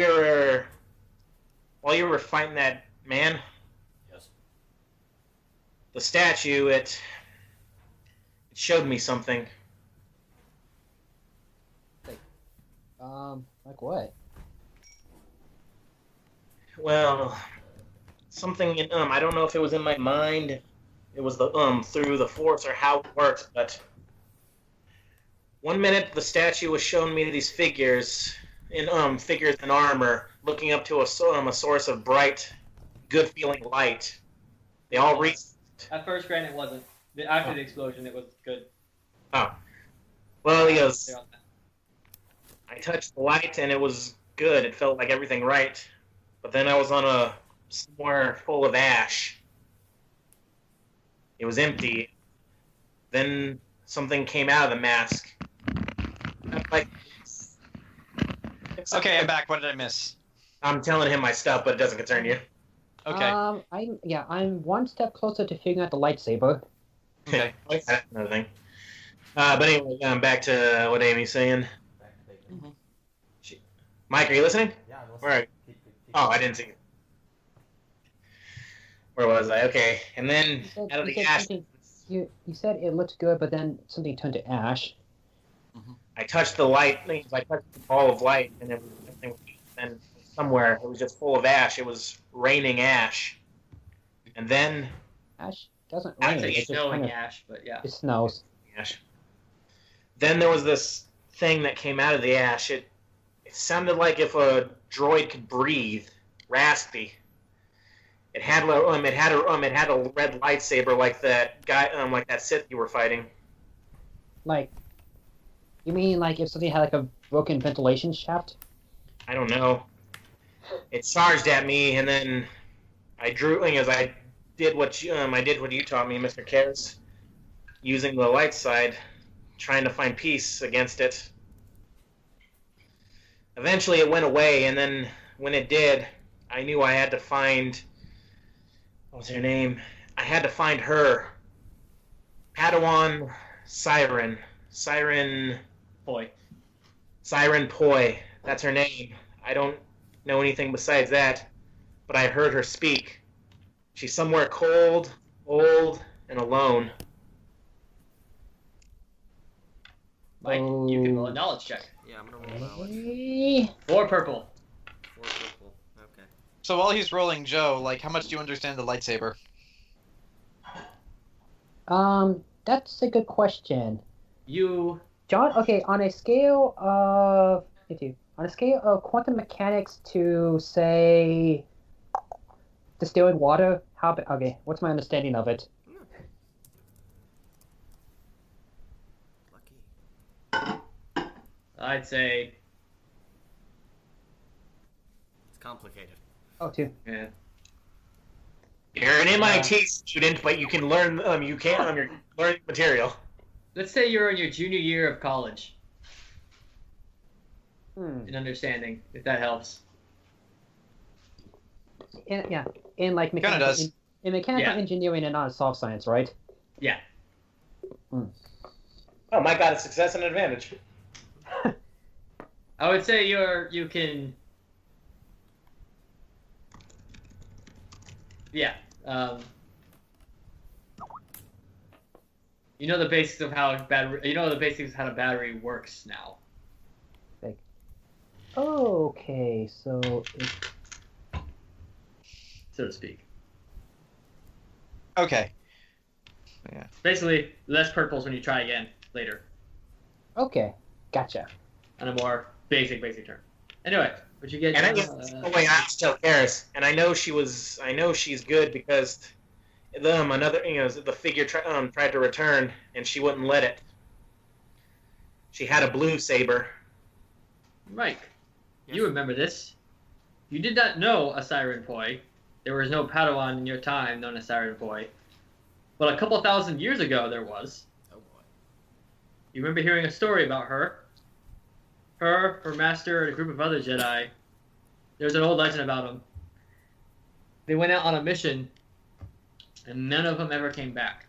you were fighting that man, Yes. the statue, it showed me something. Like what? Well, something I don't know if it was in my mind, it was through the force or how it worked, but one minute the statue was showing me these figures in armor, looking up to a source of bright, good feeling light. They all reached. At first, Grant, it wasn't. After the explosion, it was good. Oh. Well, he goes, I touched the light and it was good. It felt like everything right. But then I was on somewhere full of ash. It was empty. Then something came out of the mask. Okay, I'm back. What did I miss? I'm telling him my stuff, but it doesn't concern you. Okay. I'm one step closer to figuring out the lightsaber. Okay. That's another thing. But anyway, back to what Amy's saying. Back to bacon. Mike, are you listening? Yeah, I'm listening. All right. Keep Oh, I didn't see you. Where was I? Okay, and then out of the ash, You said it looked good, but then something turned to ash. I touched the light. I touched the ball of light, and then somewhere it was just full of ash. It was raining ash, and then Ash doesn't I'd rain. say It just snowing kind of ash, but yeah. it snows. ash. Then there was this thing that came out of the ash. It sounded like if a droid could breathe, raspy. It had a red lightsaber like that guy, like that Sith you were fighting. Like, you mean like if something had like a broken ventilation shaft? I don't know. It charged at me, and then I drew. As I did what you taught me, Mr. Karis, using the light side, trying to find peace against it. Eventually, it went away, and then when it did, I knew I had to find What was her name? I had to find her. Padawan Siren. Boy. Siren Poi. That's her name. I don't know anything besides that, but I heard her speak. She's somewhere cold, old, and alone. Mike, you can roll a knowledge check. Yeah, I'm gonna roll knowledge. 4 purple. 4 purple. Okay. So while he's rolling, Joe, like, how much do you understand the lightsaber? That's a good question. You. John, okay, on a scale of quantum mechanics to say distilling water, okay, what's my understanding of it? Lucky. I'd say. It's complicated. Oh, 2. Yeah. You're an MIT student, but you can learn. You can't. You're learning material. Let's say you're in your junior year of college. Hmm. In understanding, if that helps. In like Kinda mechanical, does. in mechanical Yeah. engineering and not soft science, right? Yeah. Oh, Mike got a success and an advantage. I would say you can. Yeah. You know the basics of how how a battery works now. Okay, so So to speak. Okay. Basically, less purples when you try again later. okay, gotcha. On a more basic term. Anyway, what you get? And I I have to tell Karis, and I know she's good because the figure tried to return, and she wouldn't let it. She had a blue saber. Mike, Yes. you remember this? You did not know a Siren Poi. There was no Padawan in your time known as Siren Poi. But a couple thousand years ago, there was. Oh boy. You remember hearing a story about her? Her master, and a group of other Jedi. There's an old legend about them. They went out on a mission, and none of them ever came back.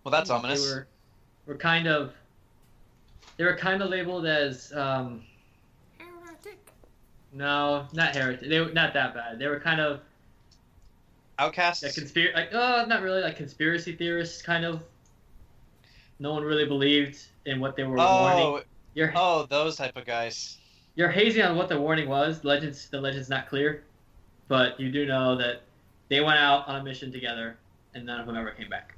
Well, that's ominous. They were kind of labeled as Heretic. no, not heretic. They were not that bad. They were kind of Outcasts? not really, like conspiracy theorists kind of. No one really believed in what they were warning. Those type of guys. You're hazy on what the warning was. The legend's not clear, but you do know that they went out on a mission together, and none of them ever came back.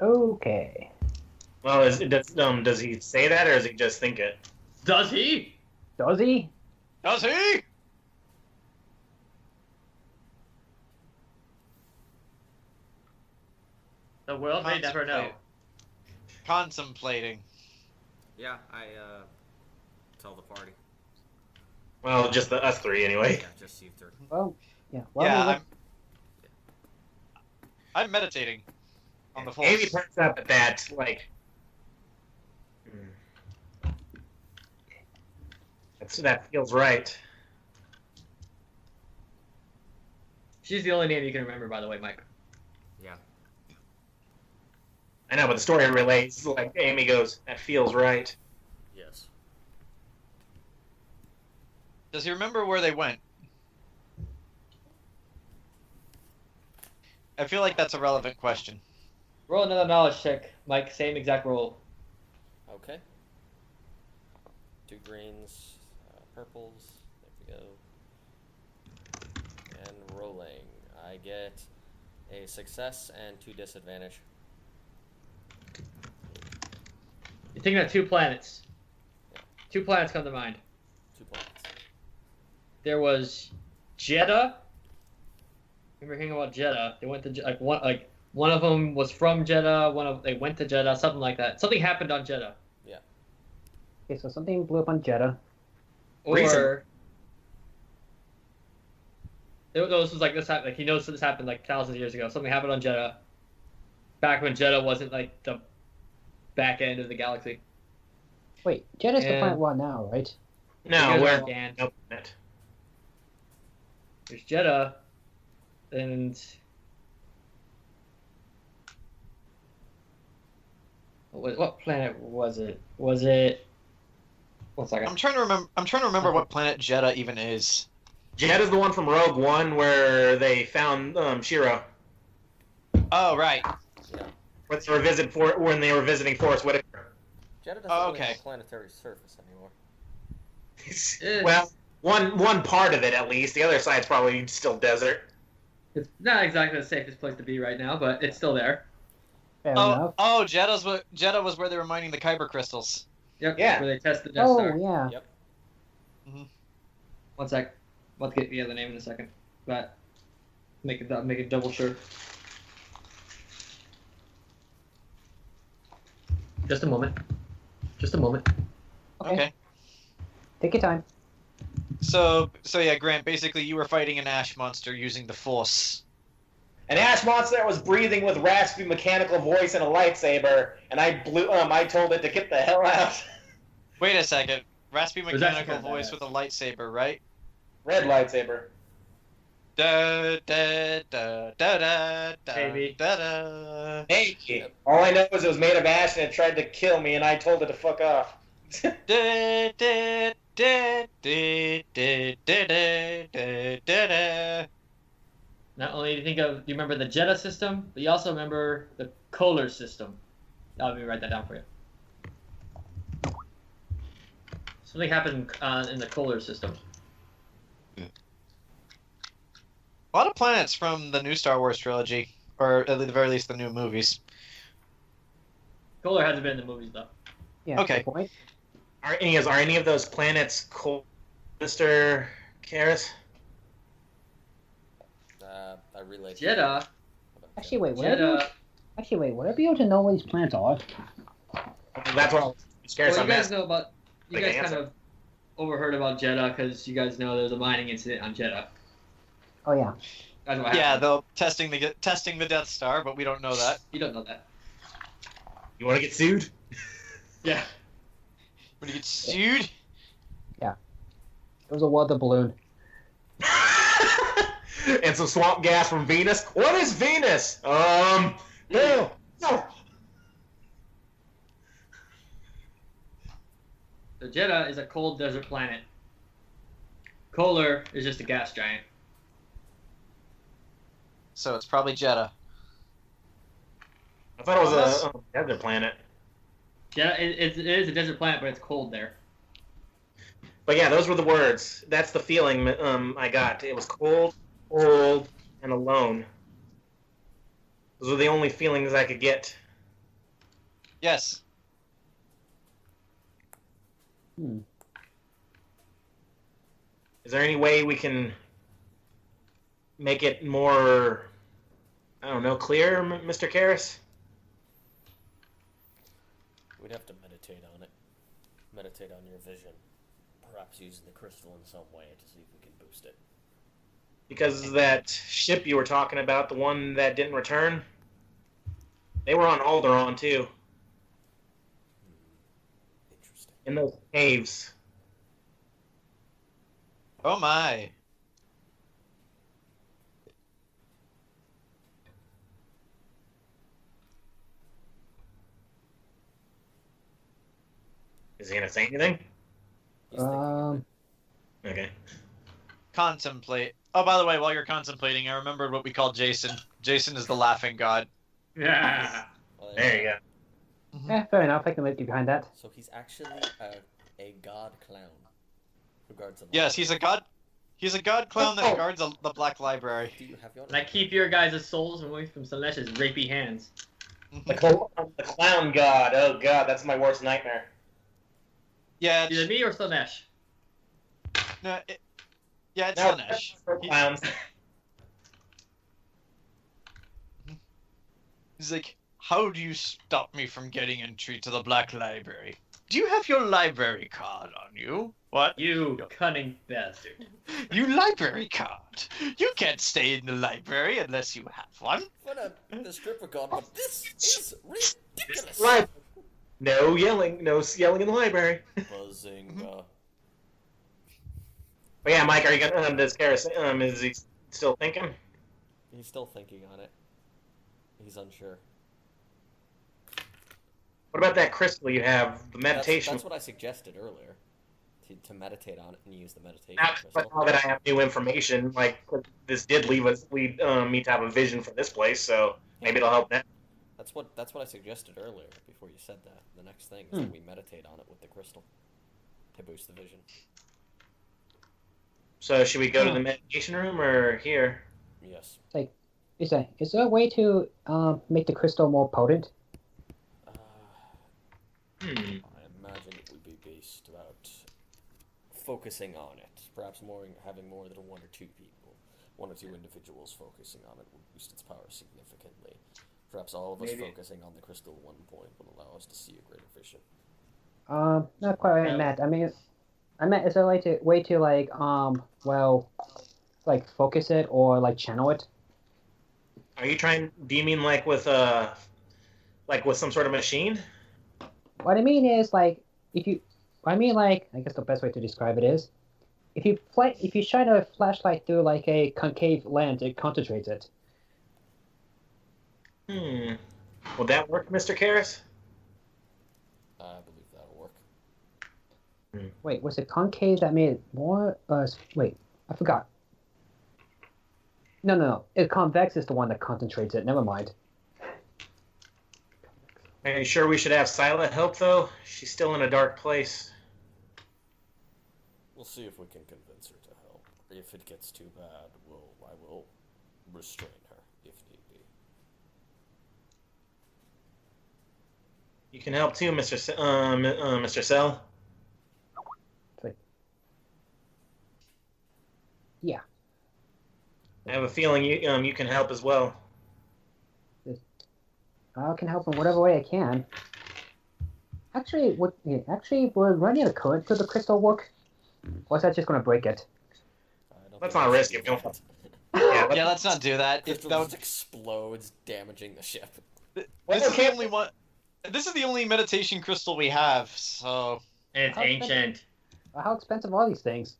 Okay. Well, does he say that, or does he just think it? Does he? Does he? Does he? The world may never know. Contemplating. Yeah, I tell the party. Well, just us three anyway. Yeah, just you three. Well, yeah. Well, Yeah, I'm meditating on the force. Amy turns up at that, like. That feels right. She's the only name you can remember, by the way, Mike. Yeah. I know, but the story relates. Like Amy goes, "That feels right." Yes. Does he remember where they went? I feel like that's a relevant question. Roll another knowledge check, Mike. Same exact roll. Okay. 2 greens, purples. There we go. And rolling. I get a success and 2 disadvantage. You're thinking of 2 planets. Yeah. 2 planets come to mind. 2 planets. There was Jeddah. Remember hearing about Jeddah? They went to one of them was from Jeddah. They went to Jeddah. Something like that. Something happened on Jeddah. Okay, so something blew up on Jeddah. Or Reason. this was like this happened. Like he knows this happened like thousands of years ago. Something happened on Jeddah. Back when Jeddah wasn't like the back end of the galaxy. Wait, Jeddah's the And- planet we're on now, right? No, You guys we're understand. no planet. There's Jeddah, and what planet was it? Was it? 1 second. I'm trying to remember what planet Jeddah even is. Jeddah's the one from Rogue One where they found Shiro. Oh, right. Yeah. When they were visiting Forrest Whitaker. Jeddah doesn't really Okay. have a planetary surface anymore. Well, one part of it at least. The other side's probably still desert. It's not exactly the safest place to be right now, but it's still there. Fair enough. Jeddah was where they were mining the kyber crystals. Yep. Yeah. Where they test the Death Oh, Star. yeah. Yep. 1 sec. I'll get the other name in a second, but make it double sure. Just a moment. Just a moment. Okay. Take your time. So yeah, Grant. Basically, you were fighting an ash monster using the Force. An ash monster that was breathing with raspy mechanical voice and a lightsaber, and I told it to get the hell out. Wait a second. Raspy was actually mechanical kinda voice badass. with a lightsaber, right? Red lightsaber. Da da da da da da Maybe. da da. Hey, all I know is it was made of ash and it tried to kill me, and I told it to fuck off. Da da da da da da da da da. Not only do you think of, you remember the Jeddah system, but you also remember the Kohler system. Let me write that down for you. Something happened in the Kohler system. A lot of planets from the new Star Wars trilogy, or at the very least the new movies. Kohler hasn't been in the movies though. Yeah. Okay. Good point. Are any of those planets cold, Mr. Karis? I relate. Jeddah. Actually, wait. Would I be Jeddah. would I be able to know where these planets are? That's what I was scared. Well, I'm you guys asking. know about. You Like guys an kind answer. of overheard about Jeddah because you guys know there's a mining incident on Jeddah. Oh yeah. That's what Yeah, happened. they're testing the Death Star, but we don't know that. You don't know that. You want to get sued? Yeah. When you get sued. It was a water balloon. And some swamp gas from Venus. What is Venus? No. So Jeddah is a cold desert planet. Kohler is just a gas giant. So it's probably Jeddah. I thought it was a desert planet. Jeddah it is a desert planet, but it's cold there. But yeah, those were the words. That's the feeling I got. It was cold, and alone. Those were the only feelings I could get. Yes. Is there any way we can make it more, I don't know, clear, Mr. Karis? We'd have to meditate on it. Meditate on your vision. Perhaps using the crystal in some way to see if we can boost it. Because that ship you were talking about, the one that didn't return, they were on Alderaan too, Interesting. in those caves. Oh my. Is he gonna say anything? He's thinking of it. Okay. Contemplate. Oh, by the way, while you're contemplating, I remembered what we called Jason. Jason is the laughing god. Yeah. Well, There you go. Fair enough. I can look behind that. So he's actually a god clown who guards a Yes, he's a god. He's a god clown that Oh. guards the Black Library. Do you have your And I keep your guys' souls away from Celeste's rapey hands. The clown god. Oh god, that's my worst nightmare. Yeah, Either me or Slanesh. no, yeah, it's No, Slanesh. for clowns. He's like, how do you stop me from getting entry to the Black Library? Do you have your library card on you? What? You cunning bastard. You library card. You can't stay in the library unless you have one. What the stripper god, but this is ridiculous. Right. No yelling in the library. Buzzing. But yeah, Mike, are you gonna? Does Karis? Is he still thinking? He's still thinking on it. He's unsure. What about that crystal you have? The meditation. That's what I suggested earlier. To meditate on it and use the meditation But crystal. now that I have new information, like this did lead me to have a vision for this place, so maybe it'll help now. That's what I suggested earlier before you said that. The next thing is that we meditate on it with the crystal to boost the vision. So should we go to the meditation room or here? Yes. Is there a way to make the crystal more potent? I imagine it would be based about focusing on it. Perhaps having more than one or two people, one or two individuals focusing on it would boost its power significantly. Perhaps all of us focusing on the crystal at one point would allow us to see a greater vision. Not quite what I meant. I meant is there like a way to like focus it or like channel it? Are you trying? Do you mean like with some sort of machine? What I mean is like I guess the best way to describe it is if you shine a flashlight through like a concave lens, it concentrates it. Will that work, Mr. Karis? I believe that'll work. Wait, was it concave that made it more? Wait, I forgot. No. Convex is the one that concentrates it. Never mind. Are you sure we should have Syla help, though? She's still in a dark place. We'll see if we can convince her to help. If it gets too bad, I will restrain her, if need be. You can help too, Mr. Sel. Yeah. I have a feeling you can help as well. I can help in whatever way I can. Actually, would running a current through the crystal work? Or is that just going to break it? Let's not risk it. Yeah, let's not do that. Crystal just explodes, damaging the ship. This is the only one. This is the only meditation crystal we have, so. And it's ancient. How expensive are these things?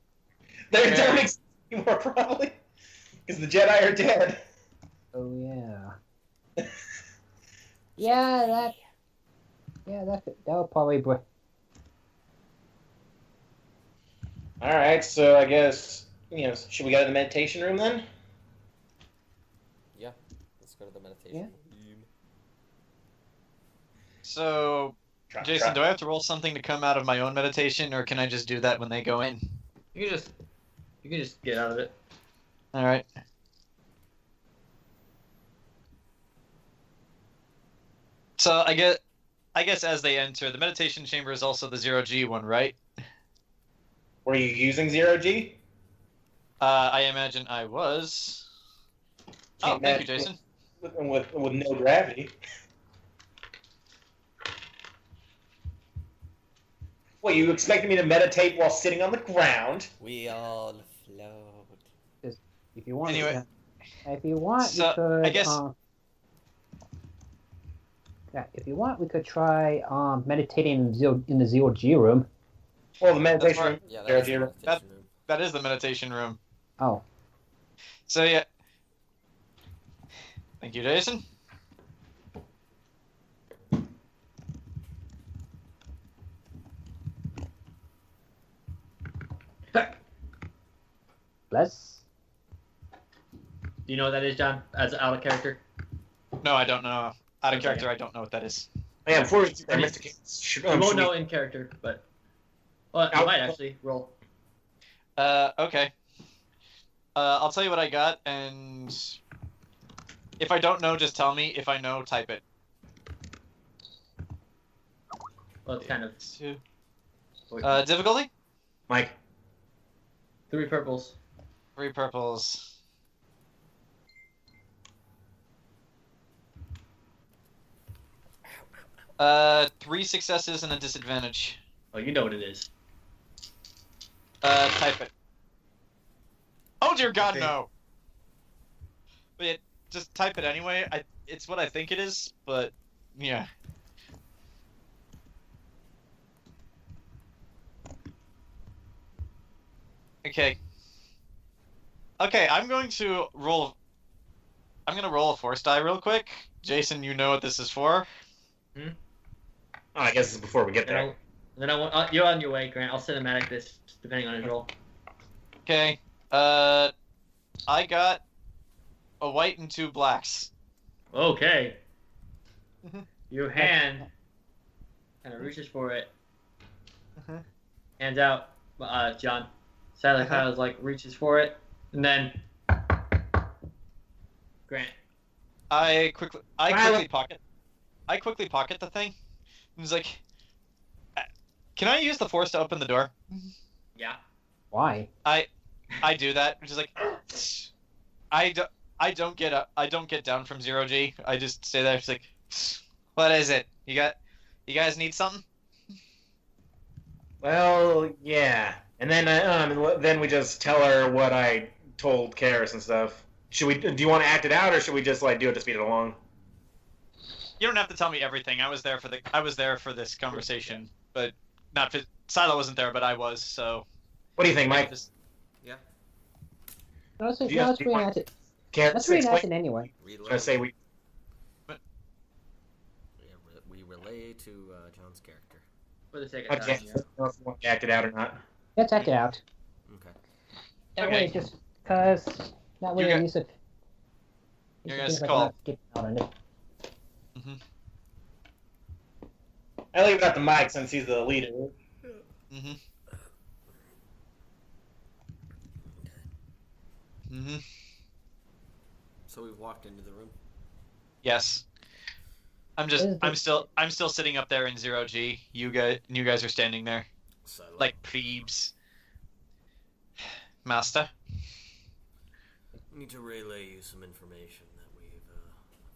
They don't exist anymore, probably. Because the Jedi are dead. Oh, yeah. that would probably break. Alright, so I guess, should we go to the meditation room then? Yeah, let's go to the meditation room. So, Jayson, do I have to roll something to come out of my own meditation, or can I just do that when they go in? You can just get out of it. All right. So I guess as they enter, the meditation chamber is also the 0G one, right? Were you using 0G? I imagine I was. Thank you, Jayson. With no gravity. Well, you expected me to meditate while sitting on the ground? We all float. If you want, anyway, if you want, so, we could. I guess. If you want, we could try meditating in the 0G room. Well, the meditation room. Yeah, that is the meditation room. Oh. So yeah. Thank you, Jayson. Bless. Do you know what that is, John? As out of character? No, I don't know. Out of character, I don't know what that is. Oh, yeah, before we do that, Mr. Karis, you won't know in character, but... Well, you might actually. Roll. Okay. I'll tell you what I got, and... If I don't know, just tell me. If I know, type it. Well, it's kind of... Difficulty? Mike. 3 purples. 3 purples. 3 successes and a disadvantage. Oh, you know what it is. Type it. Oh dear God, no! But yeah, just type it anyway. It's what I think it is, but yeah. Okay. Okay, I'm going to roll a force die real quick. Jason, you know what this is for. Oh, I guess it's before we get there. Then I want you're on your way, Grant. I'll cinematic this depending on his roll. Okay. I got a white and 2 blacks. Okay. Your hand kind of reaches for it. Hands out, John. Syla kind of like reaches for it, and then Grant. I quickly pocket the thing. And he's like, "Can I use the force to open the door?" Yeah. Why? I do that, which is like, I don't get down from 0G. I just stay there. It's like, what is it? You guys need something? Well, yeah. And then we just tell her what I told Karis and stuff. Do you want to act it out, or should we just like do it to speed it along? You don't have to tell me everything. I was there for this conversation, but not for Syla wasn't there, but I was. So. What do you think, Mike? Yeah. Let's reenact it. Let's reenact it anyway. I say we. We relay to John's character. For the sake of time, yeah. I don't know if you want to act it out or not. Let's act it out. Okay. That way, just because that way, at least if you guys call. Out on it. I leave it out to Mike since he's the leader. So we've walked into the room. Yes. I'm still sitting up there in 0G. You guys are standing there. Syla. Like plebes. Master. I need to relay you some information that we've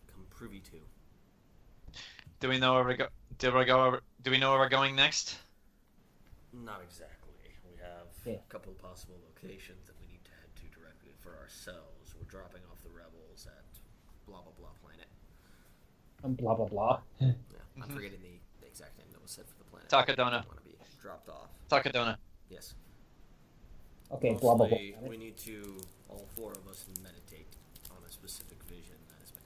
become privy to. Do we know where we go? Do we know where we're going next? Not exactly. We have a couple of possible locations that we need to head to directly for ourselves. We're dropping off the rebels at blah blah blah planet. Blah blah blah. Yeah, I'm forgetting the exact name that was said for the planet. Takadona. Want to be dropped off. Takadona. Yes. Okay, Mostly, blah blah blah. we need to, all 4 of us, meditate on a specific vision that has been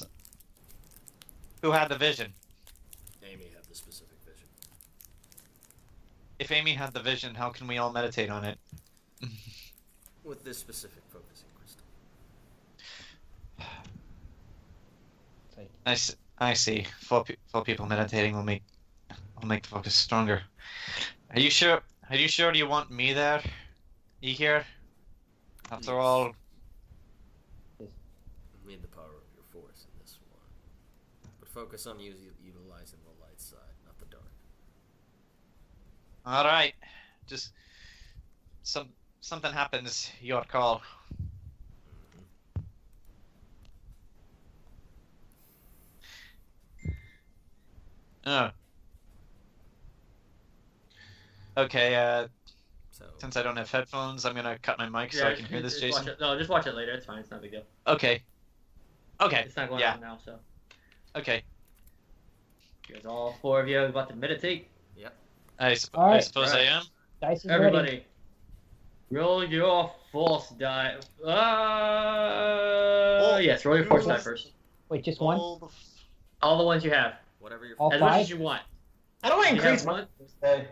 had. Who had the vision? Amy had the specific vision. If Amy had the vision, how can we all meditate on it? With this specific focusing crystal. I see. Four people meditating will make the focus stronger. Are you sure? Do you want me there? You here? After all. You need the power of your force in this one. But focus on utilizing the light side, not the dark. Alright. Just something happens, your call. Oh. Okay, So, since I don't have headphones, I'm gonna cut my mic so I can hear this, Jason. Just watch it later. It's fine. It's not a big deal. Okay. It's not going on now, so. Okay. You guys, all 4 of you, are about to meditate. yep. I suppose Right. I am. Dice is Everybody, ready. roll your force die. Yes, roll your force die first. Wait, just one? All the ones you have, Whatever your All as much 5? as you want. How do I You increase have my one? day?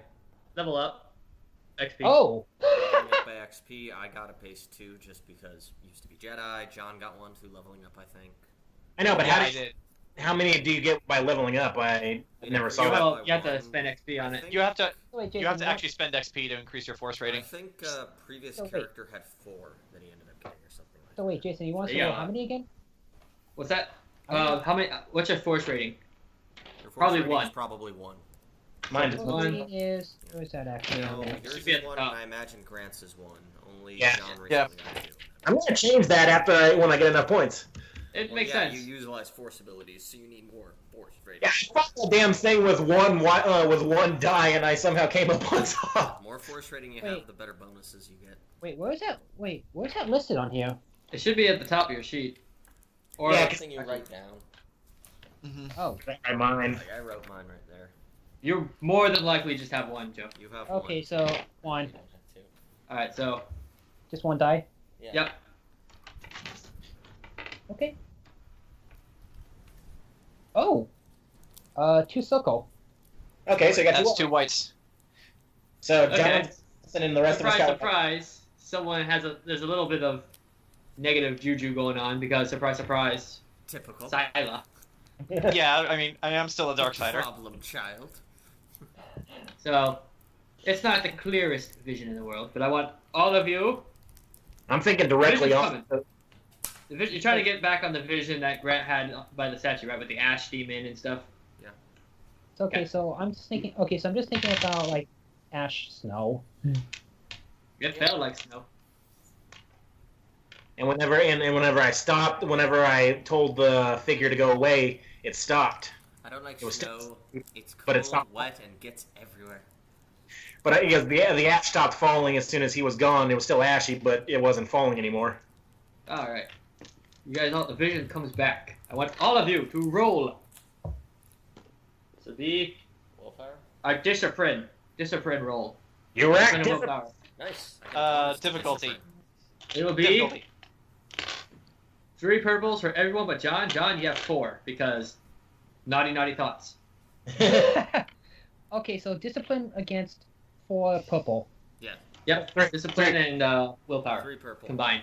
Level up. XP. Oh! leveling up by XP, I got a base 2 just because it used to be Jedi. John got 1 through leveling up, I think. I know, but Yeah, I did. how many do you get by leveling up? I never saw that. Well, you have to spend XP on it. You have to Wait, you have to Jason, actually spend XP to increase your force I rating. think previous So wait. character had 4 that he ended up getting or something like So that. wait, Jason, you want to Yeah. roll how many again? What's that? How many? What's your force rating? Your force Probably rating is 1. probably 1. Mine Force One. rating is... Where is that actually? No, on yours should be is at the 1, top. and I imagine Grant's is 1. Only Yeah. John recently Yeah. got 2. I'm gonna change that when I get enough points. It Well, makes yeah, sense. you utilize force abilities, so you need more force rating. Yeah, I fought the damn thing with one die, and I somehow came up on top. The more force rating you Wait. have, the better bonuses you get. Wait, where's that? Wait, where's that listed on here? It should be at the top of your sheet. Or Yeah, Everything you write down. Oh, I mine. Like I wrote mine right there. you more than likely just have 1, Joe. You have okay, 1. so one. I have 2. All right, so Just one die. Yeah. yep. Okay. Oh. 2 circle. Okay, so you got That's two. 2 whites. So Okay. Johnson and the rest Surprise, of us got. surprise. There's a little bit of negative juju going on because surprise, surprise. Typical. Syla. Yeah, I mean, I am still a dark sider. Problem child. So it's not the clearest vision in the world, but I want all of you. I'm thinking directly Vision's off. coming. The vision, you're trying to get back on the vision that Grant had by the statue, right, with the ash demon and stuff. It's okay, Okay. so I'm just thinking. Okay, so I'm just thinking about like ash snow. It felt like snow. And whenever whenever I told the figure to go away, it stopped. I don't like It was snow. It's cold, but it's not- wet, and gets everywhere. But the ash stopped falling as soon as he was gone. It was still ashy, but it wasn't falling anymore. All right, you guys, all the vision comes back. I want all of you to roll. So be Willpower? our discipline roll. You racked Discipline it. willpower. Nice. I got a bonus to Difficulty. discipline. It will be Difficulty. 3 purples for everyone but John. John, you have 4 because naughty thoughts. Okay, so discipline against 4 purple. Yep, discipline and willpower 3 purple. combined.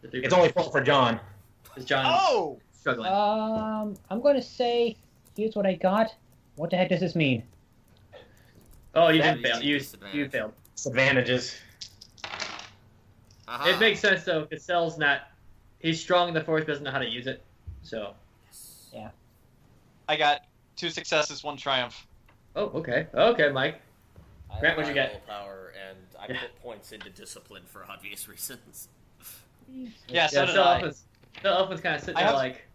The 3 It's only 4 for John. because John Oh! struggling. I'm going to say, here's what I got. What the heck does this mean? Oh, you that didn't fail. You disadvantage. failed. Advantages. Aha. It makes sense though, because Sel's not. He's strong in the force, but doesn't know how to use it. So. Yes. I got 2 successes, 1 triumph. Oh, okay. Okay, Mike. I Grant, have what'd you high get? willpower, and I Yeah. put points into discipline for obvious reasons. Yeah, so did Sel I. Elfman's kind of sitting I there have- like.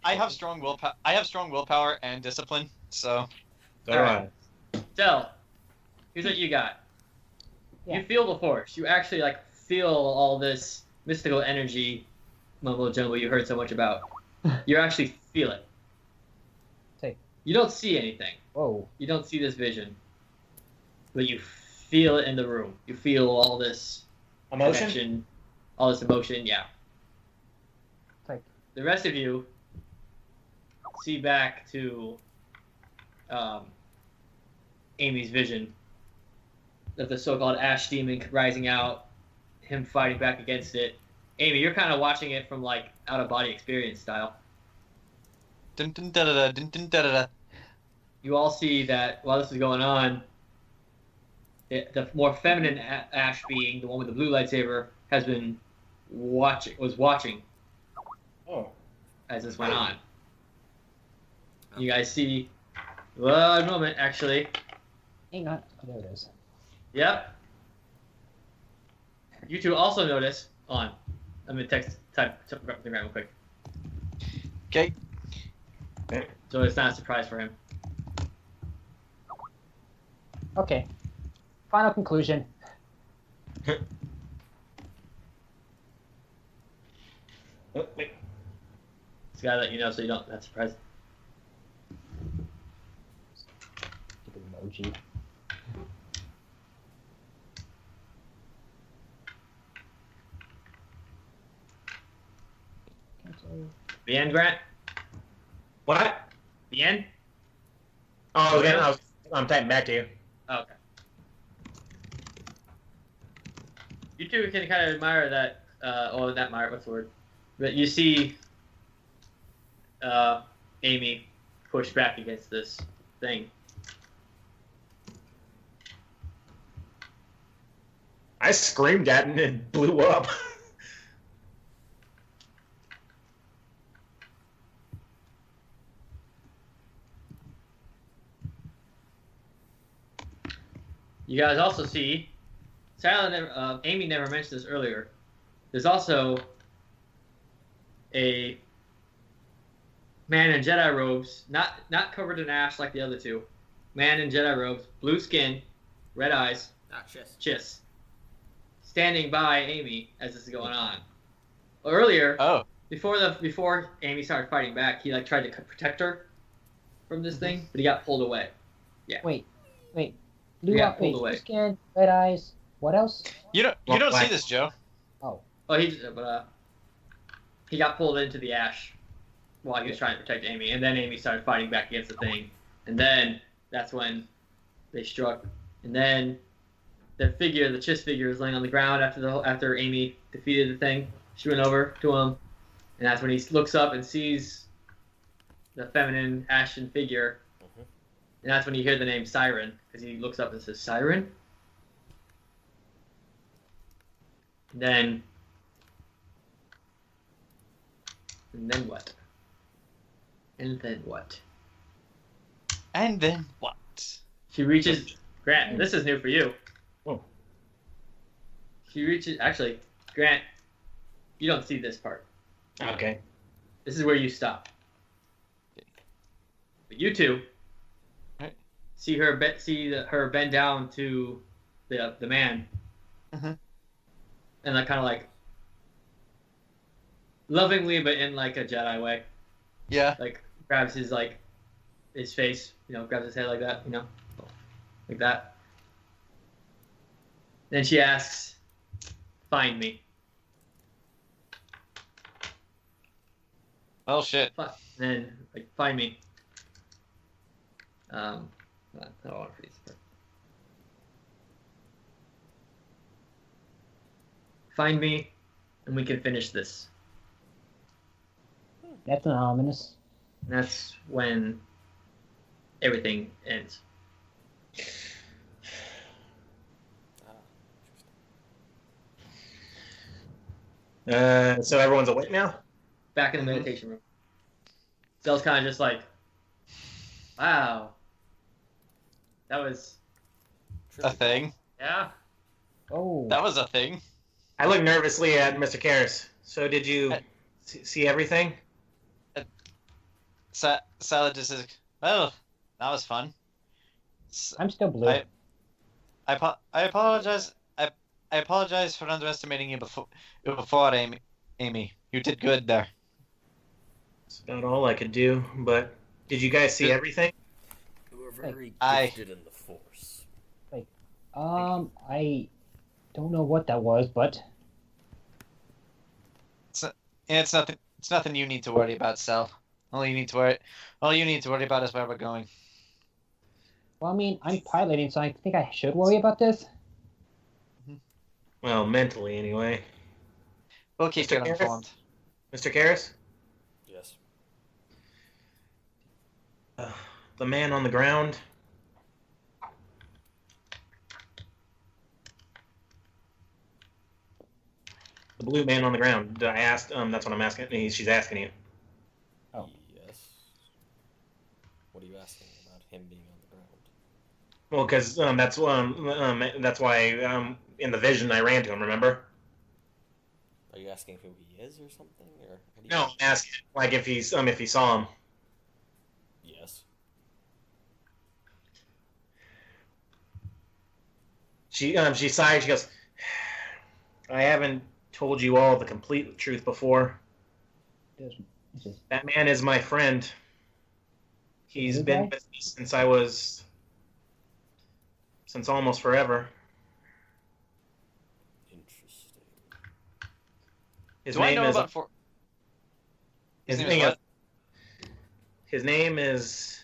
I have strong willpower. I have strong willpower and discipline. So So do Alright. Sel, here's what you got. Yeah. You feel the force. You actually like feel all this mystical energy, mumbo jumbo you heard so much about. You actually feel it. Say. You don't see anything. Whoa. You don't see this vision, but you feel it in the room. You feel all this Emotion? connection, all this emotion. Yeah. Like- The rest of you see back to Amy's vision of the so-called ash demon rising out, him fighting back against it. Amy, you're kind of watching it from like out-of-body experience style. dun dun da da da dun dun da da da. You all see that while this is going on, the more feminine Ash being, the one with the blue lightsaber, was watching Oh. as this went on. You guys see, well, a moment actually. Hang on. Oh, there it is. Yep. You two also notice on. I'm gonna type the real quick. Okay. So it's not a surprise for him. Okay. Final conclusion. Oh, wait. Just gotta let you know so you don't not surprised. Stupid emoji. The end, Grant. What? The end. Oh, I'm typing back to you. Oh, okay. You two can kind of admire that. Not admire. What's the word? But you see, Amy push back against this thing. I screamed at it and it blew up. You guys also see, Amy never mentioned this earlier. There's also a man in Jedi robes, not covered in ash like the other two. Man in Jedi robes, blue skin, red eyes, Ah, chess. chiss, standing by Amy as this is going on. Earlier, Oh. before Amy started fighting back, he like tried to protect her from this thing, but he got pulled away. Wait. Blue Yeah, eye- pulled wait, away. blue skin, red eyes. What else? You don't see this, Joe. Oh, He got pulled into the ash while he was trying to protect Amy, and then Amy started fighting back against the thing, and then that's when they struck, and then the Chiss figure, was laying on the ground after Amy defeated the thing. She went over to him, and that's when he looks up and sees the feminine ashen figure, and that's when you hear the name Siren, because he looks up and says, Siren? And then what? And then what? And then what? She reaches... Grant, this is new for you. Oh. She reaches... Actually, Grant, you don't see this part. Okay. This is where you stop. But you two see her bend down to the man, and like kind of like lovingly, but in like a Jedi way. Yeah. Like grabs his face, grabs his head like that, like that. Then she asks, "Find me." Oh shit. Then find me. I don't want to freeze. Find me, and we can finish this. that's an ominous. And that's when everything ends. So everyone's awake now? Back in the meditation room. Sel's kind of just like, wow. That was... A thing. Yeah. Oh. That was a thing. I look nervously at Mr. Karis. So did you see everything? Syla just says, well, that was fun. I'm still blue. I apologize. I apologize for underestimating you before, Amy. You did good there. That's about all I could do, but did you guys see everything? You were very gifted in the Force. I don't know what that was, but It's nothing you need to worry about, Sel. All you need to worry about is where we're going. well, I mean, I'm piloting, so I think I should worry about this. Well, mentally, anyway. We'll keep Mr. you Karis? informed. Mr. Karis? Yes. The man on the ground? The blue man on the ground. I asked, that's what I'm asking. She's asking you. Oh. Yes. What are you asking about him being on the ground? Well, because that's why in the vision I ran to him, remember? Are you asking who he is or something? Or what do you No, I'm asking, like, if he saw him. Yes. She sighed, she goes, I haven't told you all the complete truth before. That man is my friend. He's been with me since almost forever. Interesting. His Do I name know is about his name is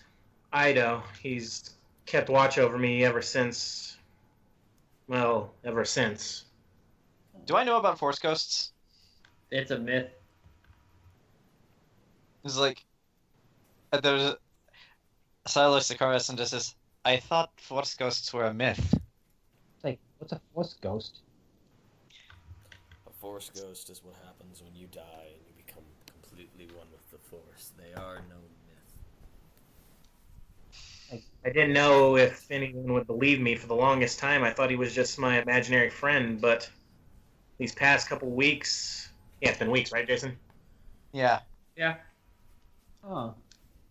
Ido. He's kept watch over me ever since. Well, ever since. Do I know about Force Ghosts? It's a myth. It's like there's a Syla Karis and just says, I thought Force Ghosts were a myth. It's like, what's a Force ghost? A Force ghost is what happens when you die and you become completely one with the Force. They are no myth. I didn't know if anyone would believe me for the longest time. I thought he was just my imaginary friend, but these past couple weeks... Yeah, it's been weeks, right, Jason? Yeah. Yeah. Oh.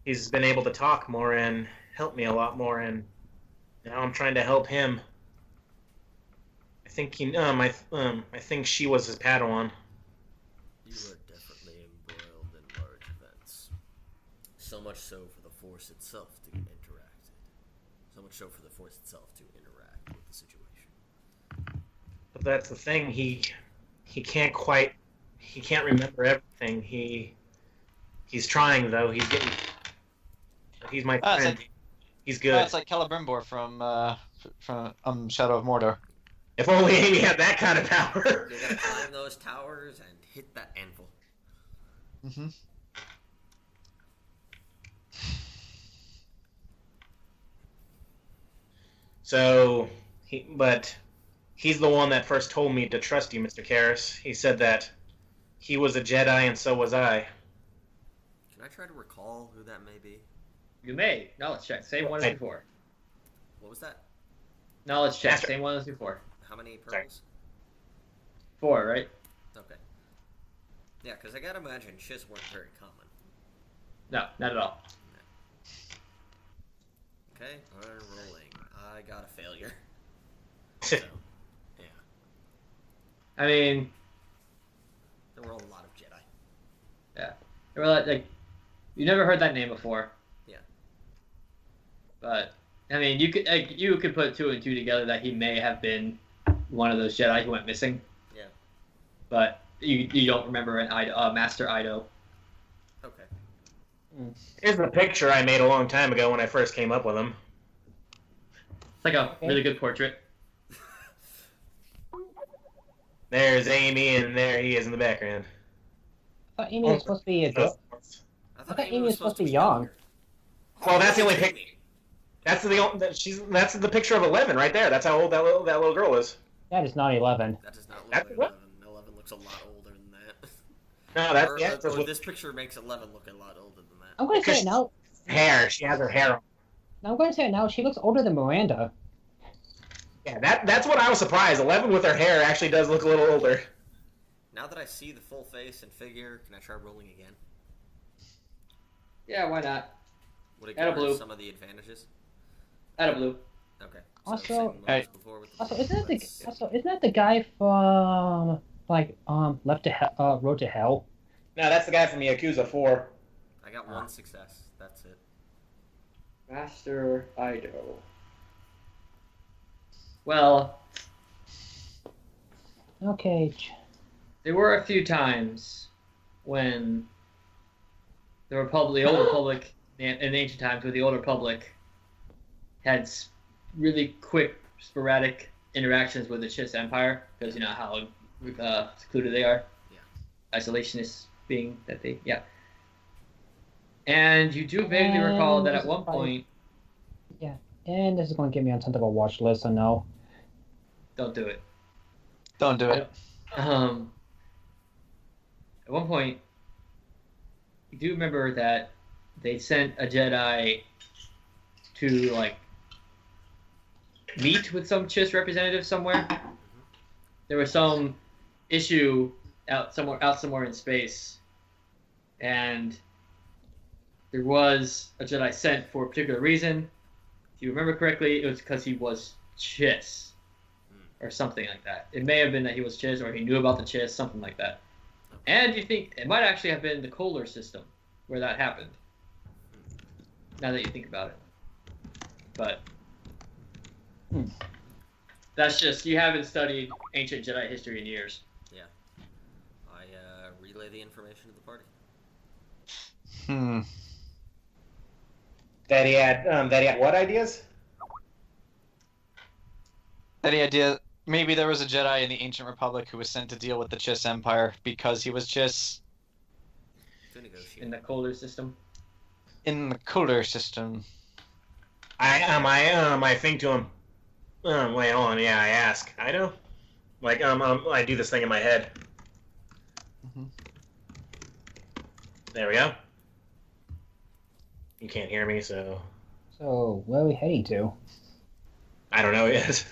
He's been able to talk more and help me a lot more, and now I'm trying to help him. I think I think she was his Padawan. You are definitely embroiled in large events. So much so for the Force itself to get interacted. So much so for the Force itself to interact with the situation. But that's the thing. He can't quite. He can't remember everything. He's trying though. He's getting. He's my Ah, it's friend. like- He's good. Oh, it's like Celebrimbor from Shadow of Mordor. If only Amy had that kind of power. You gotta climb those towers and hit that anvil. Mm-hmm. So, he's the one that first told me to trust you, Mr. Karis. He said that he was a Jedi and so was I. Can I try to recall who that may be? You may. Knowledge check. Same one as before. What was that? Knowledge check. Master. Same one as before. How many purples? 4, right? Okay. Yeah, because I gotta imagine Chiss weren't very common. No, not at all. Okay, we're rolling. I got a failure. So, yeah. I mean, There were a lot of Jedi. they were like you never heard that name before. Yeah. But I mean, you could put 2 and 2 together that he may have been one of those Jedi who went missing. Yeah. But you don't remember an Master Ido. Okay. Here's the picture I made a long time ago when I first came up with him. It's like a really good portrait. There's Amy, and there he is in the background. I thought Amy was supposed to be a girl. I thought Amy was supposed to be young. Well, that's the only picture. That's the picture of 11 right there. That's how old that little girl is. That is not 11. That does not look That's like what? 11. 11 looks a lot older than that. No, that's Or, yeah. That's or what, this picture makes 11 look a lot older than that. I'm going to say Because it now. hair. She has her hair on. I'm going to say it now. She looks older than Miranda. Yeah, that's what I was surprised. 11 with her hair actually does look a little older. Now that I see the full face and figure, can I try rolling again? Yeah, why not? Would it Add a give her blue. some of the advantages? Add a blue. Okay. Also- same one as Hey. before with the Also, blue. isn't that the guy from Left to Road to Hell? No, that's the guy from Yakuza 4. I got one success. That's it. Master Ido. Well, Okay. there were a few times when the Republic, the Old Republic, in ancient times, where the Old Republic had really quick, sporadic interactions with the Chiss Empire, because you know how secluded they are. Yeah. Isolationist being that they, yeah. And you do vaguely recall that at one point, And this is going to get me on something of a watch list, so no. don't do it. Don't do it. At one point, you do remember that they sent a Jedi to like meet with some Chiss representative somewhere. There was some issue out somewhere in space, and there was a Jedi sent for a particular reason. If you remember correctly, it was because he was Chiss, or something like that. It may have been that he was Chiss, or he knew about the Chiss, something like that. And you think it might actually have been the Kohler system where that happened. Now that you think about it, but that's just, you haven't studied ancient Jedi history in years. I relay the information to the party. That he had what ideas? Any idea? Maybe there was a Jedi in the Ancient Republic who was sent to deal with the Chiss Empire because he was Chiss To negotiate. In the Kohler system. in the Kohler system. I think to him. Wait, hold on. Yeah, I ask. I know. Like I do this thing in my head. Mhm. There we go. You can't hear me, so So, where are we heading to? I don't know yet.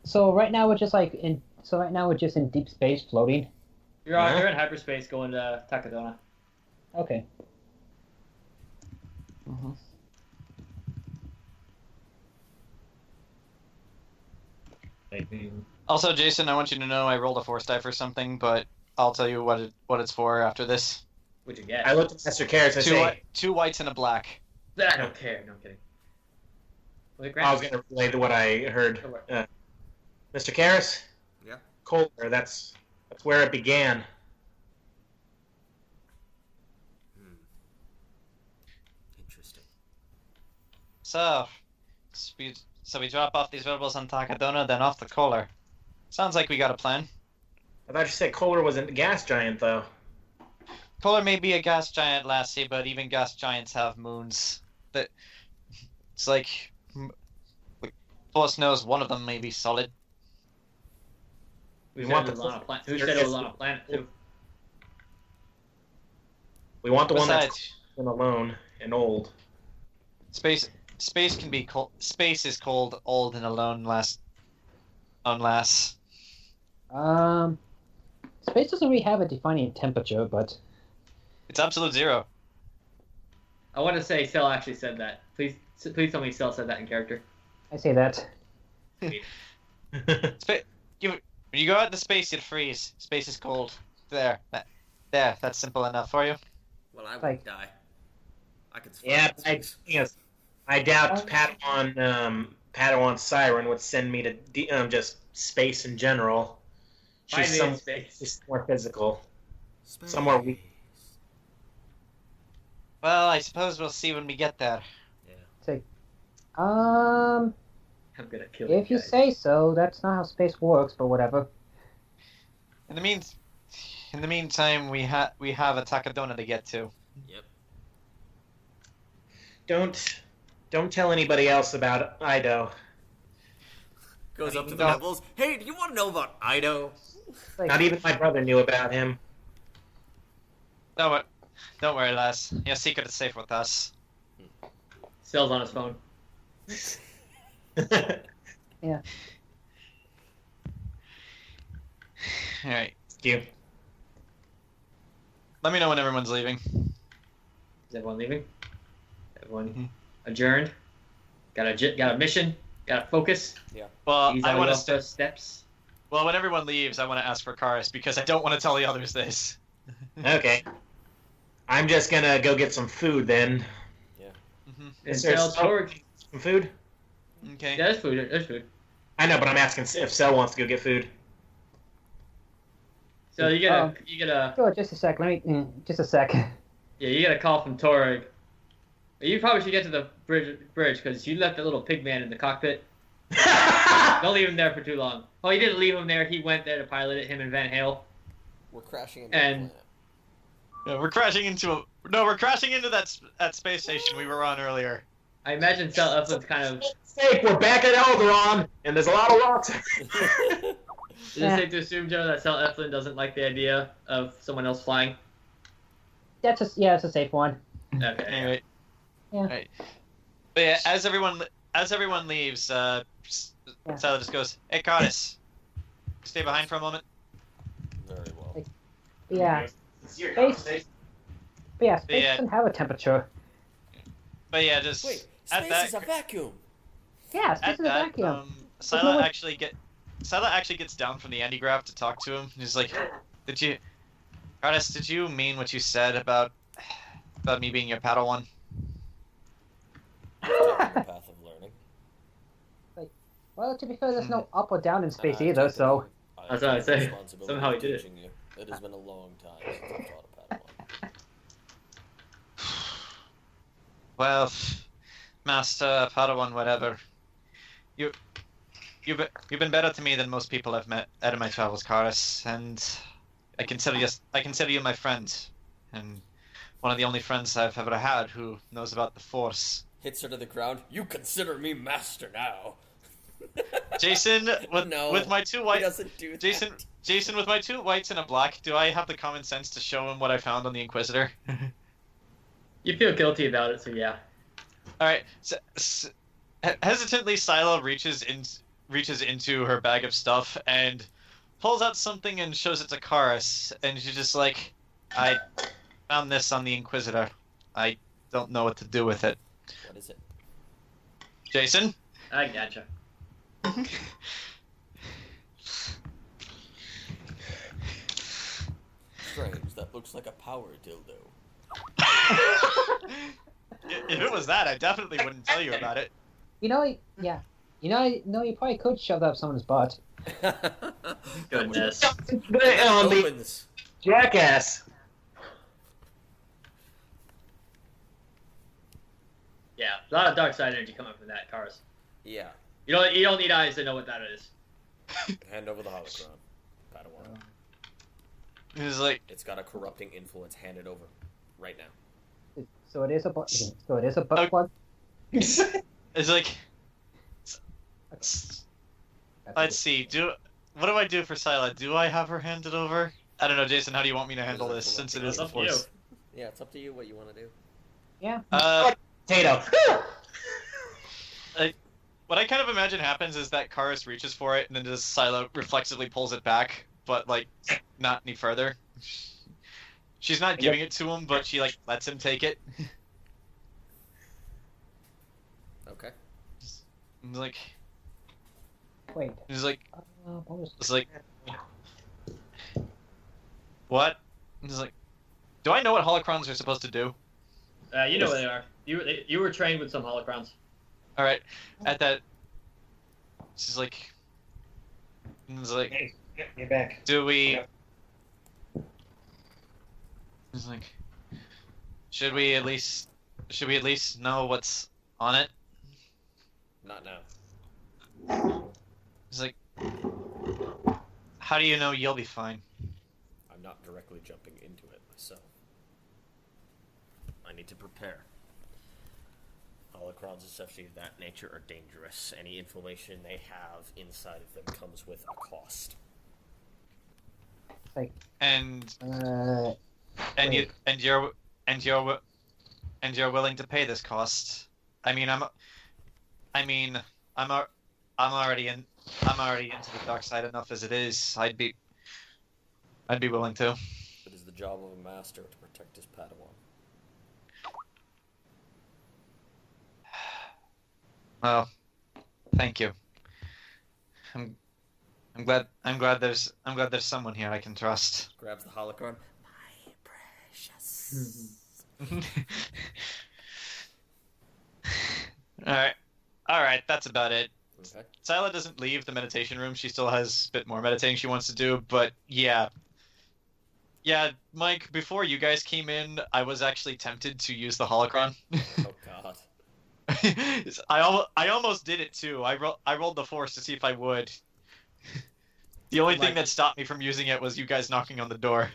So right now we're just in deep space floating. You're in hyperspace going to Takadona. Okay. Also, Jason, I want you to know I rolled a force die for something, but I'll tell you what it's for after this. What'd you get? I looked at Mr. Karis and say, Two whites and a black. I don't care. No, I'm kidding. Was it I was Grant? going to relay to what I heard. Go Mr. Karis? Yeah. Kohler, that's where it began. Interesting. So we drop off these rebels on Takadona, then off to Kohler. Sounds like we got a plan. I thought you said Kohler was a gas giant, though. Kohler may be a gas giant, Lassie, but even gas giants have moons. It's like, Force knows one of them may be solid. We want Who said it was on a planet too? We want the one Besides, that's alone and old. Space can be cold. Space is cold, old, and alone. Unless. Space doesn't really have a defining temperature, but It's absolute zero. I want to say Sel actually said that. Please tell me Sel said that in character. I say that. When you go out into space, you'll freeze. Space is cold. There. That's simple enough for you. Well, I would Like- die. I could survive Yeah, in space. I doubt Padawan Siren would send me to just space in general. Find She's me in space. she's more physical. Space. somewhere we- Well, I suppose we'll see when we get there. Um, I'm gonna kill if you guys. say so. That's not how space works, but whatever. In the meantime, we have a Takadona to get to. Yep. Don't tell anybody else about Ido. Goes up to the No. rebels. Hey, do you want to know about Ido? Like, Not even my brother knew about him. No, don't worry, lass. Your secret is safe with us. Sel's on his phone. yeah. All right. You. Let me know when everyone's leaving. Is everyone leaving? Everyone Mhm. adjourned. Got a mission. Got to focus. Well, These I are want your to. first steps. Well, when everyone leaves, I want to ask for Karis because I don't want to tell the others this. Okay. I'm just gonna go get some food then. Mhm. And Is there Sel, some- Torg. Some food? Okay. Yeah, there's food. There's food. I know, but I'm asking if Sel wants to go get food. So you get a Sure, just a sec. Just a sec. yeah, you get a call from Torg. You probably should get to the bridge because you left the little pig man in the cockpit. Don't leave him there for too long. Oh, you didn't leave him there. He went there to pilot it. Him and Van Hale. We're crashing into And- the planet. Yeah, we're crashing into that space station we were on earlier. I imagine Sel Eflin's kind of. Mistake, we're back at Alderaan, and there's a lot of rocks. Is it safe to assume, Joe, that Sel Eflin doesn't like the idea of someone else flying? It's a safe one. Okay. Anyway. Yeah. Right. But yeah, as everyone leaves, Syla just goes, "Hey, Karis, stay behind for a moment." Very well. Yeah. It's your Space. conversation. But yeah, space Yeah. doesn't have a temperature. But yeah, just Wait, at space that is a vacuum. Yeah, space at is a that, vacuum. Syla no way- actually gets down from the anti-grav to talk to him. He's like, Karis, did you mean what you said about me being your Padawan? Taking the path of learning. Well, to be fair, there's no up or down in space And I've either, taken so... the- That's what I I've taken say. the responsibility Somehow he of did it. teaching you. It has been a long time since I've taught a Padawan. Well, Master, Padawan, whatever. You've been better to me than most people I've met out of my travels, Karis, and I consider you my friend, and one of the only friends I've ever had who knows about the Force. Hits her to the ground. You consider me master now. Jason, No, with my two He white doesn't do that. Jason, with my two whites and a black, do I have the common sense to show him what I found on the Inquisitor? You feel guilty about it, so yeah. All right. Hesitantly, Syla reaches into her bag of stuff and pulls out something and shows it to Karis, and she's just like, "I found this on the Inquisitor. I don't know what to do with it." What is it? Jason? I gotcha. Strange. That looks like a power dildo. If it was that, I definitely wouldn't tell you about it. You know, yeah. You know, you probably could shove that up someone's butt. Goodness. The Opens. jackass. Yeah, a lot of dark side energy coming from that, Karis. Yeah. You don't need eyes to know what that is. Hand over the holocron. Padawan. He's like, It's got a corrupting influence. Hand it over. Right now. So it is a butt. So it is a butt plug. it's like, let's see. What do I do for Syla? Do I have her handed over? I don't know, Jason. How do you want me to handle this since it is It's the up to you. Force? Yeah, it's up to you what you want to do. Yeah. Potato. What I kind of imagine happens is that Karis reaches for it and then just Syla reflexively pulls it back, but like not any further. She's not giving it to him, but she like lets him take it. Okay. He's like, Wait. he's like, Bonus. it's like, what? He's like, do I know what holocrons are supposed to do? You know what they are. You were trained with some holocrons. All right, at that, she's like, he's like, Hey, get back. do we? He's like, should we at least know what's on it? Not now. He's like, how do you know you'll be fine? I'm not directly jumping into it myself. I need to prepare. Holocrons, especially of that nature, are dangerous. Any information they have inside of them comes with a cost. Like. And Wait. you're willing to pay this cost. I'm already into the dark side enough as it is. I'd be willing to. It is the job of a master to protect his Padawan. Well, thank you. I'm glad there's someone here I can trust. Grabs the holocron. My precious. All right, that's about it. Okay. Syla doesn't leave the meditation room. She still has a bit more meditating she wants to do, but yeah, Mike. Before you guys came in, I was actually tempted to use the holocron. Oh God. I almost did it too. I rolled the force to see if I would. The only thing that stopped me from using it was you guys knocking on the door.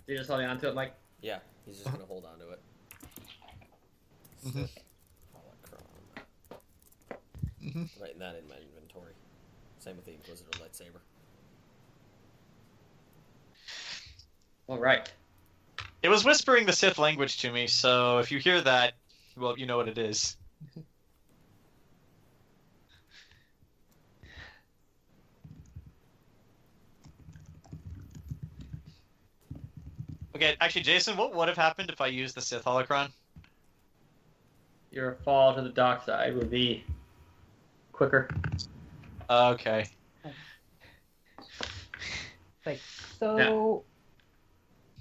You're just holding on to it, Mike. Yeah, he's just gonna hold on to it. Mhm. Holocron. Writing that in my inventory. Same with the Inquisitor lightsaber. All right. It was whispering the Sith language to me, so if you hear that, well, you know what it is. Okay, actually, Jason, what would have happened if I used the Sith holocron? Your fall to the dark side would be quicker. Okay. Like, so. Yeah.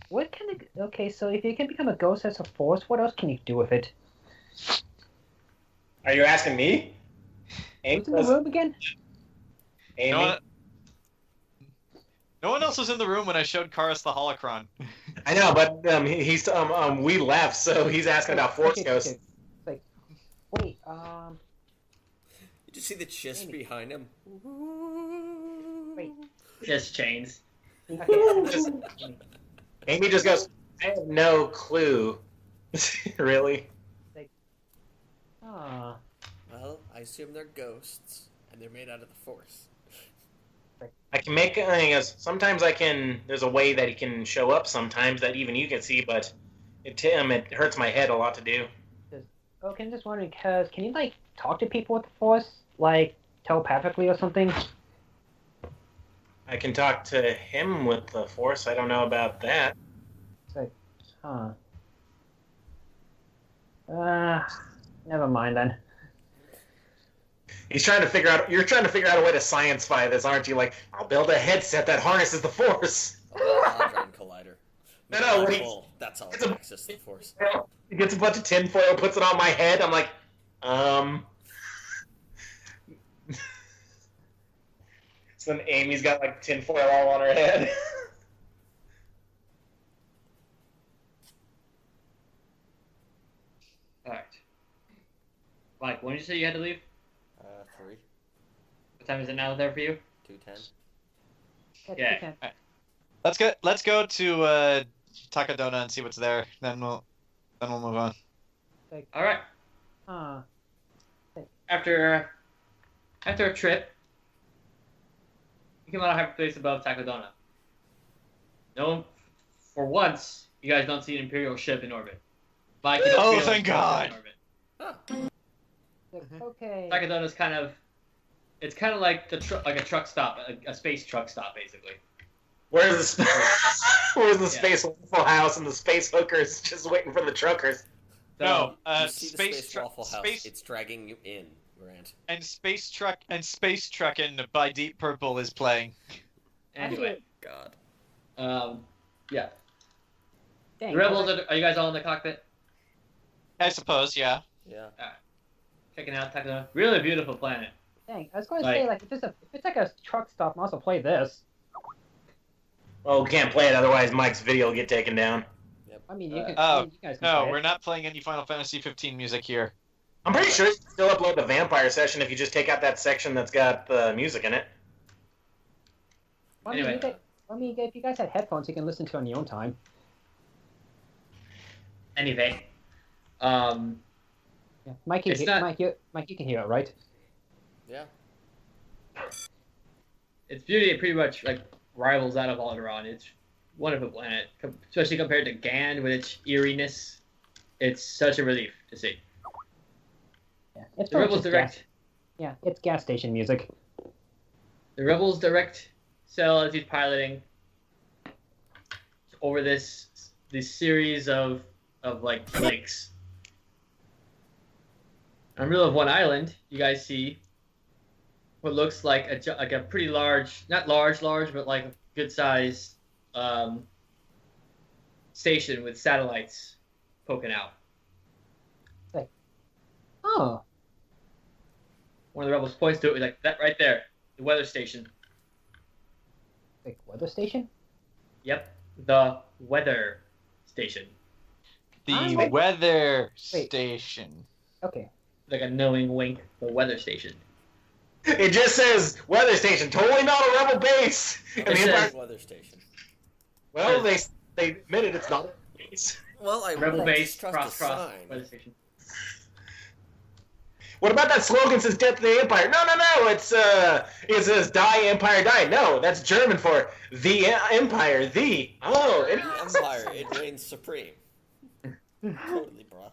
What kind of. Okay, so if you can become a ghost as a force, what else can you do with it? Are you asking me? Who's in the room again? Amy? No one else was in the room when I showed Karis the holocron. I know, but he's we left, so he's asking about force Okay, ghosts. okay. Like, wait, Did you see the chest Amy. behind him? wait. Just chains. Okay, Amy just goes, I have no clue. Really? Ah, Well, I assume they're ghosts, and they're made out of the Force. I can make, sometimes I can, there's a way that he can show up sometimes that even you can see, but it hurts my head a lot to do. okay, I'm just wondering, can you, like, talk to people with the force? Like, telepathically or something? I can talk to him with the force, I don't know about that. Huh. Never mind then. You're trying to figure out a way to science-fy this, aren't you? Like, I'll build a headset that harnesses the force. Hadron Collider. No, when That's how it's I a- access the Force. He gets a bunch of tinfoil, puts it on my head, I'm like, So then Amy's got like tinfoil all on her head. All right. Mike, when did you say you had to leave? 3. What time is it now there for you? 2:10. Yeah. Let's go to Takadona and see what's there. Then we'll move on. All right. After a trip, you come out of hyperspace above Takadona. No, for once, you guys don't see an Imperial ship in orbit. Mike, you don't Oh, see an thank Imperial God. ship in orbit. Okay. Takadona's kind of like a truck stop, a space truck stop, basically. Where's the Yeah. space Waffle House and the space hookers just waiting for the truckers? No, You see the space Waffle House. space It's dragging you in, Grant. and space truckin' by Deep Purple is playing. Anyway, God. yeah. Dang, The rebels are you guys all in the cockpit? I suppose, yeah. Yeah. Checking out Takadona. Really beautiful planet. Dang, I was going to say, like, if it's like a truck stop, I'll also play this. Oh, we can't play it, otherwise Mike's video will get taken down. I mean, you can. Oh, you guys can No, play we're it. not playing any Final Fantasy 15 music here. I'm pretty sure you can still upload the vampire session if you just take out that section that's got the music in it. Well, I mean, Anyway. if you guys had headphones, you can listen to it on your own time. Anyway, Yeah. Mike, It's not- Mike, you can hear it, right? Yeah. its beauty pretty much like rivals that of Alderaan. It's a wonderful planet, especially compared to Gand with its eeriness. It's such a relief to see. Yeah. It's The pretty much rebels just direct. gas. Yeah, it's gas station music. The rebels direct Sel as he's piloting over this series of like lakes. On the middle of one island, you guys see what looks like a pretty large, not large, but like a good size station with satellites poking out. Oh, One of the rebels points to it, like that right there, the weather station. like weather station? Yep, the weather station. The Wait. weather Wait. station. Okay. Like a knowing wink, the weather station. It just says weather station, totally not a rebel base. And It the says- Empire, Weather station. well, they admitted it's not a base. Well, I Rebel really base, distrust the cross, sign. weather station. What about that slogan says "Death to the Empire"? No, it says "Die Empire, Die." No, that's German for the Empire. The The Empire, it reigns supreme. Totally, bro.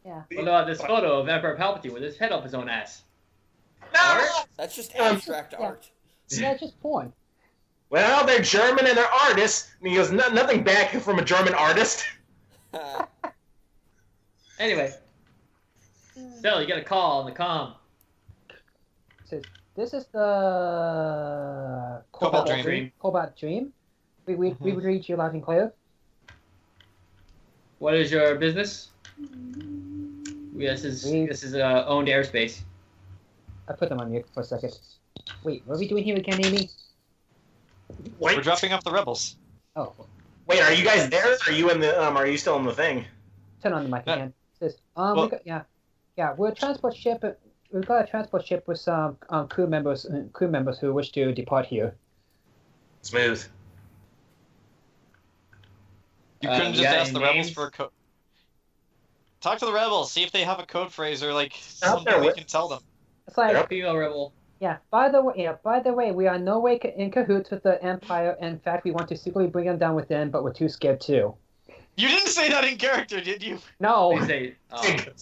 Yeah. What about this photo of Emperor Palpatine with his head up his own ass? No. That's just abstract yeah. art. Yeah, it's just porn. Well, they're German and they're artists. And he goes, nothing back from a German artist. Anyway, Sel, you get a call on the comm. It says, this is the Cobalt Dream. Cobalt Dream. We would read you loud and clear. What is your business? This is owned airspace. I put them on mute for a second. Wait, what are we doing here again, Amy? We're Wait, dropping off the rebels. Oh, wait, are you guys there? Or are you in the? Are you still in the thing? turn on the mic No. again. It says, Well- we're a transport ship. We've got a transport ship with some crew members who wish to depart here. Smooth. You couldn't you just got ask any the rebels names? for a code. Talk to the rebels. See if they have a code phrase or like Out something there, we Rick. can tell them. It's like, Yep. Female rebel. yeah. By the way, we are no way in cahoots with the Empire. In fact, we want to secretly bring them down with them, but we're too scared too. You didn't say that in character, did you? No. They say,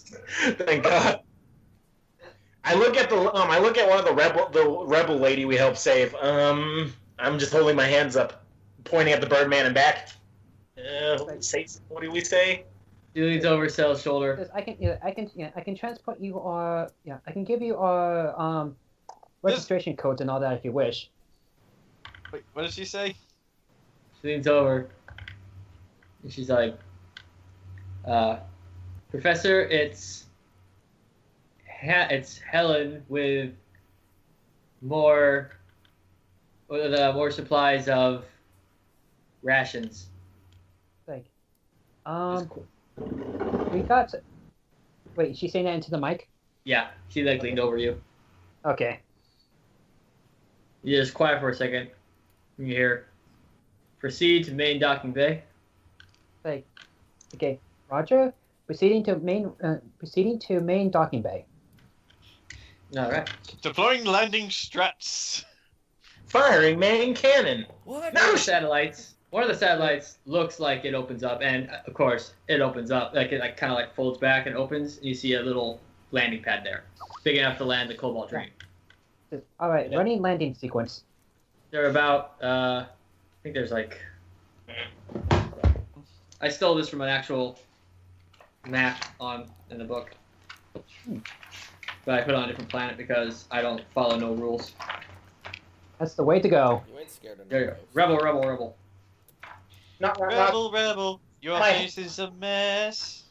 Thank God. I look at one of the rebel lady we helped save. I'm just holding my hands up, pointing at the Birdman and back. What do we say? he leans over Sel's shoulder. Says, I can transport you our I can give you our registration codes and all that if you wish. Wait, what did she say? She leans over, and she's like, Professor, it's Helen with more more supplies of rations. Like, we got. Wait, is she saying that into the mic? Yeah, she like leaned over you. Okay. You just quiet for a second. You hear, proceed to main docking bay. Like, okay, Roger. Proceeding to main docking bay. All right. Deploying landing struts. Firing main cannon. What? One of the satellites. One of the satellites looks like it opens up, and of course it opens up. Like it like kind of like folds back and opens, and you see a little landing pad there, big enough to land the Cobalt Dream. All right, running landing sequence. They're about. I think there's like. I stole this from an actual map in the book, but I put it on a different planet because I don't follow no rules. That's the way to go. You ain't scared of There you no go. ghosts. Rebel. Not Rebel, your Hi. face is a mess.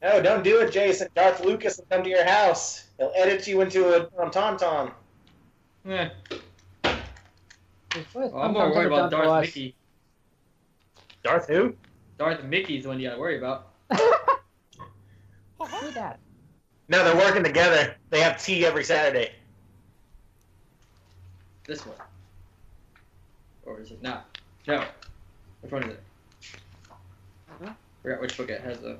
No, don't do it, Jason. Darth Lucas will come to your house. He'll edit you into a tauntaun. Eh, Well, well, I'm more worried about Darth Mickey. Darth who? Darth Mickey's the one you gotta worry about. Do that. No, they're working together. They have tea every Saturday. This one. Or is it not? No. Which one is it? Uh-huh. Forgot which book it has though.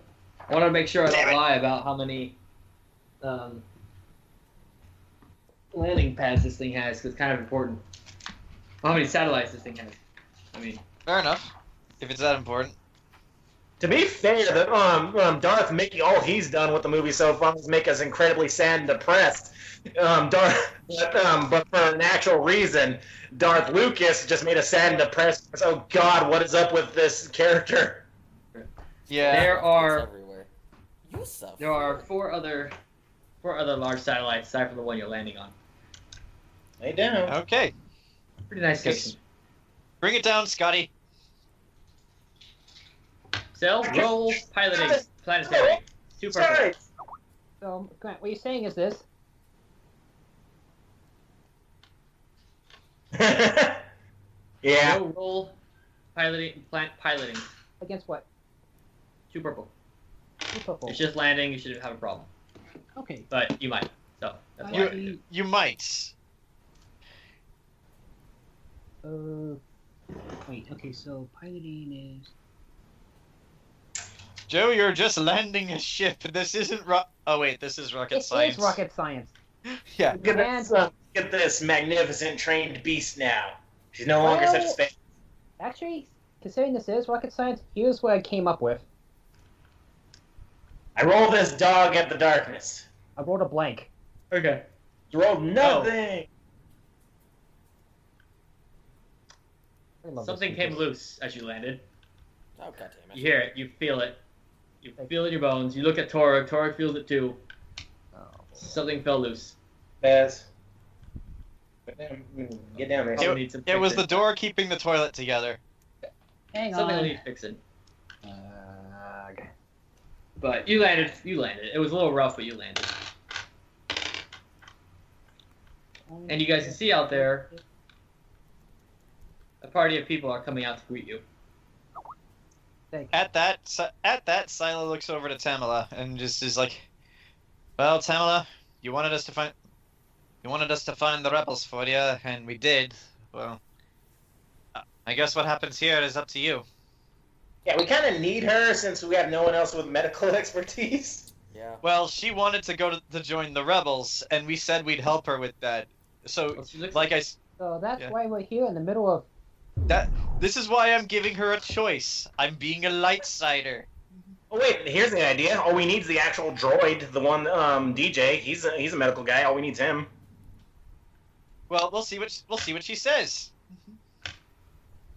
I want to make sure I Damn don't it. lie about how many landing pads this thing has, because it's kind of important. How many satellites this thing has. I mean, Fair enough. If it's that important. To be fair, Darth Mickey, all he's done with the movie so far is make us incredibly sad and depressed. But for an actual reason, Darth Lucas just made us sad and depressed. Oh God, what is up with this character? Yeah. there It's are everywhere. You suffer. there are four other large satellites aside from the one you're landing on. Lay down. Okay. Pretty nice Yes. station. Bring it down, Scotty. Sel, roll piloting planetary. Two purple. Sorry. So, Grant, what you're saying is this. Yeah. No roll piloting. Against what? Two purple. Two purple. It's just landing. You shouldn't have a problem, Okay. but you might. So that's why. You might. Wait. Okay. So piloting is. Joe, you're just landing a ship. This isn't Oh wait, this is rocket It science. is rocket science. Yeah. Look at this magnificent trained beast now. She's no longer such a space. Actually, considering this is rocket science, here's what I came up with. I roll this dog at the darkness. I rolled a blank. Okay. You rolled nothing. I love Something this came feature. loose as you landed. Oh, goddammit. You hear it. You feel it. You feel it in your bones. You look at Torg. Torg feels it too. Oh, Something fell loose. Baz. Get down there. Probably needs some It was the fixing. door keeping the toilet together. hang Something on. needs fixing. Okay. But you landed. You landed. It was a little rough, but you landed. And you guys can see out there, a party of people are coming out to greet you. At that, Syla looks over to Tamala and just is like, "Well, Tamala, you wanted us to find the rebels for you, and we did. Well, I guess what happens here is up to you." Yeah, we kind of need her since we have no one else with medical expertise. Yeah. Well, she wanted to go to join the rebels, and we said we'd help her with that. So, Well, she looks like So that's Yeah. why we're here in the middle of. this is why I'm giving her a choice. I'm being a light sider. Oh wait, here's the idea. All we need is the actual droid, the one DJ. He's a medical guy. All we need is him. Well, we'll see what she says.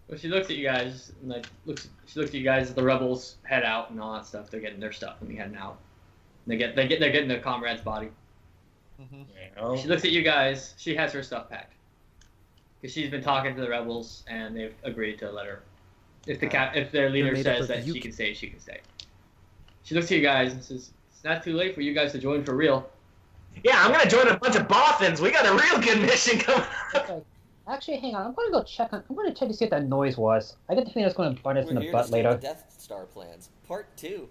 Well, she looks at you guys and she looks at you guys as the rebels head out and all that stuff. They're getting their stuff and they're heading out. They're getting their comrade's body. Mm-hmm. She looks at you guys. She has her stuff packed because she's been talking to the rebels and they've agreed to let her. If their leader made up says of that you- she can stay, she can stay. She looks at you guys and says, "It's not too late for you guys to join for real." Yeah, I'm gonna join a bunch of Bothans. We got a real good mission coming up. Okay. Actually, hang on. I'm gonna go check on. I'm gonna check to see what that noise was. I get the feeling it's gonna bite us in We're the here butt to start later. the Death Star plans. Part 2.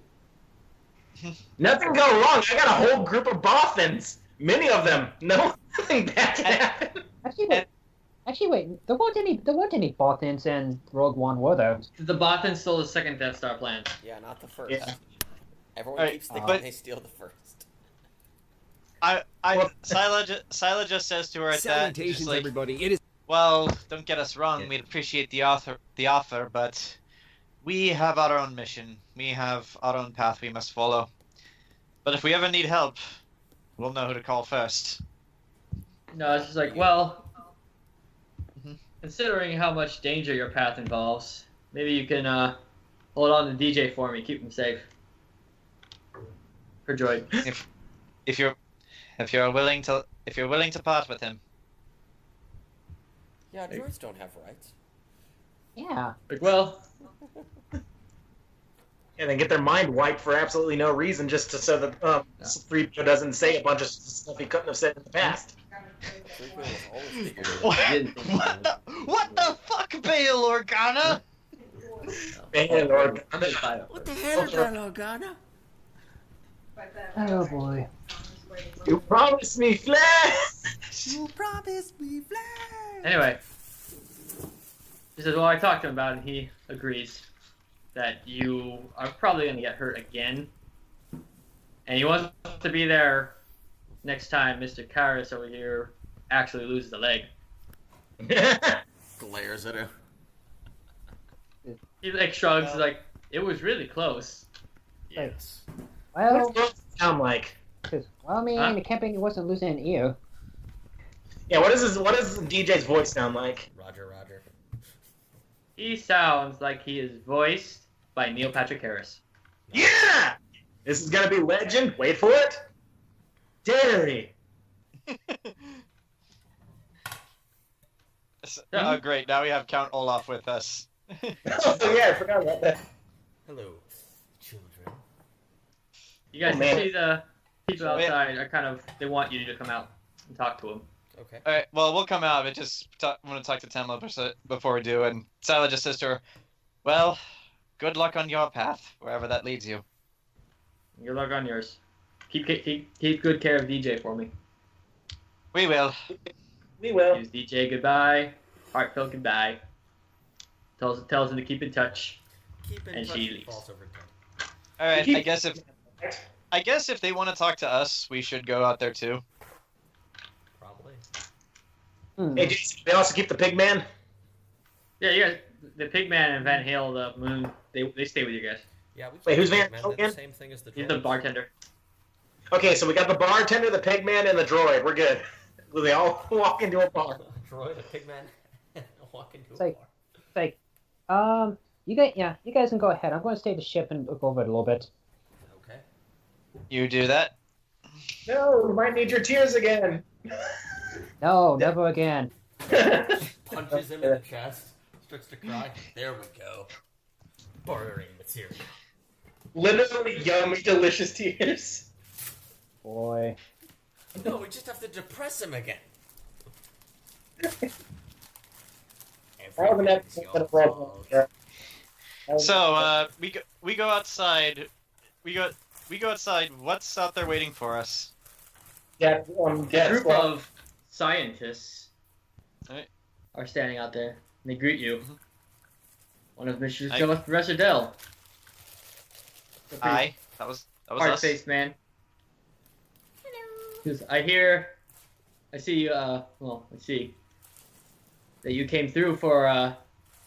Nothing go wrong. I got a whole group of Bothans. Many of them. No, nothing bad can happen. Actually, wait. There weren't any Bothans in Rogue One, were there? The Bothans stole the second Death Star plan. Yeah, not the first. Yeah. Everyone Alright, keeps thinking but- they steal the first. Syla just says to her at that, Salutations, just like, everybody. It is. well, don't get us wrong, we'd appreciate the offer, but we have our own mission. We have our own path we must follow. But if we ever need help, we'll know who to call first. No, it's just like, well, considering how much danger your path involves, maybe you can hold on to DJ for me, keep him safe. For Droid. If you're willing to part with him. Yeah, droids don't have rights. Yeah. Like, well, And then get their mind wiped for absolutely no reason, just so that 3PO doesn't say a bunch of stuff he couldn't have said in the past. 3PO was always bigger. What the fuck, Bail Organa? Man, Lord. What the hell is that, Organa? Oh boy. You promised me flesh! You promised me flesh! anyway. He says, well, I talked to him about it, and he agrees that you are probably going to get hurt again. And he wants to be there next time Mr. Karis over here actually loses a leg. Glares at him. He like shrugs, like, it was really close. Yes. Well, What does it sound like? I mean, Huh? it can't be he wasn't losing an ear. Yeah, what does DJ's voice sound like? Roger, Roger. He sounds like he is voiced by Neil Patrick Harris. Yeah! This is gonna be legend. Wait for it. Dairy. Oh, great! Now we have Count Olaf with us. Oh yeah, I forgot about that. Hello, children. You guys Oh, can man. see the people Oh, yeah. outside are kind of, they want you to come out and talk to him. Okay. All right. Well, we'll come out. But just I want to talk to Temla before we do. And Syla just says to her, "Well, good luck on your path, wherever that leads you." Good luck on yours. Keep good care of DJ for me. We will. We will. Gives DJ goodbye, heartfelt goodbye. Tells him to keep in touch. Keep in And touch she with leaves. false overtime. All right. Keep- I guess if they want to talk to us, we should go out there too. Probably. Hmm. Hey, Jason, they also keep the pig man? Yeah, you guys, the Pigman and Van Hale, the Moon, they stay with you guys. Yeah, we Wait, who's man? Van They're again? the same thing as the He's the droids. bartender. Okay, so we got the bartender, the pig man, and the droid. We're good. Will they all walk into a bar? Droid, a pigman, walk into It's a like- bar. It's like, you guys can go ahead. I'm going to stay at the ship and look over it a little bit. Okay. You do that. No, we might need your tears again. No, never again. Punches him in the chest. Starts to cry. There we go. Bartering material. Literally yummy, delicious tears. Boy. No, we just have to depress him again. All the next Everything's one your problem. fault. So we go outside. We go outside. What's out there waiting for us? Yeah, A group well, of scientists Alright. are standing out there. And they greet you. One of Mr. I- Professor Dell. Aye, that was us. Hard-faced man. Hello. I see that you came through for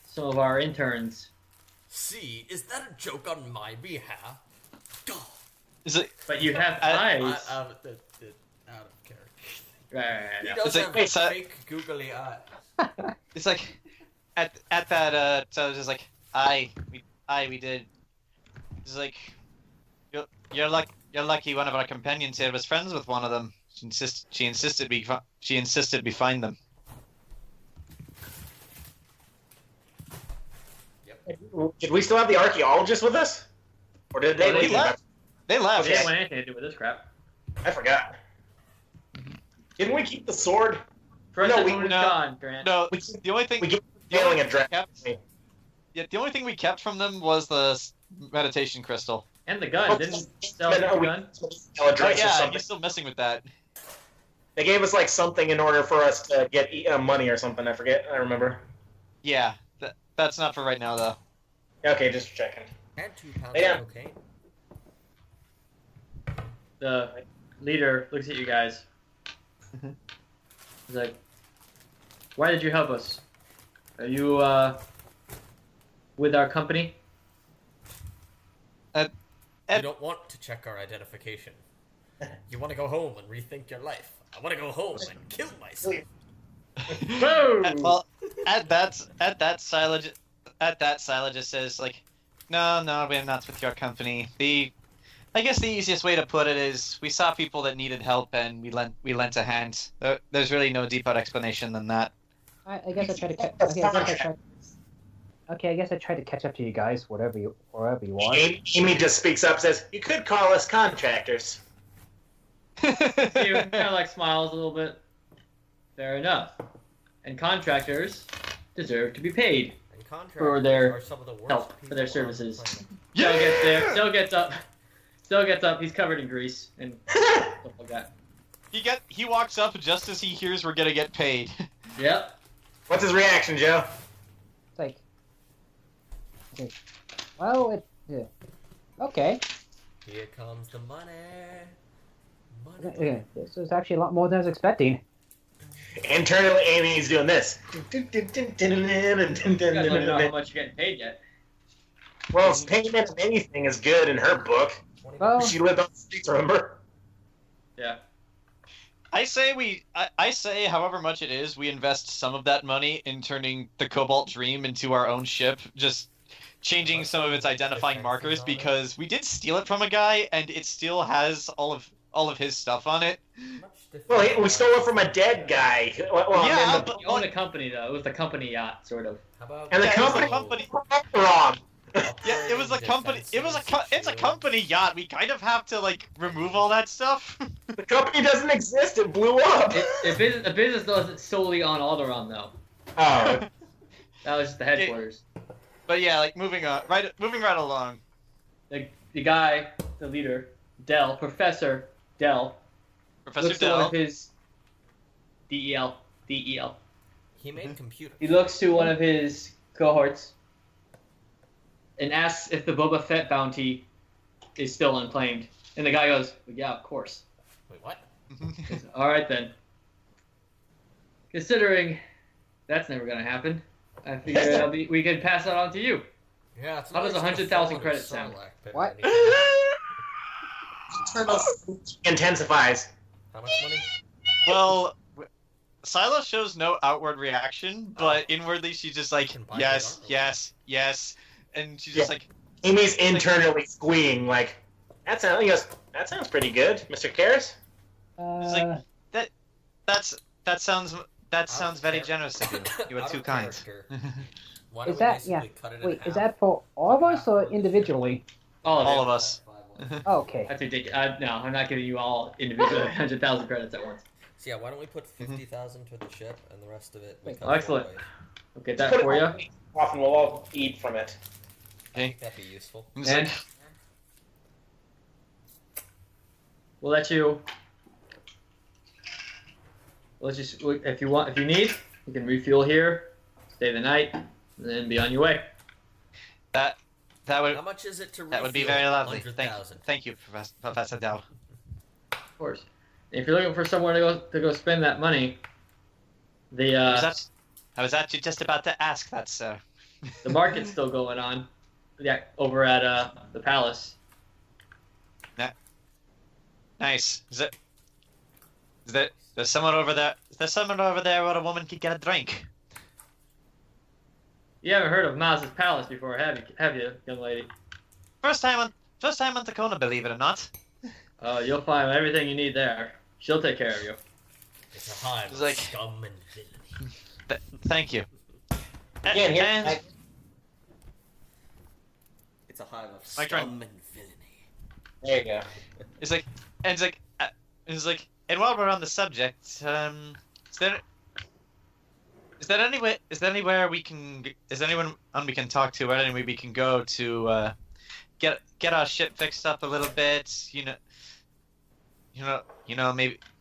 some of our interns. See, is that a joke on my behalf? God. Is it? But you have I- eyes. Out of character. Right. He Yeah. does It's like- have it's a- fake googly eyes. It's like at that. So I was just like, aye, we did. It's like you're lucky. One of our companions here was friends with one of them. She insisted we find them. did we still have the archaeologist with us? Or did they Oh, they leave? left. They left. They didn't want anything to do with this crap. I forgot. Didn't we keep the sword? First No, one is no. gone, Grant. No, We the only thing we keep the only failing thing at we draft. kept, yeah, the only thing we kept from them was the meditation crystal. And the gun. Didn't Sel No, get the we- gun? Or drinks or Yeah, something. he's still messing with that. They gave us like something in order for us to get money or something. I forget. I remember. Yeah, that's not for right now though. Okay, just checking. And 2 pounds Yeah. of cocaine. The leader looks at you guys. Mhm. He's like, "Why did you help us? Are you with our company?" You don't want to check our identification. You want to go home and rethink your life. I want to go home and kill myself. Boom! Well, at that Syla just says like, no, we're not with your company. I guess the easiest way to put it is we saw people that needed help and we lent a hand. There's really no deeper explanation than that. I guess I tried to catch. Okay, I guess I tried to catch up to you guys. Wherever you are. Amy just speaks up, says, "You could call us contractors." He kind of like smiles a little bit. Fair enough. And contractors deserve to be paid. And contractors For their are some of the worst help, for people their on the services. planet. Sel gets there. Sel gets up. Sel gets up. He's covered in grease and stuff like that. He walks up just as he hears we're gonna get paid. Yep. What's his reaction, Joe? It's like, okay. Well, okay. Here comes the money. Yeah, this is actually a lot more than I was expecting. Internally, Amy's doing this. You guys don't even know how much you're getting paid yet. Well, payment of anything is good in her book. Well, She lived on the streets, remember? Yeah. I say, however much it is, we invest some of that money in turning the Cobalt Dream into our own ship, just changing some of its identifying markers because we did steal it from a guy and it still has all of his stuff on it. Well, we stole it from a dead guy. Well, Yeah, and the, but You own a company though. It was the company yacht, sort of. How about and the Yeah, it was the company, company. wrong. Yeah, it was a company. It's a company yacht. We kind of have to like remove all that stuff. The company doesn't exist. It blew up. A business wasn't solely on Alderaan though. Oh, That was just the headquarters. But yeah, like moving right along. The guy, the leader, Dell, Professor Dell, Professor looks to one Dell. of his DEL. he made computers? He looks to one of his cohorts and asks if the Boba Fett bounty is still unclaimed. And the guy goes, well, "Yeah, of course." Wait, what? He goes, "All right then. Considering that's never gonna happen, I figure we could pass that on to you." Yeah, it's How does nice 100,000 to fall credits into sound? Sarlacc pit What? anytime. intensifies. How much money? Well, Syla shows no outward reaction, but inwardly she's just like, Can buy yes, good yes, yes, and she's just like, Amy's internally squeeing like, "That sounds." He goes, "That sounds pretty good, Mr. Karis." like, that sounds very generous of you. You are Out too of kind. character. Why don't Is we that basically cut it in wait, half? is that for all of us or individually? All of us. Oh, okay. That's ridiculous. No, I'm not giving you all individually 100,000 credits at once. So yeah, why don't we put 50,000 to the ship and the rest of it? We Wait. cut Excellent. away? I'll get Just that put for it you. on the off and we'll all eat from it. Okay. That'd be useful. And it's And like, we'll let you. If you need, you can refuel here, stay the night, and then be on your way. that would How much is it to that would be refuel very lovely. 100,000? Thank you, Professor Dell. Of course. If you're looking for somewhere to go spend that money, I was actually just about to ask that, sir. the market's still going on. Yeah, over at the palace. Nice. There's someone over there? Is there someone over there where a woman could get a drink? You haven't heard of Maz's palace before, have you, young lady? First time on Tacona, believe it or not. You'll find everything you need there. She'll take care of you. It's a hive It's of like- scum and villainy. Thank you. Again, here, And- It's a hive of Mike, scum and villainy. there you go. It's like, while we're on the subject, is there anywhere we can? Is there anyone we can talk to? Or anywhere we can go to get our ship fixed up a little bit?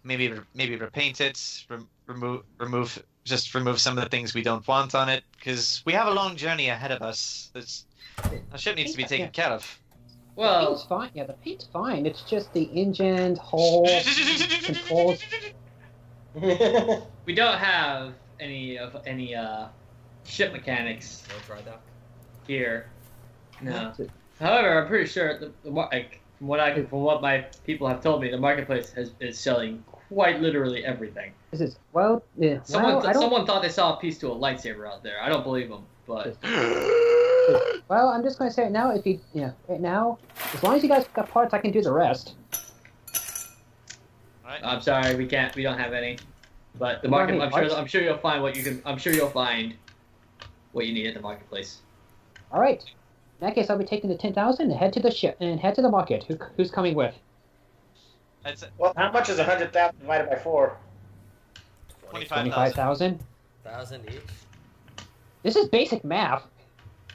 Maybe repaint it, remove some of the things we don't want on it, because we have a long journey ahead of us. Our ship needs to be taken care of. The paint's fine. Yeah, the paint's fine. It's just the engine, hull, controls. We don't have any ship mechanics No dry dock. here. No. However, I'm pretty sure from what my people have told me, the marketplace is selling quite literally everything. Someone thought they saw a piece to a lightsaber out there. I don't believe them, but. Well, I'm just going to say it now. Right now, as long as you guys got parts, I can do the rest. Right. I'm sorry, we can't. We don't have any. But the market. I'm sure you'll find what you can. I'm sure you'll find what you need at the marketplace. All right. In that case, I'll be taking the 10,000 and head to the ship and head to the market. Who's coming with? Well, how much is 100,000 divided by 4? 25,000. 1,000 each. This is basic math.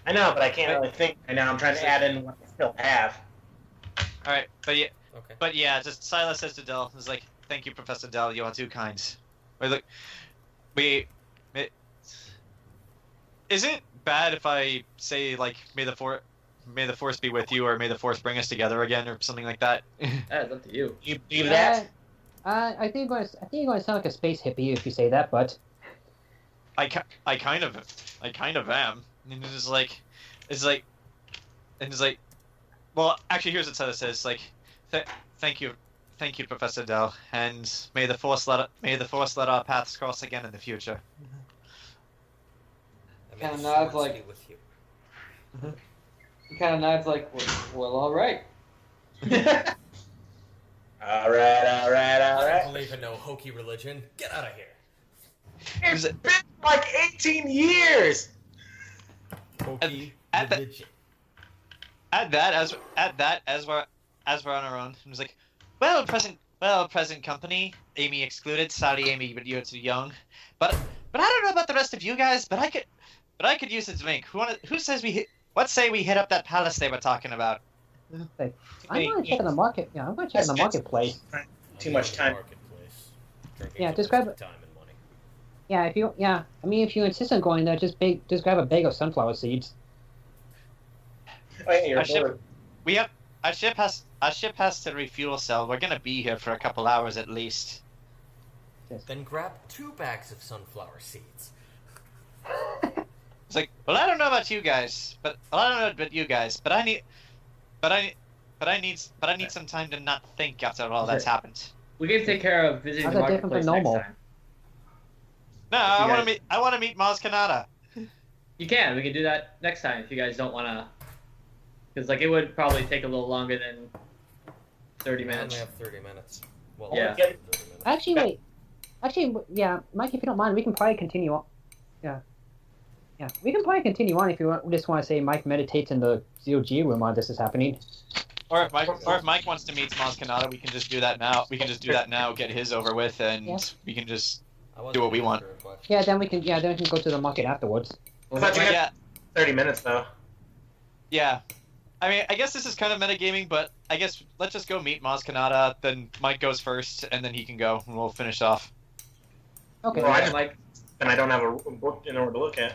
I know, but I can't really think right now. I'm trying to add in what I still have. All right, but yeah, Okay. just Syla says to Dell, "Is like, thank you, Professor Dell. You are too kind." Is it bad if I say like, may the force be with you, or may the force bring us together again, or something like that? That's up to you. You believe that? I think you're going to sound like a space hippie if you say that, but I kind of am. And it's like, well, actually, here's what Syla says. Like, thank you, Professor Dell, and may the force let our paths cross again in the future. Kind of nods like. He kind of nods like, well, all right. All right. I don't believe in no hokey religion. Get out of here. It's been like 18 years. Hokey At that- religion. As we're on our own, it was like, present company, Amy excluded. Sorry, Amy, but you're too young. But I don't know about the rest of you guys. But I could use a drink. What say we hit up that palace they were talking about? I'm going to check in the market. Yeah, I'm going to check in the marketplace. Too much time. Marketplace. Drinking Yeah, for just waste grab of time and money. Yeah, if you insist on going there, just grab a bag of sunflower seeds. Oh, yeah, you're Our ship- bored. Our ship has to refuel cell. We're gonna be here for a couple hours at least. Then grab 2 bags of sunflower seeds. It's like, well, I don't know about you guys, but I need some time to not think after all that's happened. We can take care of visiting How's the that different marketplace from next normal? time. No, I want to meet Maz Kanata. You can. We can do that next time if you guys don't want to. Because it would probably take a little longer than 30 We minutes. only have 30 minutes. Well, Yeah. 30 minutes. Actually, wait. Yeah, Mike, if you don't mind, we can probably continue on. Yeah, we can probably continue on if you just want to say Mike meditates in the ZOG room while this is happening. Or if Mike wants to meet Maz Kanata, we can just do that now. We can just do that now, get his over with, and we can just do what we want. Yeah, then we can go to the market afterwards. I thought you had Yeah, 30 minutes, though. yeah. I mean, I guess this is kind of metagaming, but I guess let's just go meet Maz Kanata, then Mike goes first, and then he can go, and we'll finish off. Okay. Well, Yeah, Mike. And I don't have a book in order to look at.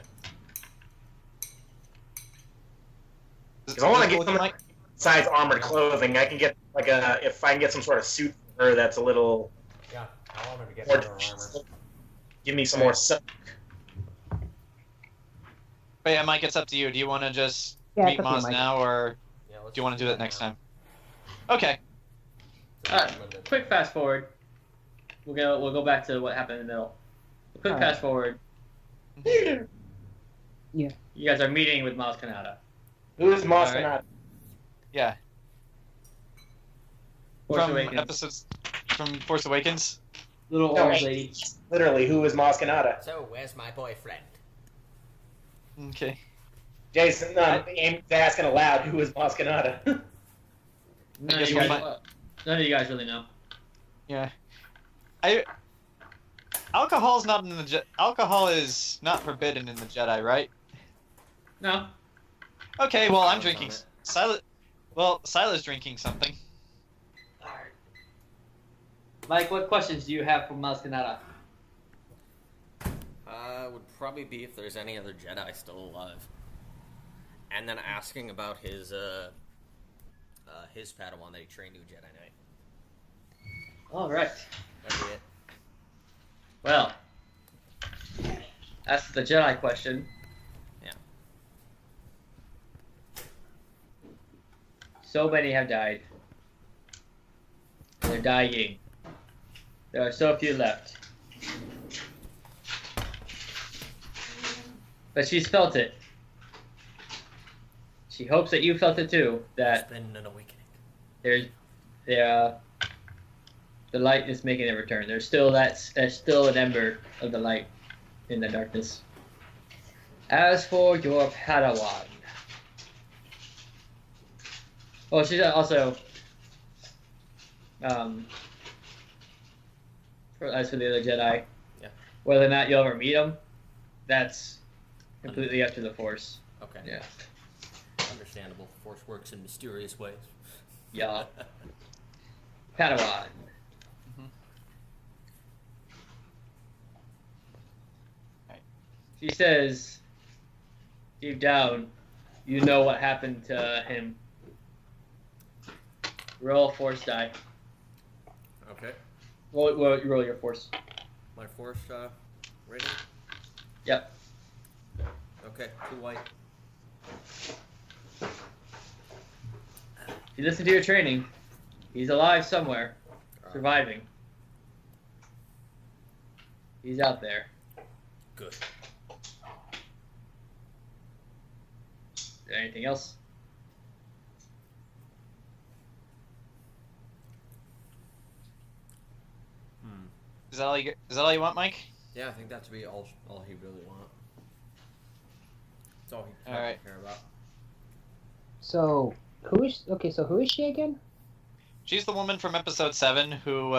Because I want to get some size armored clothing. I can get if I can get some sort of suit for her that's a little Yeah, I want her to get more. better armor. Give me some more silk. But yeah, Mike, it's up to you. Do you want to just Yeah, meet it's up to you, Maz Mike. now, or Yeah, let's do you want to do that now. next time? Okay. Alright, quick fast forward. We'll go back to what happened in the middle. Quick Alright. fast forward. Yeah. You guys are meeting with Maz Kanata. Who is Moss Alright. Kanata? Yeah. Force From Awakens. episodes from Force Awakens. Little No, old wait. lady. Literally, who is Moss Kanata? So, where's my boyfriend? Okay. Jason, Amy's asking aloud, who is Moss Kanata? None guess of we'll you guys really know. Yeah. Alcohol is not forbidden in the Jedi, right? No. Okay, well I'm Sounds on drinking. it. Syla's drinking something. Alright. Mike, what questions do you have for Maskanata? Would probably be if there's any other Jedi still alive, and then asking about his Padawan that he trained to Jedi Knight. Alright. That'd be it. Well, that's the Jedi question. Yeah. So many have died. They're dying. There are so few left. But she's felt it. She hopes that you felt it too. That It's been an awakening. the light is making a return. There's still an ember of the light in the darkness. As for your Padawan, well, she's also as for the other Jedi, Yeah. whether or not you'll ever meet them, that's completely up to the Force. Okay. Yeah. Understandable. Force works in mysterious ways. Yeah. Padawan. She says, deep down, you know what happened to him. Roll Force die. Okay. Roll your Force. My Force rating? Yep. Okay, 2 white. If you listen to your training, he's alive somewhere, surviving. He's out there. Good. Is there anything else? Is that all you want, Mike? Yeah, I think that to be all he really wants. That's all he All right. care about. So who is she again? She's the woman from episode 7 who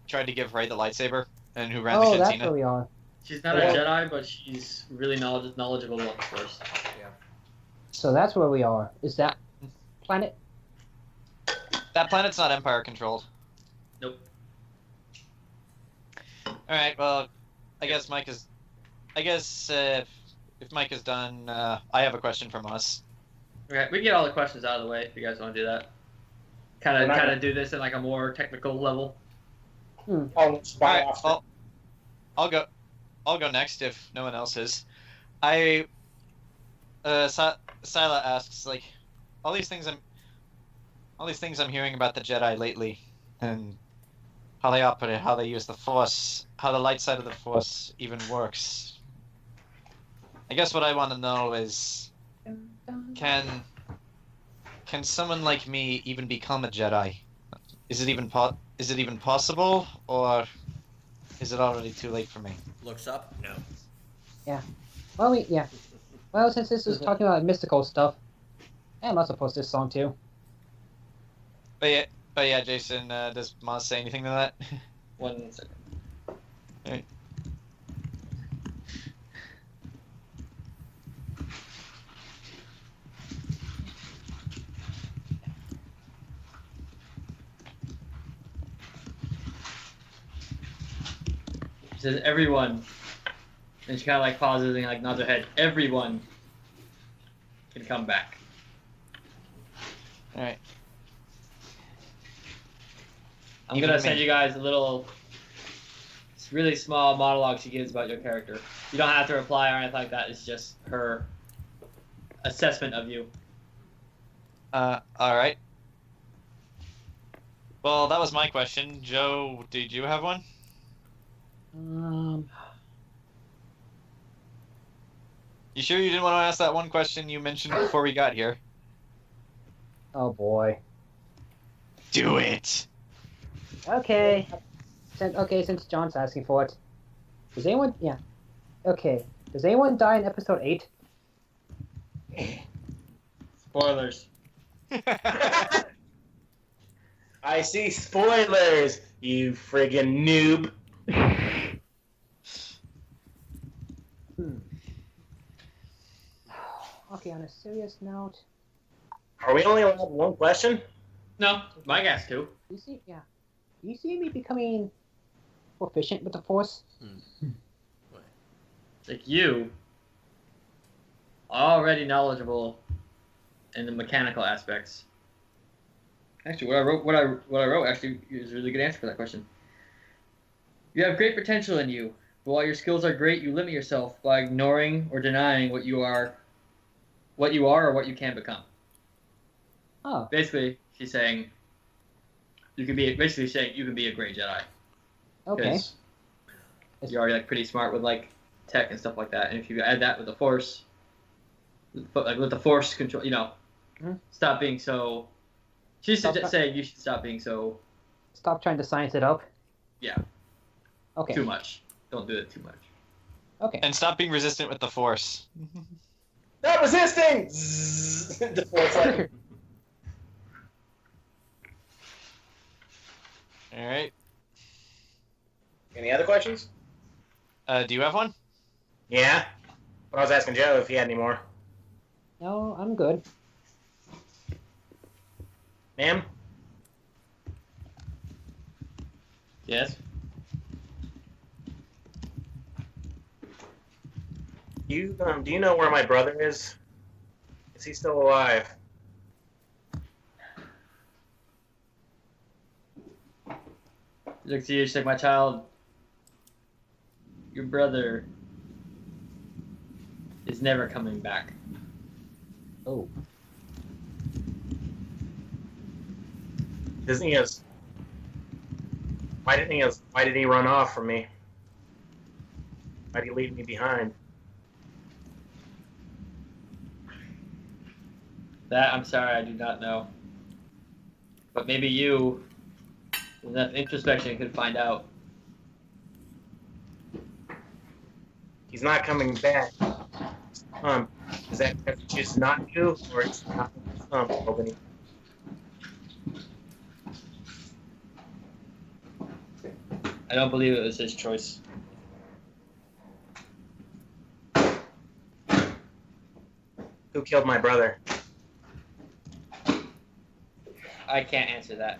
tried to give Rey the lightsaber and who ran the Oh, that's cantina. where we are. She's not a Jedi, but she's really knowledgeable about the Force. Yeah. So that's where we are. Is that planet? That planet's not Empire controlled. Nope. All right. Well, I guess if Mike is done, I have a question from us. Okay, we can get all the questions out of the way if you guys want to do that. Kind of do this at like a more technical level. Oh, All right. Well, I'll go next if no one else is. Syla asks, like, all these things I'm hearing about the Jedi lately, and how they operate, how they use the Force, how the light side of the Force even works. I guess what I want to know is, can someone like me even become a Jedi? Is it even possible, or is it already too late for me? Looks up? No. Well, since this is talking about mystical stuff, I must have posted this song too. But yeah, Jason, does Maz say anything to that? 1 second. Alright. She says, everyone. And she kind of like pauses and like nods her head. Everyone can come back. Alright. I'm going to send you guys a little, really small monologue she gives about your character. You don't have to reply or anything like that. It's just her assessment of you. Alright. Well, that was my question. Joe, did you have one? You sure you didn't want to ask that one question you mentioned before we got here? Oh boy. Do it! Okay. Since John's asking for it. Does anyone... Yeah. Okay. Does anyone die in episode 8? Spoilers. I see spoilers, you friggin' noob. Okay, on a serious note, Are we only allowed one question? No, my guess too. you see me becoming proficient with the Force? What? Like you, already knowledgeable in the mechanical aspects. Actually, what I wrote actually is a really good answer for that question. You have great potential in you, but while your skills are great, you limit yourself by ignoring or denying what you are or what you can become. Oh, Basically, she's saying you can be a great Jedi. okay. 'Cause you're already like pretty smart with like tech and stuff like that, and if you add that with the Force, with the Force control, stop being so. She's saying you should stop being so. Stop trying to science it up. Yeah. Okay. Too much. Don't do it too much. Okay. And stop being resistant with the Force. Not resisting! Zzz. The Force like, All right. any other questions? Do you have one? Yeah. But I was asking Joe if he had any more. No, I'm good. Ma'am? Yes. Do you know where my brother is? Is he still alive? Look to you, she's like, my child, your brother is never coming back. Oh. Doesn't he has? Why did he run off from me? Why did he leave me behind? That, I'm sorry, I do not know. But maybe you, with enough introspection, could find out. He's not coming back. Is that because he chooses not to, or it's not opening? I don't believe it was his choice. Who killed my brother? I can't answer that.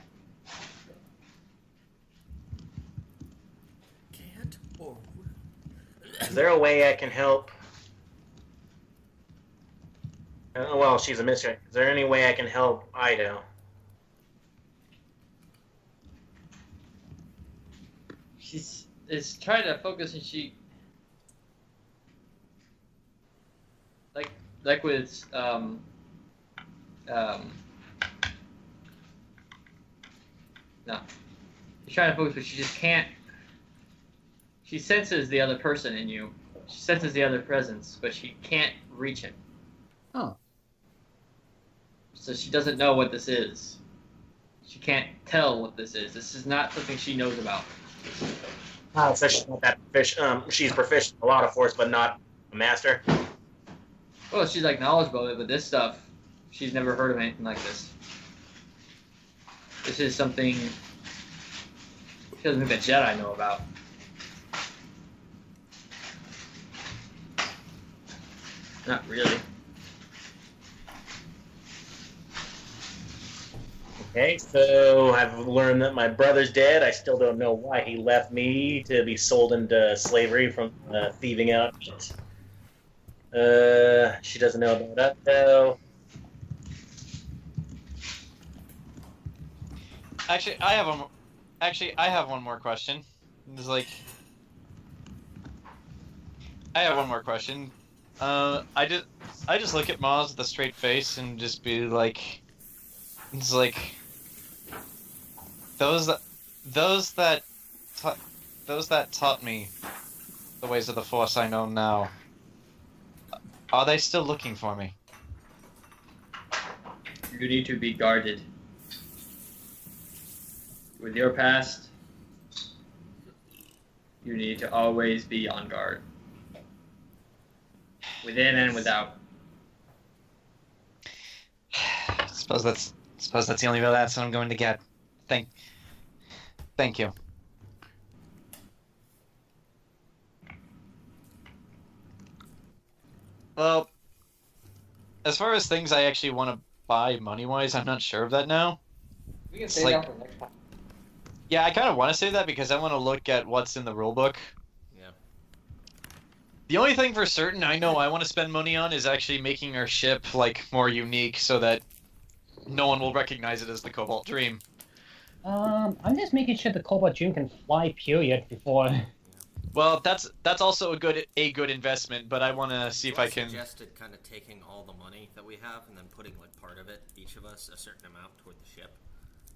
Can't or will. Is there a way I can help? Well, she's a mystery. Is there any way I can help Ido? She's is trying to focus, and she like with no, she's trying to focus, but she just can't. She senses the other person in you. She senses the other presence, but she can't reach him. Oh. So she doesn't know what this is. She can't tell what this is. This is not something she knows about. So she's not that proficient. She's proficient in a lot of Force, but not a master. Well, she's like knowledgeable of it, but this stuff, she's never heard of anything like this. This is something she doesn't think the Jedi know about. Not really. Okay, so I've learned that my brother's dead. I still don't know why he left me to be sold into slavery from thieving out meat. She doesn't know about that, though. Actually, I have one more question. It's like, I have one more question. I just look at Maz with a straight face and just be like, it's like, those that taught me the ways of the Force I know now, are they still looking for me? You need to be guarded. With your past, you need to always be on guard. Within and without. Suppose that's the only real answer I'm going to get. Thank you. Well, as far as things I actually want to buy money-wise, I'm not sure of that now. We can It's save like- that for next time. Yeah, I kind of want to say that because I want to look at what's in the rulebook. Yeah. The only thing for certain I know I want to spend money on is actually making our ship, like, more unique so that no one will recognize it as the Cobalt Dream. I'm just making sure the Cobalt Dream can fly, period, before... Well, that's also a good investment, but I want to see if I can... suggested kind of taking all the money that we have and then putting, like, part of it, each of us, a certain amount toward the ship.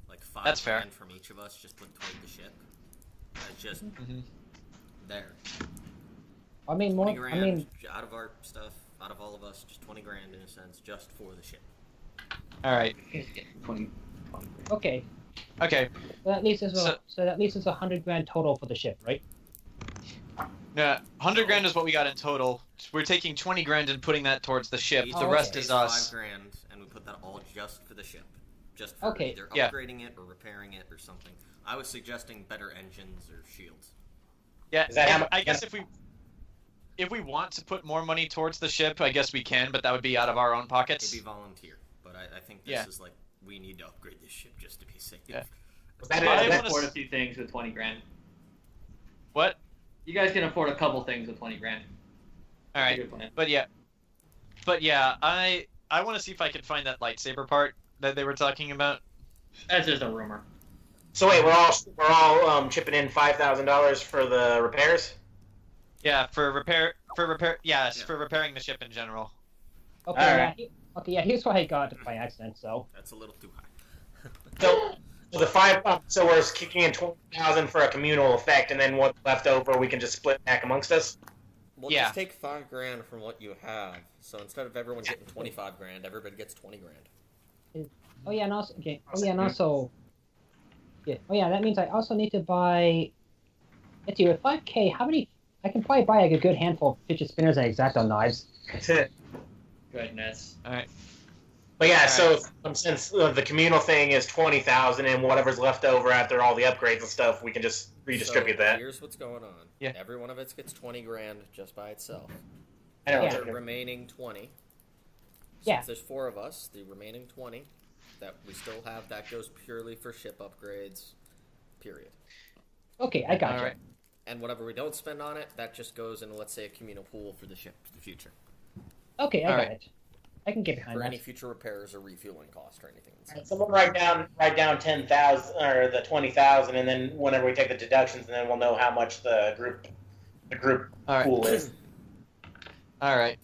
Like, That's fair. $5,000 from each of us, just put toward the ship. It's just there. I mean, 20 more... grand I mean... out of our stuff, out of all of us, just 20 grand in a sense, just for the ship. Alright. 20. Okay. Okay. So that leaves us So- so that leaves us 100 grand total for the ship, right? Yeah, 100 grand is what we got in total. We're taking 20 grand and putting that towards the ship. Each The of rest pays is us. 5 grand, and we put that all just for the ship. Just for Okay. either Yeah. upgrading it or repairing it or something. I was suggesting better engines or shields. Yeah, Is that how if- much- I guess if we want to put more money towards the ship, I guess we can, but that would be out of our own It'd pockets. be volunteer, but I think this Yeah. is like, we need to upgrade this ship just to be safe. Yeah. Was that You I guys can wanna afford s- a few things with 20 grand. What? You guys can afford a couple things with 20 grand. All right. Good plan. But yeah, I want to see if I can find that lightsaber part that they were talking about. That's just a rumor. So wait, we're all chipping in $5,000 for the repairs. Yeah, for repair. Yes, Yeah. for repairing the ship in general. Okay, Alright. yeah, here's what I got by accident, so... That's a little too high. So the so we're kicking in 20,000 for a communal effect, and then what's left over we can just split back amongst us. Well, Yeah. just take 5 grand from what you have. So instead of everyone getting 25 grand, everybody gets 20 grand. Oh yeah, and also... Okay. Oh yeah, and also... Yeah. Oh yeah, that means I also need to buy... Let's see, with 5k, how many... I can probably buy like a good handful of fidget spinners and X-Acto knives. That's it. Goodness. All right. But yeah, Alright. so since the communal thing is 20,000 and whatever's left over after all the upgrades and stuff, we can just redistribute So that. Here's what's going on. Yeah. Every one of us gets 20 grand just by itself. I know. Yeah. The remaining 20. Since Yeah. there's 4 of us, the remaining 20 that we still have, that goes purely for ship upgrades, period. Okay, I got you. Alright. And whatever we don't spend on it, that just goes into, let's say, a communal pool for the ship for the future. Okay, I got Alright. it. I can get behind For that. any future repairs or refueling cost or anything. Someone write down 10,000 or the 20,000, and then whenever we take the deductions, and then we'll know how much the group All right. pool is. All right.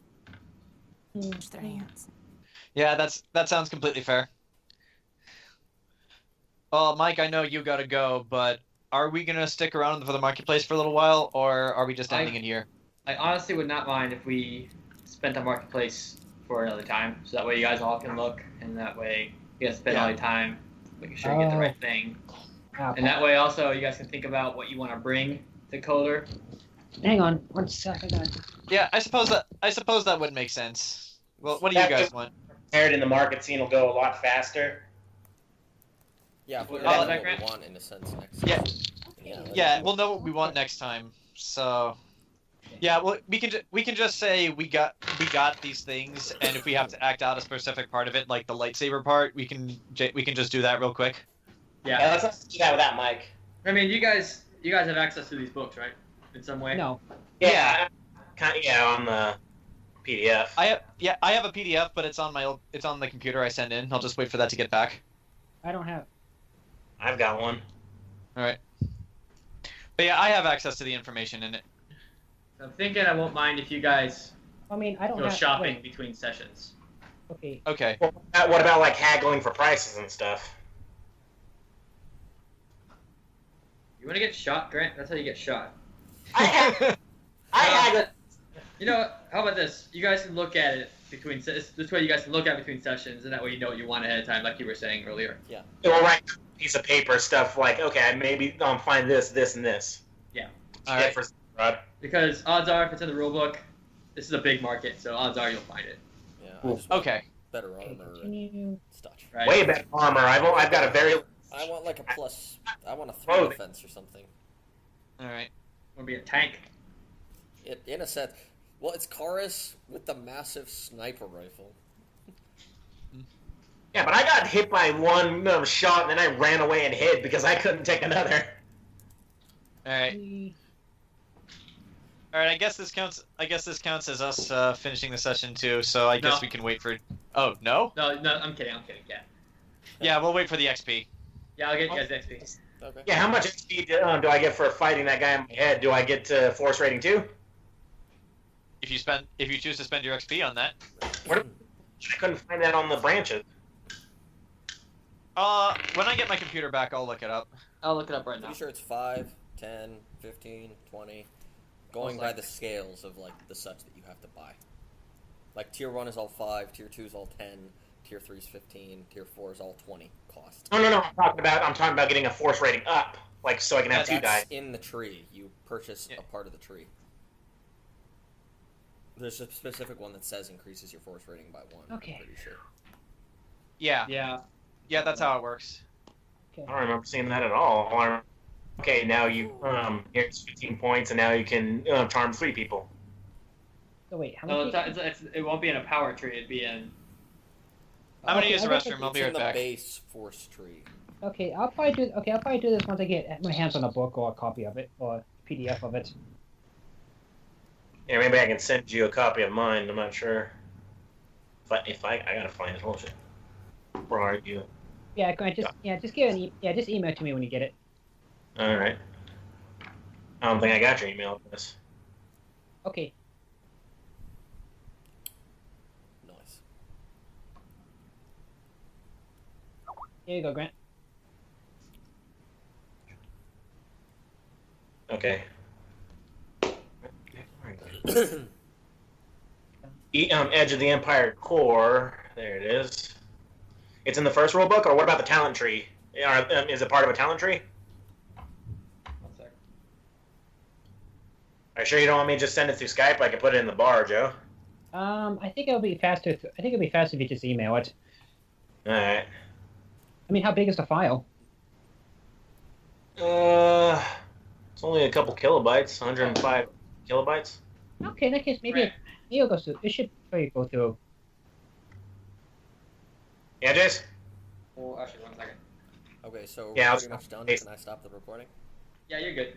Wash their hands. Yeah, that sounds completely fair. Well, Mike, I know you gotta go, but are we gonna stick around for the marketplace for a little while, or are we just ending it here? I honestly would not mind if we spent the marketplace for another time, so that way you guys all can look, and that way you guys spend all your time making sure you get the right thing. And that way also you guys can think about what you want to bring to Coder. Hang on, 1 second. Yeah, I suppose that would make sense. Well, what do you guys want? Prepared in the market scene will go a lot faster. Yeah, What- that's oh, what that we grant? want in a sense next Yeah. session. Yeah, we'll know what we want next time. So, yeah, well, we can just say we got these things, and if we have to act out a specific part of it, like the lightsaber part, we can just do that real quick. Yeah, Yeah. let's not do that without Mike. I mean, you guys have access to these books, right? In some way. No. Yeah, on the PDF. I have a PDF, but it's on the computer I send in. I'll just wait for that to get back. I don't have... I've got one. All right. But yeah, I have access to the information in it. So I'm thinking I won't mind if you guys I mean, I don't go have... shopping wait, between sessions. okay. Okay. What about like haggling for prices and stuff? You want to get shot, Grant? That's how you get shot. I haggle. You know what? How about this? You guys can look at it between this way. You guys can look at it between sessions, and that way you know what you want ahead of time, like you were saying earlier. We'll write a piece of paper stuff like, okay, maybe find this, and this. Yeah. All right. For Rod. Because odds are, if it's in the rulebook, this is a big market, so odds are you'll find it. Yeah, I just want Okay. better Okay, armor and continue. such. Right? Way better armor. I've got a very I want like a plus. I want a 3 Oh. defense or something. All right. Wanna be a tank? In a sense, well, it's Karis with the massive sniper rifle. Yeah, but I got hit by one shot, and then I ran away and hid because I couldn't take another. All right. Mm, All right. I guess this counts as us finishing the session too. So I guess No. we can wait for. Oh no. No, I'm kidding. Yeah. Yeah, we'll wait for the XP. Yeah, I'll get you guys XP. Okay. Yeah, how much XP do I get for fighting that guy in my head? Do I get force rating too? If you choose to spend your XP on that. I couldn't find that on the branches. When I get my computer back, I'll look it up. I'll look it up right now. Pretty sure it's 5, 10, 15, 20. Going by the scales of like the such that you have to buy. Like tier 1 is all 5, tier 2 is all 10, tier 3 is 15, tier 4 is all 20 cost. No. I'm talking about getting a force rating up, like so I can have 2 That's dice. in the tree. You purchase a part of the tree. There's a specific one that says increases your force rating by 1. Okay. I'm pretty sure. Yeah. Yeah. That's how it works. I don't remember seeing that at all. Okay, now you here's 15 points, and now you can charm 3 people. So wait, how No, much? it won't be in a power tree. It'd be in. I'm gonna Okay, use the I got restroom. I'll It's be in right the back. base force tree. Okay, I'll probably do this once I get my hands on a book or a copy of it or PDF of it. Yeah, maybe I can send you a copy of mine. I'm not sure. If I gotta find it. Hold on. Where are you? Yeah, just email it to me when you get it. All right. I don't think I got your email address. Okay. Nice. Here you go, Grant. Okay. Edge of the Empire Core. There it is. It's in the first rule book, or what about the talent tree? Is it part of a talent tree? 1 sec. Are you sure you don't want me to just send it through Skype? I can put it in the bar, Joe. I think it'll be faster. I think it'll be faster if you just email it. All right. I mean, how big is the file? It's only a couple kilobytes, 105 kilobytes. Okay, in that case, maybe it'll go through. It should probably go through. Yeah, Jace? Well, actually, 1 second. Okay, so Yeah, we're I'll pretty much done. stop. Can I stop the recording? Yeah, you're good.